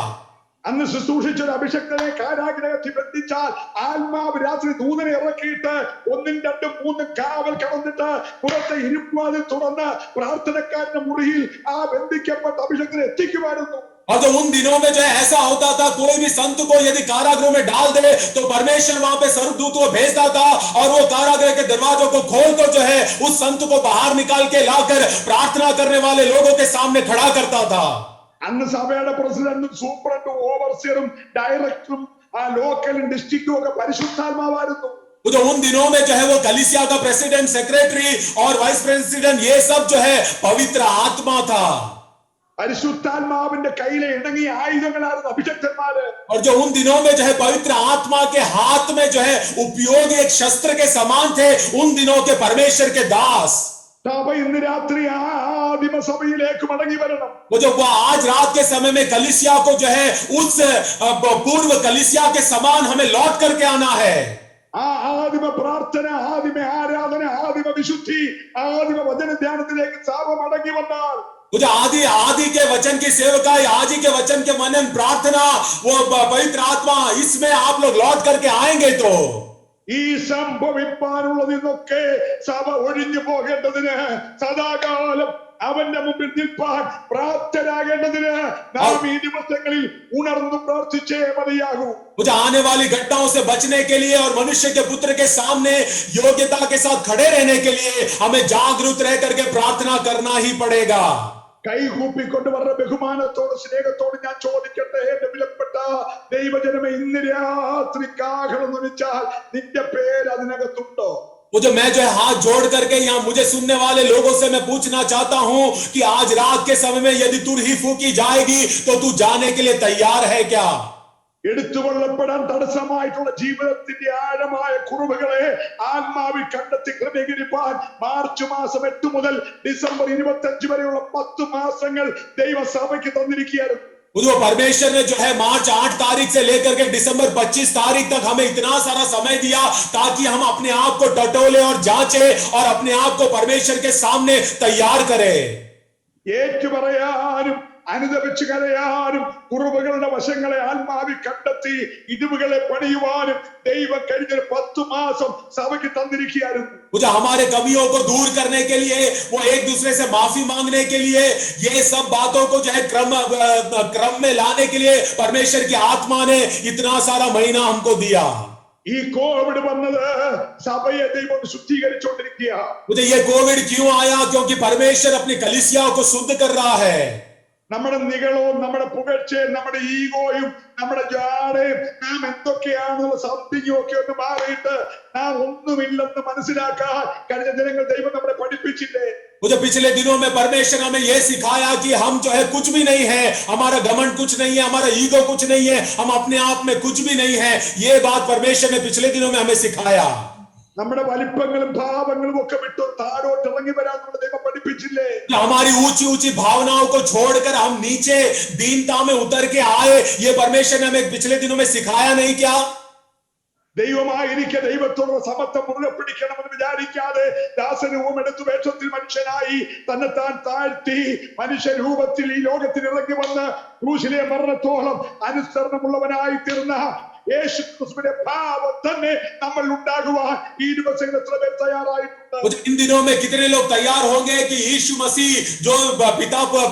Speaker 2: അന്ന് ശുശ്രൂഷിച്ചൊരു അഭിഷക്തനെ കാരാഗ്രഹത്തിൽ ബന്ധിച്ചാൽ ആത്മാവ് രാത്രി ദൂതനെ ഇറക്കിയിട്ട് 1, 2, 3 കാവൽ കടന്നിട്ട് പുറത്തെ ഇരുപ്പാതിൽ തുറന്ന് പ്രാർത്ഥനക്കാരന്റെ മുറിയിൽ ആ ബന്ധിക്കപ്പെട്ട അഭിഷക്തനെ എത്തിക്കുമായിരുന്നു.
Speaker 3: और जो उन दिनों में जो है ऐसा होता था, कोई भी संत को यदि कारागृह में डाल दे तो परमेश्वर वहां पे स्वर्गदूत को भेजता था और वो कारागृह के दरवाजों को खोल कर जो है उस संत को बाहर निकाल के लाकर प्रार्थना करने वाले लोगों के सामने खड़ा करता था.
Speaker 2: അന്ന് സഭയുടെ പ്രസിഡന്റും സൂപ്രണ്ടും ഓവർസിയറും ഡയറക്ടറും ആ ലോക്കലും ഡിസ്ട്രിക്റ്റും ഒക്കെ പരിശുദ്ധാത്മാവായിരുന്നു.
Speaker 3: जो उन दिनों में जो है वो कलीसिया का प्रेसिडेंट, सेक्रेटरी और वाइस प्रेसिडेंट ये सब जो है पवित्र आत्मा था.
Speaker 2: പരിശുദ്ധാത്മാവിന്റെ കയ്യിലെ ഇണങ്ങിയ ആയുധങ്ങളായിരുന്നു അഭിഷക്തന്മാര്.
Speaker 3: और जो उन दिनों में जो है पवित्र आत्मा के हाथ में जो है उपयोगी एक शस्त्र के समान थे उन दिनों के परमेश्वर के दास.
Speaker 2: സഭ ഇന്ന് രാത്രി ആദിമ സഭയിലേക്ക് മടങ്ങി വരണം.
Speaker 3: वो जो वो आज रात के समय में कलीसिया को जो है उस पूर्व कलीसिया के समान हमें लौट करके आना है.
Speaker 2: ആ ആദിമ പ്രാർത്ഥന, ആദിമ ആരാധന, ആദിമ വിശുദ്ധി, ആദിമ വചന ധ്യാനത്തിലേക്ക് സഭ മടങ്ങി വന്നാൽ,
Speaker 3: मुझे आदि के वचन की सेवकाई, आदि के वचन के मनन, प्रार्थना, वो पवित्र आत्मा, इसमें आप लोग लौट करके आएंगे तो
Speaker 2: ഈ സംഭവിപ്പാനുള്ളതിൽ നിന്നൊക്കെ സഭ ഒഴിഞ്ഞു പോകേണ്ടതിന് സദാകാലം അവന്റെ മുമ്പിൽ നിൽപ്പാൻ പ്രാപ്തരാകേണ്ടതിന് നാം ഈ ദിവസങ്ങളിൽ ഉണർന്നു പ്രാർത്ഥിച്ചേ മതിയാകൂ.
Speaker 3: मुझे आने वाली घटनाओं से बचने के लिए और मनुष्य के पुत्र के सामने योग्यता के साथ खड़े रहने के लिए हमें जागरूक रह करके प्रार्थना करना ही पड़ेगा.
Speaker 2: കൈകൂപ്പിക്കൊണ്ട് വളരെ ബഹുമാനത്തോട് സ്നേഹത്തോട് ഞാൻ ചോദിക്കട്ടെ, എന്റെ വിലപ്പെട്ട ദൈവജനമേ, ഇന്ന് രാത്രി കാഹളം ധ്വനിച്ചാൽ നിന്റെ പേര് അതിനകത്തുണ്ടോ?
Speaker 3: वो जो मैं जो है हाथ जोड़ करके यहाँ मुझे सुनने वाले लोगों से मैं पूछना चाहता हूं कि आज रात के समय में यदि तुरही फूकी जाएगी तो तू जाने के लिए तैयार है क्या?
Speaker 2: എടുത്തുകൊള്ളപ്പെടാൻ തടസ്സമായിട്ടുള്ള ജീവിതത്തിന്റെ ആഴമായ കുറവുകളെ ആത്മാവിൽ കണ്ടെത്തി ക്രമീകരിപ്പാൻ മാർച്ച് മാസം 8 മുതൽ ഡിസംബർ 25 വരെയുള്ള 10 മാസങ്ങൾ ദൈവസഭയ്ക്ക് തന്നിരിക്കുകയായിരുന്നു.
Speaker 3: वो परमेश्वर ने जो है मार्च 8 तारीख से लेकर के दिसंबर 25 तारीख तक हमें इतना सारा समय दिया ताकि हम अपने आप को टटोले और जांचे और अपने आप को परमेश्वर के सामने तैयार करें.
Speaker 2: ഏറ്റുപറയാനും അനുദപിച്ചു കരയാനും കുറവുകളുടെ വശങ്ങളെ ആത്മാവിൽ കണ്ടെത്തി ഇടിവുകളെ പണിയുവാനും ദൈവം കഴിഞ്ഞ 10 മാസം സഭയ്ക്ക് തന്നിരിക്കുകയായിരുന്നു.
Speaker 3: मुझे हमारे कमियों को दूर करने के लिए, वो एक दूसरे से माफी मांगने के लिए, ये सब बातों को जो है क्रम में लाने के लिए परमेश्वर की आत्मा ने इतना सारा महीना हमको दिया.
Speaker 2: ഈ കോവിഡ് വന്നത് സഭയെ ദൈവം ശുദ്ധീകരിച്ചുകൊണ്ടിരിക്കുക.
Speaker 3: मुझे ये कोविड क्यों आया? क्योंकि परमेश्वर अपनी कलीसियाओं को शुद्ध कर रहा है.
Speaker 2: നമ്മുടെ നികളവും നമ്മുടെ പുകഴ്ചയും നമ്മുടെ ഈഗോയും നമ്മുടെ ജാടയും നാം എന്തൊക്കെയാണെന്നുള്ള സംതിങ്ങും ഒക്കെ ഒന്ന് മാറിയിട്ട് നാം ഒന്നുമില്ലെന്ന് മനസ്സിലാക്കാൻ കഴിഞ്ഞ ദിനങ്ങൾ ദൈവം നമ്മളെ പഠിപ്പിച്ചില്ലേ?
Speaker 3: मुझे पिछले दिनों में परमेश्वर हमें यह सिखाया कि हम जो है कुछ भी नहीं है, हमारा घमंड कुछ नहीं है, हमारा ईगो कुछ नहीं है, हम अपने आप में कुछ भी नहीं है. ये बात परमेश्वर ने पिछले दिनों में हमें सिखाया.
Speaker 2: നമ്മുടെ വലിപ്പങ്ങളും ഭാവങ്ങളും ഒക്കെ വിട്ടു താഴോട്ട് ഇറങ്ങി വരാനുള്ള ദൈവം പഠിപ്പിച്ചില്ലേ?
Speaker 3: हमारी ऊंची ऊंची भावनाओं को छोड़कर हम नीचे दीनता में उतर के आए, ये परमेश्वर ने हमें पिछले दिनों में सिखाया नहीं क्या?
Speaker 2: ദൈവമായിരിക്കെ ദൈവത്തോടുള്ള സമത്വം മുറുകെ പിടിക്കണമെന്ന് വിചാരിക്കാതെ ദാസരൂപം എടുത്തു വേഷത്തിൽ മനുഷ്യനായി തന്നെ താൻ താഴ്ത്തി മനുഷ്യരൂപത്തിൽ ഈ ലോകത്തിൽ ഇറങ്ങി വന്ന് ക്രൂശിലെ മരണത്തോളം അനുസരണമുള്ളവനായി തീർന്ന യേശു ക്രിസ്തുവിന്റെ ഭാവം തന്നെ നമ്മൾ ഉണ്ടാകുവാൻ ഈ ദിവസങ്ങൾ എത്ര പേർ തയ്യാറായിട്ടുണ്ട്?
Speaker 3: इन दिनों में कितने लोग तैयार होंगे कि यीशु मसीह जो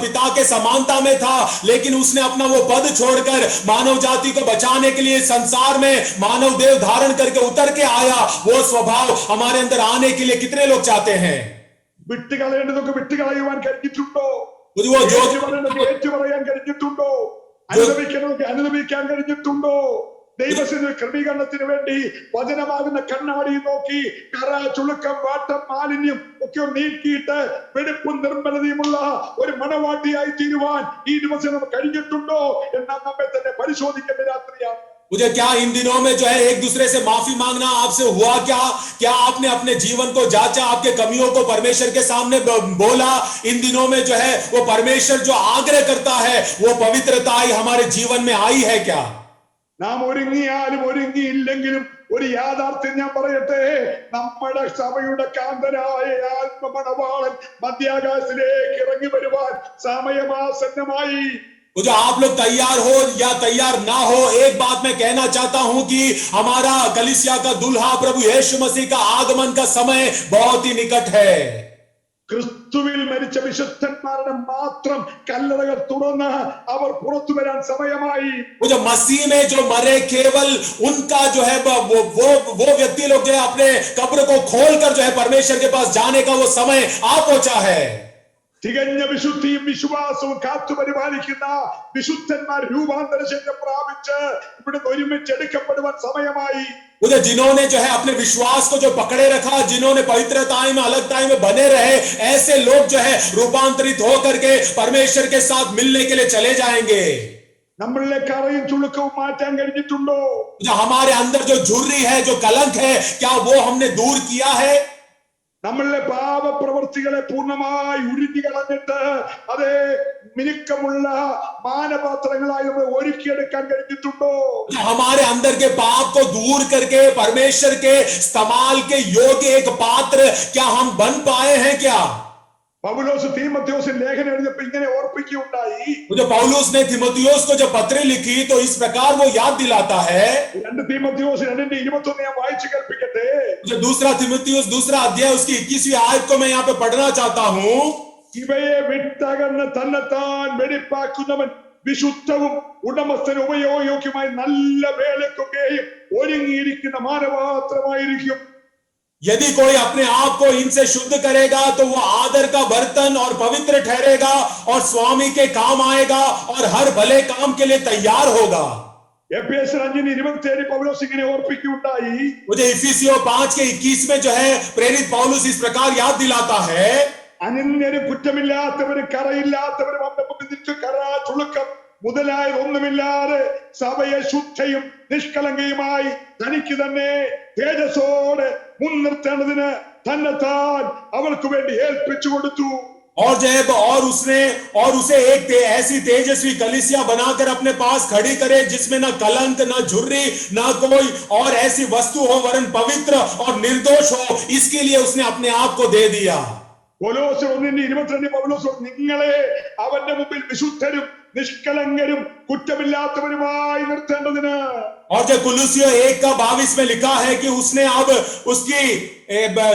Speaker 3: पिता के समानता में था, लेकिन उसने अपना वो पद छोड़कर मानव जाति को बचाने के लिए संसार में मानव देव धारण करके उतर के आया, वो स्वभाव हमारे अंदर आने के लिए कितने लोग चाहते हैं?
Speaker 2: വിട്ടുകളയേണ്ടതൊക്കെ വിട്ടുകളയുവാൻ കഴിഞ്ഞിട്ടുണ്ടോ?
Speaker 3: वो जो
Speaker 2: ഏറ്റുപറയാൻ കഴിഞ്ഞിട്ടുണ്ടോ? അനുദപിക്കണമൊക്കെ അനുദപിക്കാൻ കഴിഞ്ഞിട്ടുണ്ടോ? ദൈവത്തിന്റെ ക്രമീകരണത്തിന് വേണ്ടി വചനമാകുന്ന കണ്ണാടി നോക്കി കറ ചുളുക്കം വാട്ടം മാലിന്യം ഒക്കെ നീക്കിയിട്ട് വെടുപ്പും നിർമ്മലതയുമുള്ള ഒരു മണവാട്ടിയായി തീരുവാൻ ഈ ദിവസം നമുക്ക് കഴിഞ്ഞിട്ടുണ്ടോ എന്നാൽ നമ്മെ തന്നെ പരിശോധിക്കേണ്ട രാത്രിയാണ്.
Speaker 3: मुझे क्या इन दिनों में जो है एक दूसरे से माफी मांगना आपसे हुआ क्या? क्या आपने अपने जीवन को जांचा, आपके कमियों को परमेश्वर के सामने बोला? इन दिनों में जो है वो परमेश्वर जो आग्रह करता है वो पवित्रता हमारे जीवन में आई है क्या?
Speaker 2: നാം ഒരുങ്ങിയാലും ഒരുങ്ങിയില്ലെങ്കിലും ഒരു യാഥാർത്ഥ്യം ഞാൻ പറയട്ടെ, നമ്മുടെ സഭയുടെ കാന്തനായ ആത്മമണവാളൻ മധ്യാകാശത്തിലേക്ക് ഇറങ്ങി വരുവാൻ സമയമാസന്നമായി.
Speaker 3: जो आप लोग तैयार हो या तैयार ना हो, एक बात मैं कहना चाहता हूं कि हमारा कलीसिया का दुल्हा प्रभु यीशु मसीह का आगमन का समय बहुत ही निकट है.
Speaker 2: ക്രിസ്തുവിൽ മരിച്ച വിശുദ്ധന്മാരുടെ മാത്രം കല്ലറകൾ തുറന്ന് അവർ പുറത്തു വരാൻ സമയമായി.
Speaker 3: जो मसीह में जो मरे केवल उनका जो है वो व्यक्ति लोग जो है अपने कब्र को खोलकर जो है परमेश्वर के पास जाने का वो समय आ पहुंचा है.
Speaker 2: തികഞ്ഞ വിശുദ്ധിയും വിശ്വാസവും കാത്തു പരിപാലിക്കുന്ന വിശുദ്ധന്മാർ രൂപാന്തരശക്തി പ്രാപിച്ച് ഇവിടെ ഒരുമിച്ച് എടുക്കപ്പെടുവാൻ സമയമായി.
Speaker 3: उधर जिन्होंने जो है अपने विश्वास को जो पकड़े रखा, जिन्होंने पवित्रताएं में अलगताएं में बने रहे, ऐसे लोग जो है रूपांतरित होकर के परमेश्वर के साथ मिलने के लिए चले जाएंगे.
Speaker 2: നമ്മളിലെ കറയും ചുളുക്കവും മാറ്റാൻ കഴിഞ്ഞിട്ടുണ്ടോ?
Speaker 3: जो हमारे अंदर जो झुर्री है, जो कलंक है, क्या वो हमने दूर किया है?
Speaker 2: നമ്മളിലെ പാപപ്രവൃത്തികളെ പൂർണ്ണമായി ഉരുക്കി കളഞ്ഞിട്ട് അതേ മിനുക്കമുള്ള മാനപാത്രങ്ങളായി നമ്മൾ ഒരുക്കിയെടുക്കാൻ കഴിഞ്ഞിട്ടുണ്ടോ?
Speaker 3: हमारे अंदर के पाप को दूर करके परमेश्वर के इस्तेमाल के योग्य एक पात्र क्या हम बन पाए हैं क्या?
Speaker 2: പൗലോസ് തീമോഥെയോസിന് ലേഖനം എഴുതിയപ്പോൾ ഇങ്ങനെ ഓർപ്പിക്കുകയുണ്ടായി.
Speaker 3: जो पौलुस ने तीमुथियुस को जब पत्र लिखी तो इस प्रकार वो याद दिलाता है.
Speaker 2: 2 തീമോഥെയോസ് 2:21 ഞാൻ വായിച്ചു കേൾപ്പിക്കട്ടെ.
Speaker 3: जो दूसरा तीमुथियुस दूसरा अध्याय उसकी 21वीं आयत को मैं यहाँ पे पढ़ना चाहता हूँ.
Speaker 2: ഇവയെ വിട്ടകന്ന് തന്നെത്താൻ വെടിപ്പാക്കുന്നവൻ വിശുദ്ധവും ഉടമസ്ഥന് ഉപയോഗയോഗ്യമായി നല്ല വേലയ്ക്കൊക്കെയും ഒരുങ്ങിയിരിക്കുന്ന മാനപാത്രമായിരിക്കും.
Speaker 3: यदि कोई अपने आप को इनसे शुद्ध करेगा तो वो आदर का बर्तन और पवित्र ठहरेगा और स्वामी के काम आएगा और हर भले काम के लिए तैयार होगा.
Speaker 2: എഫേസ്യർ 5:27 പൗലോസ് ഇങ്ങനെ ഓർപ്പിക്കുകയുണ്ടായി.
Speaker 3: मुझे इफिसियों 5:21 में जो है प्रेरित पौलुस इस प्रकार याद दिलाता है,
Speaker 2: അനന്യരും കുറ്റമില്ലാത്തവരും കറയില്ലാത്തവരും അവന്റെ മുമ്പിൽ നിൽക്കും. കറ ചുളുക്കം മുതലായത് ഒന്നുമില്ലാതെ സഭയെ ശുദ്ധയും നിഷ്കളങ്കയുമായി തനിക്ക് തന്നെ തേജസ്സോടെ മുൻനിർത്തേണ്ടതിന് തന്നെത്താൻ അവൾക്ക് വേണ്ടി ഏൽപ്പിച്ചു കൊടുത്തു.
Speaker 3: और जब और उसे एक ऐसी तेजस्वी कलीसिया बनाकर अपने पास खड़ी करे जिसमें ना कलंक, ना झुर्री, ना कोई और ऐसी वस्तु हो, वरन पवित्र और निर्दोष हो, इसके लिए उसने अपने आप को दे दिया.
Speaker 2: കൊലോസ്യർ 1:22 പൗലോസ് നിങ്ങളെ അവന്റെ മുമ്പിൽ വിശുദ്ധരും നിഷ്കളങ്കരും കുറ്റമില്ലാത്തവരുമായി നിർത്തേണ്ടതിന്.
Speaker 3: और जब कुलुसियों 1:22 में लिखा है कि उसने अब उसकी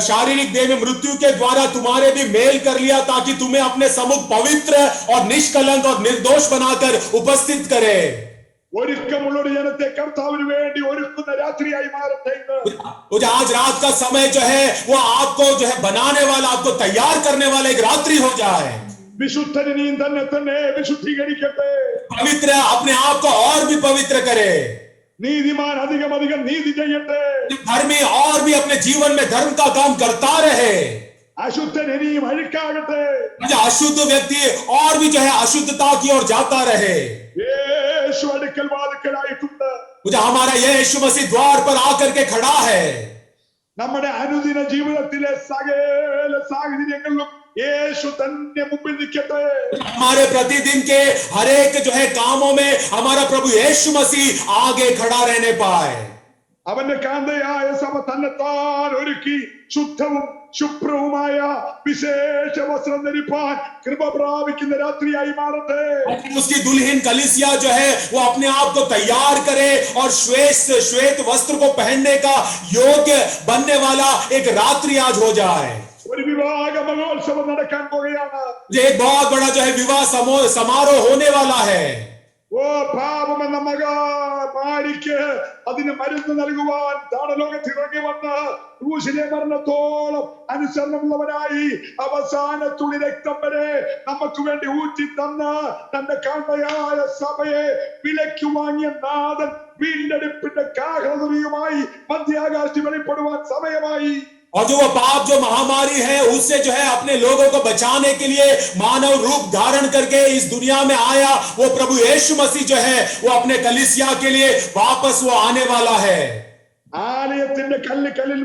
Speaker 3: शारीरिक देह में मृत्यु के द्वारा तुम्हारे भी मेल कर लिया ताकि तुम्हें अपने सम्मुख पवित्र और निष्कलंक और निर्दोष बनाकर उपस्थित करे.
Speaker 2: ഒരുക്കമുള്ളൊരു ജനത്തെ കർത്താവിന് വേണ്ടി ഒരുക്കുന്ന രാത്രിയായി മാറട്ടെ.
Speaker 3: आज रात का समय जो है वो आपको जो है बनाने वाला, आपको तैयार करने वाला एक रात्रि हो जाए.
Speaker 2: വിശുദ്ധനെയും തന്നെ വിശുദ്ധീകരിക്കട്ടെ.
Speaker 3: पवित्र अपने आप को और भी पवित्र करे.
Speaker 2: നീതിമാൻ അധികം നീതി ചെയ്യട്ടെ.
Speaker 3: धर्मी और भी अपने जीवन में धर्म का काम करता रहे.
Speaker 2: അശുദ്ധൻ ഇനിയും അഴുക്കാകട്ടെ.
Speaker 3: अशुद्ध व्यक्ति और भी जो है अशुद्धता की ओर जाता रहे.
Speaker 2: യേശു അടുക്കൽ വാതിൽക്കലായിട്ടുണ്ട്.
Speaker 3: मुझे हमारा यीशु मसीह द्वार पर आकर के खड़ा है.
Speaker 2: നമ്മുടെ അനുദിന ജീവിതത്തിലെ സകല സാഹചര്യങ്ങളിലും യേശു തന്നെ മുമ്പിൽ നിൽക്കട്ടെ.
Speaker 3: हमारे प्रतिदिन के हर एक जो है कामों में हमारा प्रभु यीशु मसीह आगे खड़ा रहने पाए.
Speaker 2: അവന്റെ കാന്തയായ സഭ തന്നെത്താൻ ഒരുക്കി ശുദ്ധവും ശുഭ്രവുമായ വിശേഷ വസ്ത്രം ധരിപ്പാൻ കൃപ പ്രാപിക്കുന്ന രാത്രിയായി മാറട്ടെ.
Speaker 3: उसकी दुल्हन कलीसिया जो है वो अपने आप को तैयार करे और श्वेत वस्त्र को पहनने का योग्य बनने वाला एक रात्रि आज हो जाए.
Speaker 2: ഒരു വിവാഹ മഹോത്സവം നടക്കാൻ പോകുകയാണ്.
Speaker 3: एक बहुत बड़ा जो है विवाह समारोह होने वाला है.
Speaker 2: ഓ പാപം എന്ന മഹാമാരിക്ക് അതിന് മരുന്ന് നൽകുവാൻ താണലോകത്ത് ഇറങ്ങി വന്ന് ക്രൂശിലെ മരണത്തോളം അനുസരണമുള്ളവനായി അവസാന തുള്ളി രക്തം വരെ നമുക്ക് വേണ്ടി ഊറ്റി തന്ന് തന്റെ കാന്തയായ സഭയെ വിലയ്ക്ക് വാങ്ങിയ നാഥൻ വീണ്ടെടുപ്പിന്റെ കാഹളതുരിയുമായി മധ്യാകാശത്തിൽ വെളിപ്പെടുവാൻ സമയമായി.
Speaker 3: और जो वो पाप जो महामारी है उससे जो है अपने लोगों को बचाने के लिए मानव रूप धारण करके इस दुनिया में आया वो प्रभु यीशु मसीह जो है वो अपने कलीसिया के लिए वापस वो आने वाला है.
Speaker 2: ആലയത്തിന്റെ കല്ലിൽ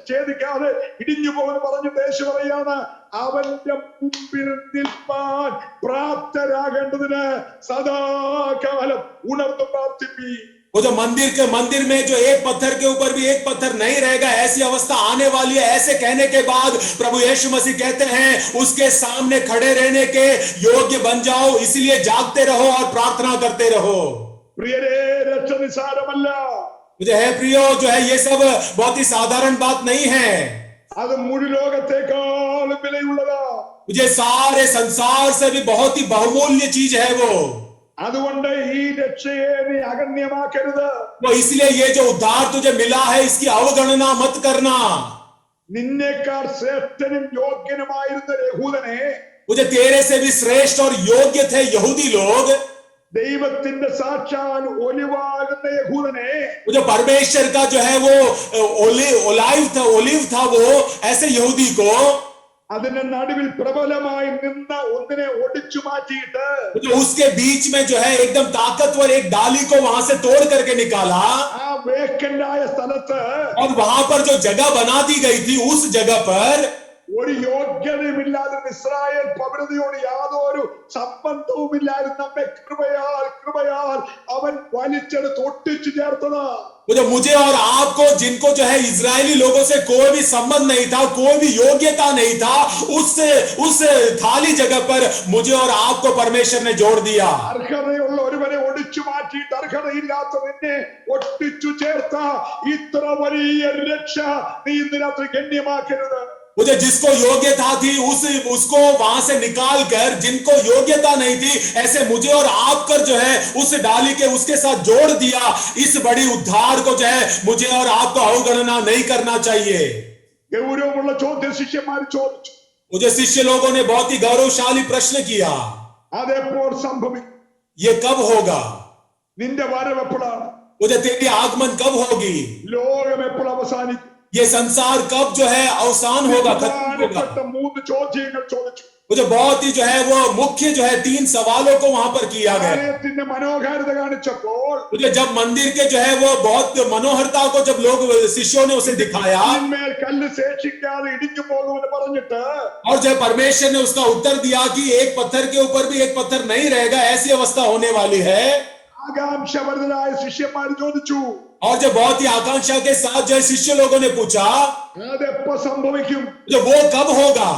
Speaker 2: ഛേദിക്കാതെ ഇടിഞ്ഞു പോകുന്ന പറഞ്ഞിട്ട് യേശു പറയാണ് അവന്റെ മുമ്പിൽ നിൽപ്പാൻ പ്രാപ്തരാകേണ്ടതിന് സദാകാലം ഉണർന്നു പ്രാർത്ഥിപ്പി.
Speaker 3: वो जो मंदिर में जो एक पत्थर के ऊपर भी एक पत्थर नहीं रहेगा, ऐसी अवस्था आने वाली है. ऐसे कहने के बाद प्रभु यीशु मसीह कहते हैं उसके सामने खड़े रहने के योग्य बन जाओ, इसलिए जागते रहो और प्रार्थना करते रहो.
Speaker 2: പ്രിയരേ, രക്ഷ നിസാരമല്ല.
Speaker 3: मुझे है प्रियो, जो है ये सब बहुत ही साधारण बात नहीं है.
Speaker 2: അത് മുഴു ലോകത്തെക്കാളും വിലയുള്ളതാ.
Speaker 3: मुझे सारे संसार से भी बहुत ही बहुमूल्य चीज है वो.
Speaker 2: അതുകൊണ്ട് ഈ രക്ഷയെ നീ അഗണ്യമാക്കരുത്.
Speaker 3: वो इसलिए ये जो उद्धार तुझे मिला है इसकी अवगणना मत करना.
Speaker 2: നിന്നേക്കാൾ ശ്രേഷ്ഠനും യോഗ്യനുമായിരുന്ന യഹൂദനെ,
Speaker 3: मुझे तेरे से भी श्रेष्ठ और योग्य थे यहूदी लोग,
Speaker 2: ദൈവത്തിന്റെ സാക്ഷാൽ ഒലിവാകുന്ന യഹൂദനെ,
Speaker 3: मुझे परमेश्वर का जो है वो ओलिव था वो ऐसे यहूदी को,
Speaker 2: അതിന്റെ നടുവിൽ പ്രബലമായി നിന്ന ഒന്നിനെ ഒടിച്ചു മാറ്റിയിട്ട്
Speaker 3: उसके बीच में जो है एकदम ताकतवर एक डाली को वहां से तोड़ करके निकाला.
Speaker 2: ആ വേക്കന്റായ സ്ഥലത്ത്
Speaker 3: और वहां पर जो जगह बना दी गई थी उस जगह पर
Speaker 2: ഒരു യോഗ്യതയുമില്ലാതെ ഇസ്രായേൽ പൗരതയോട് യാതൊരു സംബന്ധവുമില്ലായിരുന്നു നമ്മെ കൃപയാൽ അവൻ വലിച്ചെടുത്ത് ഒട്ടിച്ചു ചേർത്തത്.
Speaker 3: मुझे और आपको, जिनको जो है इजरायली लोगों से कोई भी संबंध नहीं था, कोई भी योग्यता नहीं था, उस खाली जगह पर मुझे और आपको परमेश्वर ने जोड़ दिया.
Speaker 2: അർഹതയുള്ള ഒരുവനെ ഒടിച്ചു മാറ്റിയിട്ട് അർഹതയില്ലാത്ത നിന്നെ ഒട്ടിച്ചു ചേർത്ത ഇത്ര വലിയ രക്ഷ നീ ഇന്ന് രാത്രി ഗണ്യമാക്കരുത്.
Speaker 3: मुझे जिसको योग्यता थी उसको वहां से निकाल कर, जिनको योग्यता नहीं थी ऐसे मुझे और आप कर जो है उस डाली के उसके साथ जोड़ दिया. इस बड़ी उद्धार को जो है मुझे और आपको अवगणना नहीं करना चाहिए.
Speaker 2: ഗൗരവമുള്ള ചോദ്യം ശിഷ്യന്മാർ ചോദിച്ചു.
Speaker 3: मुझे शिष्य लोगों ने बहुत ही गौरवशाली प्रश्न किया,
Speaker 2: അതെപ്പോൾ സംഭവിക്കും?
Speaker 3: ये कब होगा?
Speaker 2: നിന്റെ വരവ് എപ്പോഴാണ്?
Speaker 3: मुझे तेरी आगमन कब होगी?
Speaker 2: ലോകം എപ്പോൾ അവസാനിക്കും?
Speaker 3: ये संसार कब जो है अवसान होगा, खत्म होगा?
Speaker 2: പ്രധാനപ്പെട്ട 3 ചോദ്യങ്ങൾ ചോദിച്ചു.
Speaker 3: मुझे बहुत ही जो है वो मुख्य जो है 3 सवालों को वहां पर किया गया।
Speaker 2: ആലയത്തിന്റെ മനോഹാരിത കാണിച്ചപ്പോൾ
Speaker 3: मुझे जब मंदिर के जो है वो बहुत मनोहरता को जब लोग शिष्यों ने उसे दिखाया,
Speaker 2: മേൽ കല്ല് ശേഷിക്കാതെ ഇടിഞ്ഞു പോകുമെന്ന് പറഞ്ഞിട്ട്
Speaker 3: और जब परमेश्वर ने उसका उत्तर दिया कि एक पत्थर के ऊपर भी एक पत्थर नहीं रहेगा, ऐसी अवस्था होने वाली है।
Speaker 2: ആകാംക്ഷഭരിതരായ ശിഷ്യന്മാർ ചോദിച്ചു,
Speaker 3: और जब बहुत ही आकांक्षा के साथ जो है शिष्य लोगों ने पूछा,
Speaker 2: അതെപ്പോ സംഭവിക്കും?
Speaker 3: जो वो कब होगा?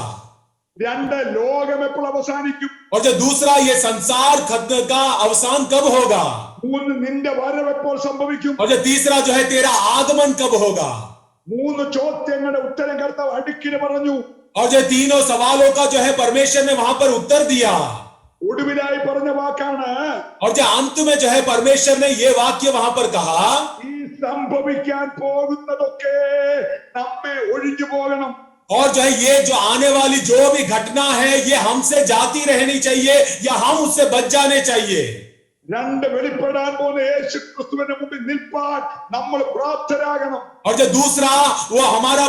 Speaker 2: 2 ലോകം എപ്പോൾ അവസാനിക്കും?
Speaker 3: और जो दूसरा, ये संसार खत्म का अवसान कब होगा?
Speaker 2: 3 നിന്റെ വരവ് എപ്പോൾ സംഭവിക്കും?
Speaker 3: और जो तीसरा जो है तेरा आगमन कब होगा?
Speaker 2: 3 ചോദ്യങ്ങളുടെ ഉത്തരം കർത്താവ് അടുക്കിന് പറഞ്ഞു.
Speaker 3: और जो तीनों सवालों का जो है परमेश्वर ने वहां पर उत्तर दिया।
Speaker 2: ഒടുവിലായി പറഞ്ഞ വാക്കാണ്,
Speaker 3: और जो अंत में जो है परमेश्वर ने ये वाक्य वहां पर कहा,
Speaker 2: ഈ സംഭവിക്കാൻ പോകുന്നതൊക്കെ നമ്മെ ഒഴിഞ്ഞു പോകണം.
Speaker 3: और जो है ये जो आने वाली जो भी घटना है ये हमसे जाती रहनी चाहिए या हम उससे बच जाने चाहिए।
Speaker 2: 2 വെളിപ്പെടാൻ പോകുന്ന യേശു ക്രിസ്തുവിന്റെ മുമ്പിൽ നിൽപ്പാൻ നമ്മൾ പ്രാപ്തരാകണം.
Speaker 3: और जो दूसरा, वो हमारा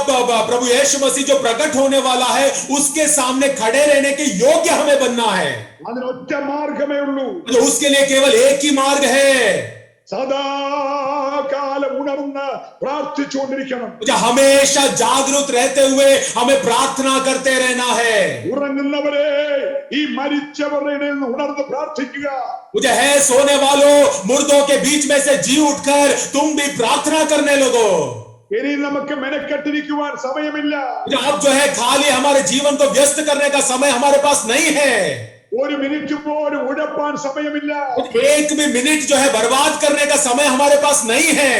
Speaker 3: प्रभु यीशु मसीह जो प्रकट होने वाला है उसके सामने खड़े रहने के योग्य हमें बनना है।
Speaker 2: അതിനൊറ്റ മാർഗമേ ഉള്ളൂ.
Speaker 3: तो उसके लिए केवल एक ही मार्ग है,
Speaker 2: സദാകാലം ഉണർന്ന് പ്രാർത്ഥിച്ചുകൊണ്ടിരിക്കണം.
Speaker 3: जो हमेशा जागरूक रहते हुए हमें प्रार्थना करते रहना है।
Speaker 2: ഉറങ്ങുന്നവരെ ഈ മരിച്ചവരുടെ ഇടയിൽ നിന്ന് ഉണർന്ന് പ്രാർത്ഥിക്കുക.
Speaker 3: मुझे है सोने वालों, मुर्दों के बीच में से जी उठकर तुम भी प्रार्थना करने लगो।
Speaker 2: ഇനി നമുക്ക് മെനക്കെട്ടിരിക്കുവാൻ സമയമില്ല.
Speaker 3: अब जो है खाली हमारे जीवन को व्यस्त करने का समय हमारे पास नहीं है।
Speaker 2: 1 മിനിറ്റ് പോലും ഉഴപ്പാൻ സമയമില്ല.
Speaker 3: एक भी मिनट जो है बर्बाद करने का समय हमारे पास नहीं है।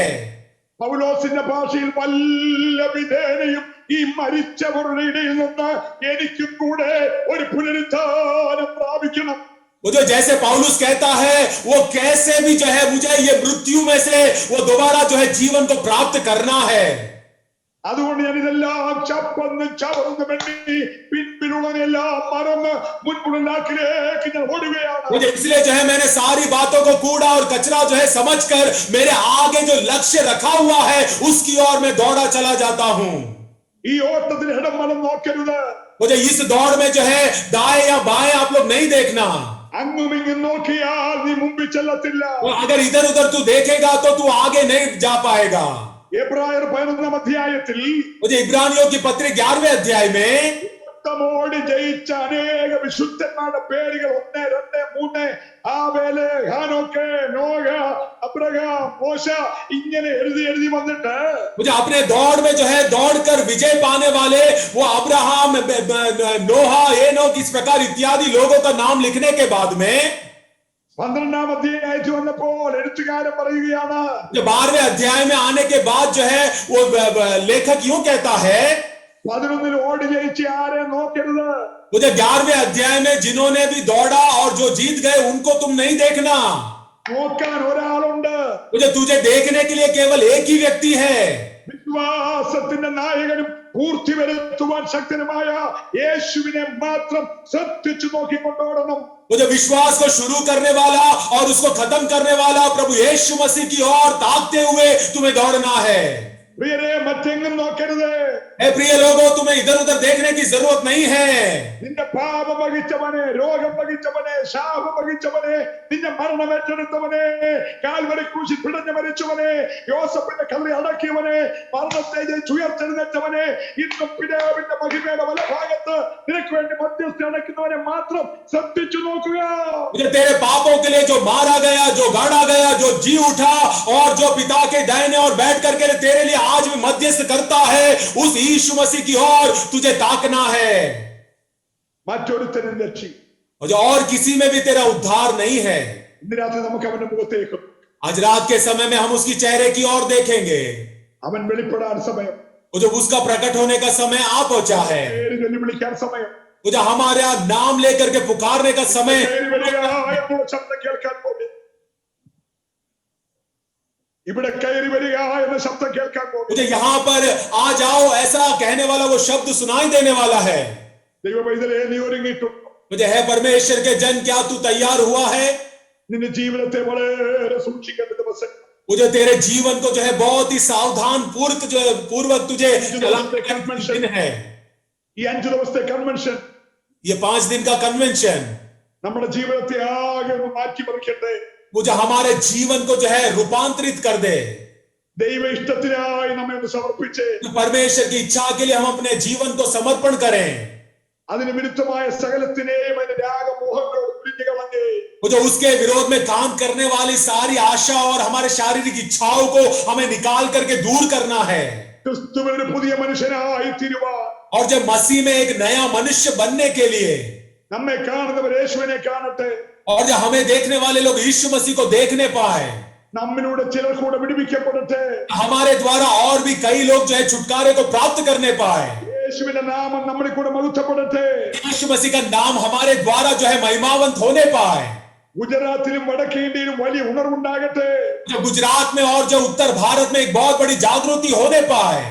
Speaker 2: പൗലോസിന്റെ ഭാഷയിൽ വല്ല വിധേനയും ഈ മരിച്ചവരുടെ ഇടയിൽ നിന്ന് എനിക്കും കൂടെ ഒരു പുനരുത്ഥാനം പ്രാപിക്കണം.
Speaker 3: वो जो जैसे पौलुस कहता है, वो कैसे भी जो है मुझे ये मृत्यु में से वो दोबारा जो है जीवन को प्राप्त करना है।
Speaker 2: അതുകൊണ്ട് ഞാൻ ഇതെല്ലാം ചപ്പന്ന് ചവർന്ന് വെണ്ണി പിൻപിലുള്ളതെല്ലാം മറന്ന് മുൻപുള്ള നാക്കിലേക്ക് ഞാൻ ഓടുകയാണ്.
Speaker 3: मुझे इसलिए जो है मैंने सारी बातों को कूड़ा और कचरा जो है समझकर मेरे आगे जो लक्ष्य रखा हुआ है उसकी ओर मैं दौड़ा चला जाता हूं।
Speaker 2: ഈ ഓട്ടത്തിന് ഇടം വലം നോക്കരുത്.
Speaker 3: मुझे इस दौड़ में जो है दाएं या बाएं आप लोग नहीं देखना।
Speaker 2: അങ്ങും ഇങ്ങും നോക്കിയാൽ നീ മുമ്പിൽ ചെല്ലത്തില്ല.
Speaker 3: और अगर इधर उधर तू देखेगा तो तू आगे नहीं जा पाएगा।
Speaker 2: എബ്രായർ 11-ാം അധ്യായത്തിൽ
Speaker 3: मुझे इब्रानियों की पत्री 11वें अध्याय में
Speaker 2: ഓടി ജയിച്ച അനേക വിശുദ്ധന്മാരുടെ പേരുകൾ 1, 2, 3 ആബേല്, ഹാനോക്ക്, നോഹ, അബ്രഹാം, മോശ ഇങ്ങനെ എഴുതി വന്നിട്ട്
Speaker 3: मुझे अपने दौड़ में जो है दौड़कर विजय पाने वाले वो अब्राहम, नोहा, एनोक इस प्रकार इत्यादि लोगों का नाम लिखने के बाद में
Speaker 2: 12-ാം അധ്യായത്തിൽ വന്നപ്പോൾ എഴുത്തുകാരൻ പറയുകയാണ്,
Speaker 3: 12वें अध्याय में आने के बाद जो है वो लेखक यूं कहता है,
Speaker 2: 11-ൽ ഓടി ജയിച്ച ആരെ നോക്കരുത്.
Speaker 3: मुझे 11वें अध्याय में जिन्होंने भी दौड़ा और जो जीत गए उनको तुम नहीं देखना।
Speaker 2: നോക്കാൻ ഒരാളുണ്ട്.
Speaker 3: मुझे तुझे देखने के लिए केवल एक ही व्यक्ति है,
Speaker 2: വിശ്വാസത്തിന്റെ നായകനും പൂർത്തി വരുത്തുവാൻ ശക്തനുമായ യേശുവിനെ മാത്രം ശ്രദ്ധിച്ചു നോക്കിക്കൊണ്ടോടണം.
Speaker 3: मुझे विश्वास को शुरू करने वाला और उसको खत्म करने वाला प्रभु यीशु मसीह की ओर ताकते हुए तुम्हें दौड़ना है।
Speaker 2: പ്രിയരെ, മറ്റെങ്ങും നോക്കരുത്.
Speaker 3: ए प्रिय लोगों, तुम्हें इधर उधर देखने की जरूरत नहीं है।
Speaker 2: നിന്റെ പാപം വഹിച്ചവനെ, രോഗം വഹിച്ചവനെ, ശാപം വഹിച്ചവനെ, നിന്റെ മരണം ഏറ്റെടുത്തവനെ, കാൽവരി ക്രൂശിൽ പിടഞ്ഞു മരിച്ചവനെ, യോസഫിന്റെ കല്ലറ അടക്കിയവനെ, മരണത്തെ ജയിച്ച് ഉയർത്തെഴുന്നേറ്റവനെ, ഇന്നും പിതാവിന്റെ മഹിമയുടെ വലഭാഗത്ത് നിനക്ക് വേണ്ടി മധ്യസ്ഥ അടയ്ക്കുന്നവനെ മാത്രം ശ്രദ്ധിച്ചു നോക്കുക.
Speaker 3: मुझे तेरे पापों के लिए जो मारा गया, जो गाड़ा गया, जो जी उठा और जो पिता के दाहिने और बैठ करके तेरे लिए आज भी मध्यस्थ करता है, उस यीशु मसीह की ओर तुझे ताकना है।
Speaker 2: മറ്റൊരുത്തനും രക്ഷി
Speaker 3: और किसी में भी तेरा उद्धार नहीं है।
Speaker 2: ഇന്ന് രാത്രി നമുക്ക് അവന്റെ മുഖത്തേക്ക്,
Speaker 3: आज रात के समय में हम उसकी चेहरे की ओर देखेंगे।
Speaker 2: അവൻ വെളിപ്പെടാൻ സമയം,
Speaker 3: वो जब उसका प्रकट होने का समय आ पहुंचा है,
Speaker 2: പേര് ചൊല്ലി വിളിക്കാൻ സമയം,
Speaker 3: वो जब हमारा नाम लेकर के पुकारने का समय,
Speaker 2: പേര് വരിക എന്നുള്ള ശബ്ദം കേൾക്കാൻ പോകും. ഇവിടെ കയറി വരിക എന്ന ശബ്ദം കേൾക്കാൻ പോകും.
Speaker 3: मुझे यहाँ पर आ जाओ ऐसा कहने वाला वो शब्द सुनाई देने वाला है।
Speaker 2: ദൈവ പൈതലേ, നീ ഒരുങ്ങിയിട്ടുണ്ടോ?
Speaker 3: मुझे है परमेश्वर के जन, क्या तू तैयार हुआ है?
Speaker 2: നിന്റെ ജീവിതത്തെ വളരെ സൂക്ഷിക്കേണ്ട ദിവസം.
Speaker 3: मुझे तेरे जीवन को जो है बहुत ही सावधान पूर्वक तुझे चलाने का दिन है।
Speaker 2: ഈ 5 ദിവസത്തെ കൺവെൻഷൻ
Speaker 3: ये 5 दिन का कन्वेंशन
Speaker 2: നമ്മുടെ ജീവിതത്തെ ആകെ ഒന്ന് മാറ്റിമറിക്കട്ടെ.
Speaker 3: मुझे हमारे जीवन को जो है रूपांतरित कर दे।
Speaker 2: ദൈവ ഇഷ്ടത്തിനായി നമ്മെ ഒന്ന് സമർപ്പിച്ച്
Speaker 3: परमेश्वर की इच्छा के लिए हम अपने जीवन को समर्पण करें।
Speaker 2: അതിന് വിരുദ്ധമായ സകലത്തിനെയും അതിന്റെ രാഗമോഹങ്ങളോട് പിരിഞ്ഞു കളഞ്ഞ്
Speaker 3: मुझे उसके विरोध में काम करने वाली सारी आशा और हमारे शारीरिक इच्छाओं को हमें निकाल करके दूर करना है।
Speaker 2: ക്രിസ്തുവിൽ ഒരു പുതിയ മനുഷ്യനായി തീരുവാൻ,
Speaker 3: और जब मसीह में एक नया मनुष्य बनने के लिए,
Speaker 2: നമ്മെ കാണുന്നവർ യേശുവിനെ കാണട്ടെ,
Speaker 3: और जब हमें देखने वाले लोग यीशु मसीह को देखने पाए,
Speaker 2: നമ്മിലൂടെ ചിലർ കൂടെ വിടുവിക്കപ്പെടട്ടെ,
Speaker 3: हमारे द्वारा और भी कई लोग जो है छुटकारे को प्राप्त करने पाए,
Speaker 2: യേശുവിന്റെ നാമം നമ്മളിൽ കൂടെ മഹത്വപ്പെടട്ടെ.
Speaker 3: यीशु मसीह का नाम हमारे द्वारा जो है महिमावंत होने पाए।
Speaker 2: ഗുജറാത്തിലും വടക്കേ ഇന്ത്യയിലും വലിയ ഉണർവുണ്ടാകട്ടെ.
Speaker 3: जो गुजरात में और जो उत्तर भारत में एक बहुत बड़ी जागृति होने पाए।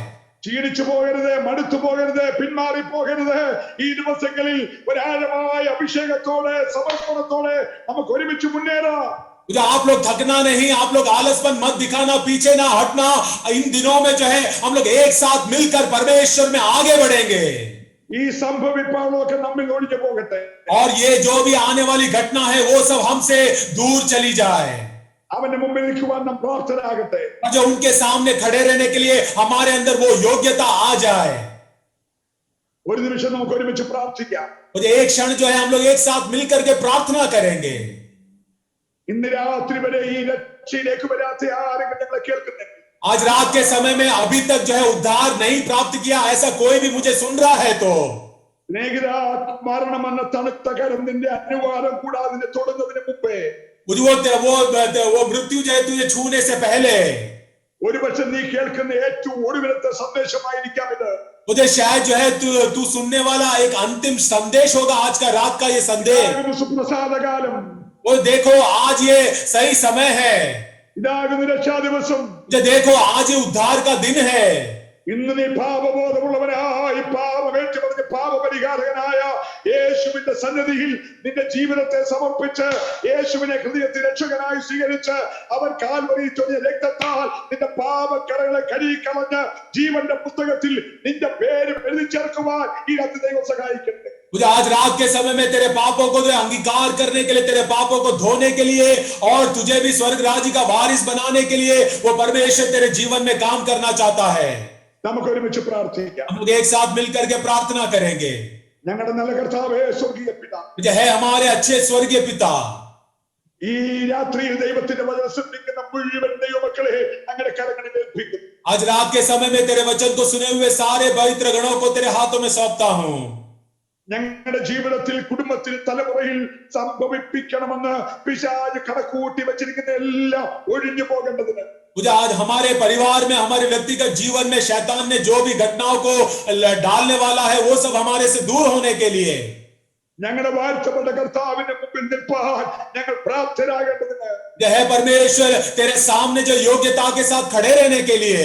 Speaker 2: ക്ഷീണിച്ചു പോകരുത്, മടുത്തു പോകരുത്, പിന്മാറി പോകരുത്. ഈ ദിവസങ്ങളിൽ ഒരാഴമായ അഭിഷേകത്തോടെ സമർപ്പണത്തോടെ നമുക്ക് ഒരുമിച്ച് മുന്നേറാം.
Speaker 3: मुझे आप लोग थकना नहीं, आप लोग आलसपन मत दिखाना, पीछे ना हटना। इन दिनों में जो है हम लोग एक साथ मिलकर परमेश्वर में आगे बढ़ेंगे।
Speaker 2: ഈ സംഭവിപ്പാളൊക്കെ നമ്മിൽ ഒഴിഞ്ഞു പോകട്ടെ.
Speaker 3: और ये जो भी आने वाली घटना है वो सब हमसे दूर चली जाए।
Speaker 2: അവന്റെ മുമ്പിൽ നിൽക്കുവാൻ നാം പ്രാപ്തരാകട്ടെ.
Speaker 3: और जो उनके सामने खड़े रहने के लिए हमारे अंदर वो योग्यता आ जाए।
Speaker 2: ഒരു നിമിഷം നമുക്ക് ഒരുമിച്ച് പ്രാർത്ഥിക്കാം.
Speaker 3: मुझे एक क्षण जो है हम लोग एक साथ मिलकर के प्रार्थना करेंगे।
Speaker 2: ഇന്ന് രാത്രി വരെ ഈ രക്ഷയിലേക്ക് വരാത്ത ആരെങ്കിലും ഞങ്ങളെ കേൾക്കുന്നെങ്കിൽ,
Speaker 3: आज रात के समय में अभी तक जो है उद्धार नहीं प्राप्त किया, ऐसा कोई भी मुझे सुन रहा है तो
Speaker 2: സ്നേഹിത, മരണമെന്ന തണുത്ത കരം നിന്റെ അനുവാദം കൂടാതെ നിന്നെ തൊടുന്നതിന് മുമ്പേ
Speaker 3: मुझे वो मृत्यु जो है तुझे छूने से पहले,
Speaker 2: ഒരുപക്ഷെ നീ കേൾക്കുന്ന ഏറ്റവും ഒടുവിലത്തെ സന്ദേശമായിരിക്കാം ഇത്.
Speaker 3: मुझे शायद जो है तू सुनने वाला एक अंतिम संदेश होगा आज का रात का ये संदेश।
Speaker 2: ഇതാകുന്നു സുപ്രസാദകാലം,
Speaker 3: वो देखो आज ये सही समय है।
Speaker 2: ഇതാകുന്നു രക്ഷാ ദിവസം.
Speaker 3: जो देखो आज ये उद्धार का दिन है।
Speaker 2: ഇന്ന് നീ പാപബോധമുള്ളവനായി പാപമേറ്റു പറഞ്ഞ് പാപപരിഹാരകനായ യേശുവിന്റെ സന്നിധിയിൽ നിന്റെ ജീവിതത്തെ സമർപ്പിച്ച് യേശുവിനെ ഹൃദയത്തിൽ രക്ഷകനായി സ്വീകരിച്ച് അവൻ കാൽവരിയിൽ ചൊരിഞ്ഞ രക്തത്താൽ നിന്റെ പാപക്കറകളെ കഴുകിക്കളഞ്ഞ് ജീവന്റെ പുസ്തകത്തിൽ നിന്റെ പേര് എഴുതി ചേർക്കുവാൻ ഈ രാത്രി ദൈവം സഹായിക്കട്ടെ.
Speaker 3: मुझे आज रात के समय में तेरे पापों को अंगीकार करने के लिए, तेरे पापों को धोने के लिए और तुझे भी स्वर्ग राज्य का वारिस बनाने के लिए वो परमेश्वर तेरे जीवन में काम करना चाहता है।
Speaker 2: നമുക്ക് ഒരുമിച്ച് പ്രാർത്ഥിക്കാം.
Speaker 3: हम लोग एक साथ मिलकर के प्रार्थना करेंगे।
Speaker 2: ഞങ്ങളുടെ നല്ല കർത്താവേ, സ്വർഗീയ പിതാവേ,
Speaker 3: जो है हमारे अच्छे स्वर्गीय पिता,
Speaker 2: ഈ രാത്രിയിൽ ദൈവത്തിന്റെ വചനം ശ്രദ്ധിക്കുന്ന മുഴുവൻ ദൈവമക്കളെ അങ്ങയുടെ കരങ്ങളിൽ ഏൽപ്പിക്കുന്നു.
Speaker 3: आज रात के समय में तेरे वचन को सुने हुए सारे पवित्र गणों को तेरे हाथों में सौंपता हूँ।
Speaker 2: ഞങ്ങളുടെ ജീവിതത്തിൽ കുടുംബത്തിൽ തലമുറയിൽ സംഭവിപ്പിക്കണമെന്ന് പിശാച് കണക്കൂട്ടി വെച്ചിരിക്കുന്ന എല്ലാം ഒഴിഞ്ഞു പോകേണ്ടതിന്,
Speaker 3: मुझे आज हमारे परिवार में, हमारे व्यक्तिगत जीवन में शैतान ने जो भी घटनाओं को डालने वाला है वो सब हमारे से दूर होने के लिए,
Speaker 2: ഞങ്ങളുടെ വാഴ്ത്തപ്പെട്ട കർത്താവിന്റെ മുമ്പിൽ നിൽപ്പാൻ ഞങ്ങൾ പ്രാപ്തരാകേണ്ടതിന്,
Speaker 3: है परमेश्वर तेरे सामने जो योग्यता के साथ खड़े रहने के लिए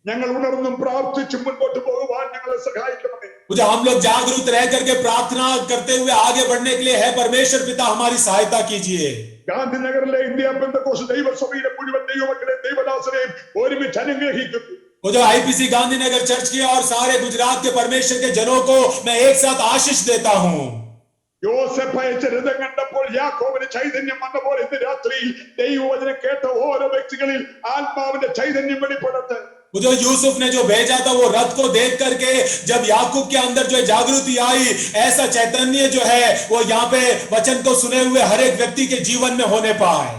Speaker 2: ഞങ്ങൾ ഉണർന്നും പ്രാർത്ഥിച്ചും മുൻപോട്ട് പോകുവാൻ ഞങ്ങളെ സഹായിക്കണമേ.
Speaker 3: मुझे हम लोग जागरूक रह करके प्रार्थना करते हुए आगे बढ़ने के लिए है परमेश्वर पिता हमारी सहायता कीजिए।
Speaker 2: ഗാന്ധിനഗറിലെ ഇന്ത്യ പെന്തക്കോസ്ത് ദൈവസഭയിലെ മുഴുവൻ ദൈവമക്കളെ ദൈവദാസരെയും ഒരുമിച്ച് അനുഗ്രഹിക്കുന്നു.
Speaker 3: वो जो आईपीसी गांधीनगर चर्च की और सारे गुजरात के परमेश्वर के जनों को मैं एक साथ आशीष देता हूँ।
Speaker 2: യോസേഫ് അയച്ച രഥം കണ്ടപ്പോൾ യാക്കോബിന് ചൈതന്യം വന്നപ്പോൾ ഇന്ന് രാത്രിയിൽ ദൈവവചനം കേട്ട ഓരോ വ്യക്തികളിൽ ആത്മാവിന്റെ ചൈതന്യം വെളിപ്പെടട്ടെ.
Speaker 3: वो जो यूसुफ ने जो भेजा था वो रथ को देख करके जब याकूब के अंदर जो जागृति आई, ऐसा चैतन्य जो है वो यहाँ पे वचन को सुने हुए हर एक व्यक्ति के जीवन में होने पाए।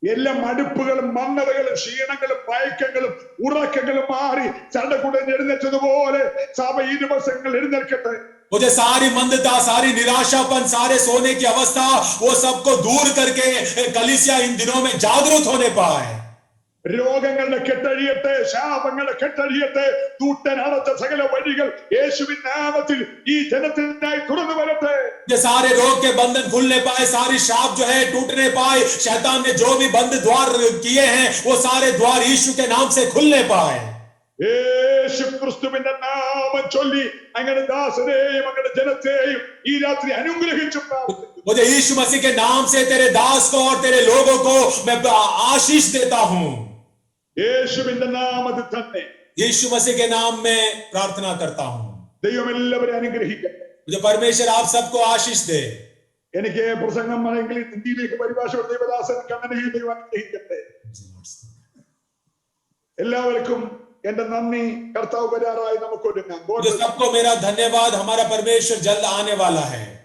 Speaker 2: എല്ലാ മടുപ്പുകളും മന്ദതകളും ക്ഷീണങ്ങളും മയക്കങ്ങളും ഉറക്കങ്ങളും മാറി ചടകുടൻ എഴുന്നേറ്റതുപോലെ സഭ ഈ ദിവസങ്ങൾ എഴുന്നേൽക്കട്ടെ.
Speaker 3: मुझे सारी मंदता, सारी निराशापन, सारे सोने की अवस्था वो सबको दूर करके कलीसिया इन दिनों में जागरूक होने पाए।
Speaker 2: രോഗങ്ങളുടെ കെട്ടഴിയട്ടെ, ശാപങ്ങളുടെ കെട്ടഴിയട്ടെ, കൂട്ടൻ അടച്ച സകല വഴികൾ യേശുവിൻ നാമത്തിൽ ഈ ജനത്തിനായി തുറന്നു വരട്ടെ.
Speaker 3: ये सारे रोग के बंधन खुलने पाए, सारी शाप जो है टूटने पाए, शैतान ने जो भी बंद द्वार किए हैं वो सारे द्वार यीशु के नाम से खुलने पाए।
Speaker 2: യേശു ക്രിസ്തുവിന്റെ നാമം ചൊല്ലി അങ്ങയുടെ ദാസരെയും അങ്ങയുടെ ജനത്തെയും ഈ രാത്രി അനുഗ്രഹിച്ചു പ്രാർത്ഥിക്കുന്നു.
Speaker 3: मुझे यीशु मसीह के नाम से तेरे दास को और तेरे लोगों को मैं आशीष देता हूं।
Speaker 2: യേശുവിന്റെ നാമത്തിൽ തന്നെ
Speaker 3: यीशु मसीह के नाम में प्रार्थना करता हूं।
Speaker 2: ദൈവം എല്ലാവരെയും അനുഗ്രഹിക്കട്ടെ.
Speaker 3: मुझे परमेश्वर आप सबको आशीष दे।
Speaker 2: എനിക്ക് പ്രസംഗം ആണെങ്കിൽ ഹിന്ദിയിലേക്ക് പരിഭാഷ ദൈവദാസൻ കണ്ണനെ ദൈവം അനുഗ്രഹിക്കട്ടെ. എല്ലാവർക്കും എന്റെ നന്ദി. കർത്താവ് വരാറായി നമുക്ക് ഒരുങ്ങാം.
Speaker 3: सबको मेरा धन्यवाद। हमारा परमेश्वर जल्द आने वाला है।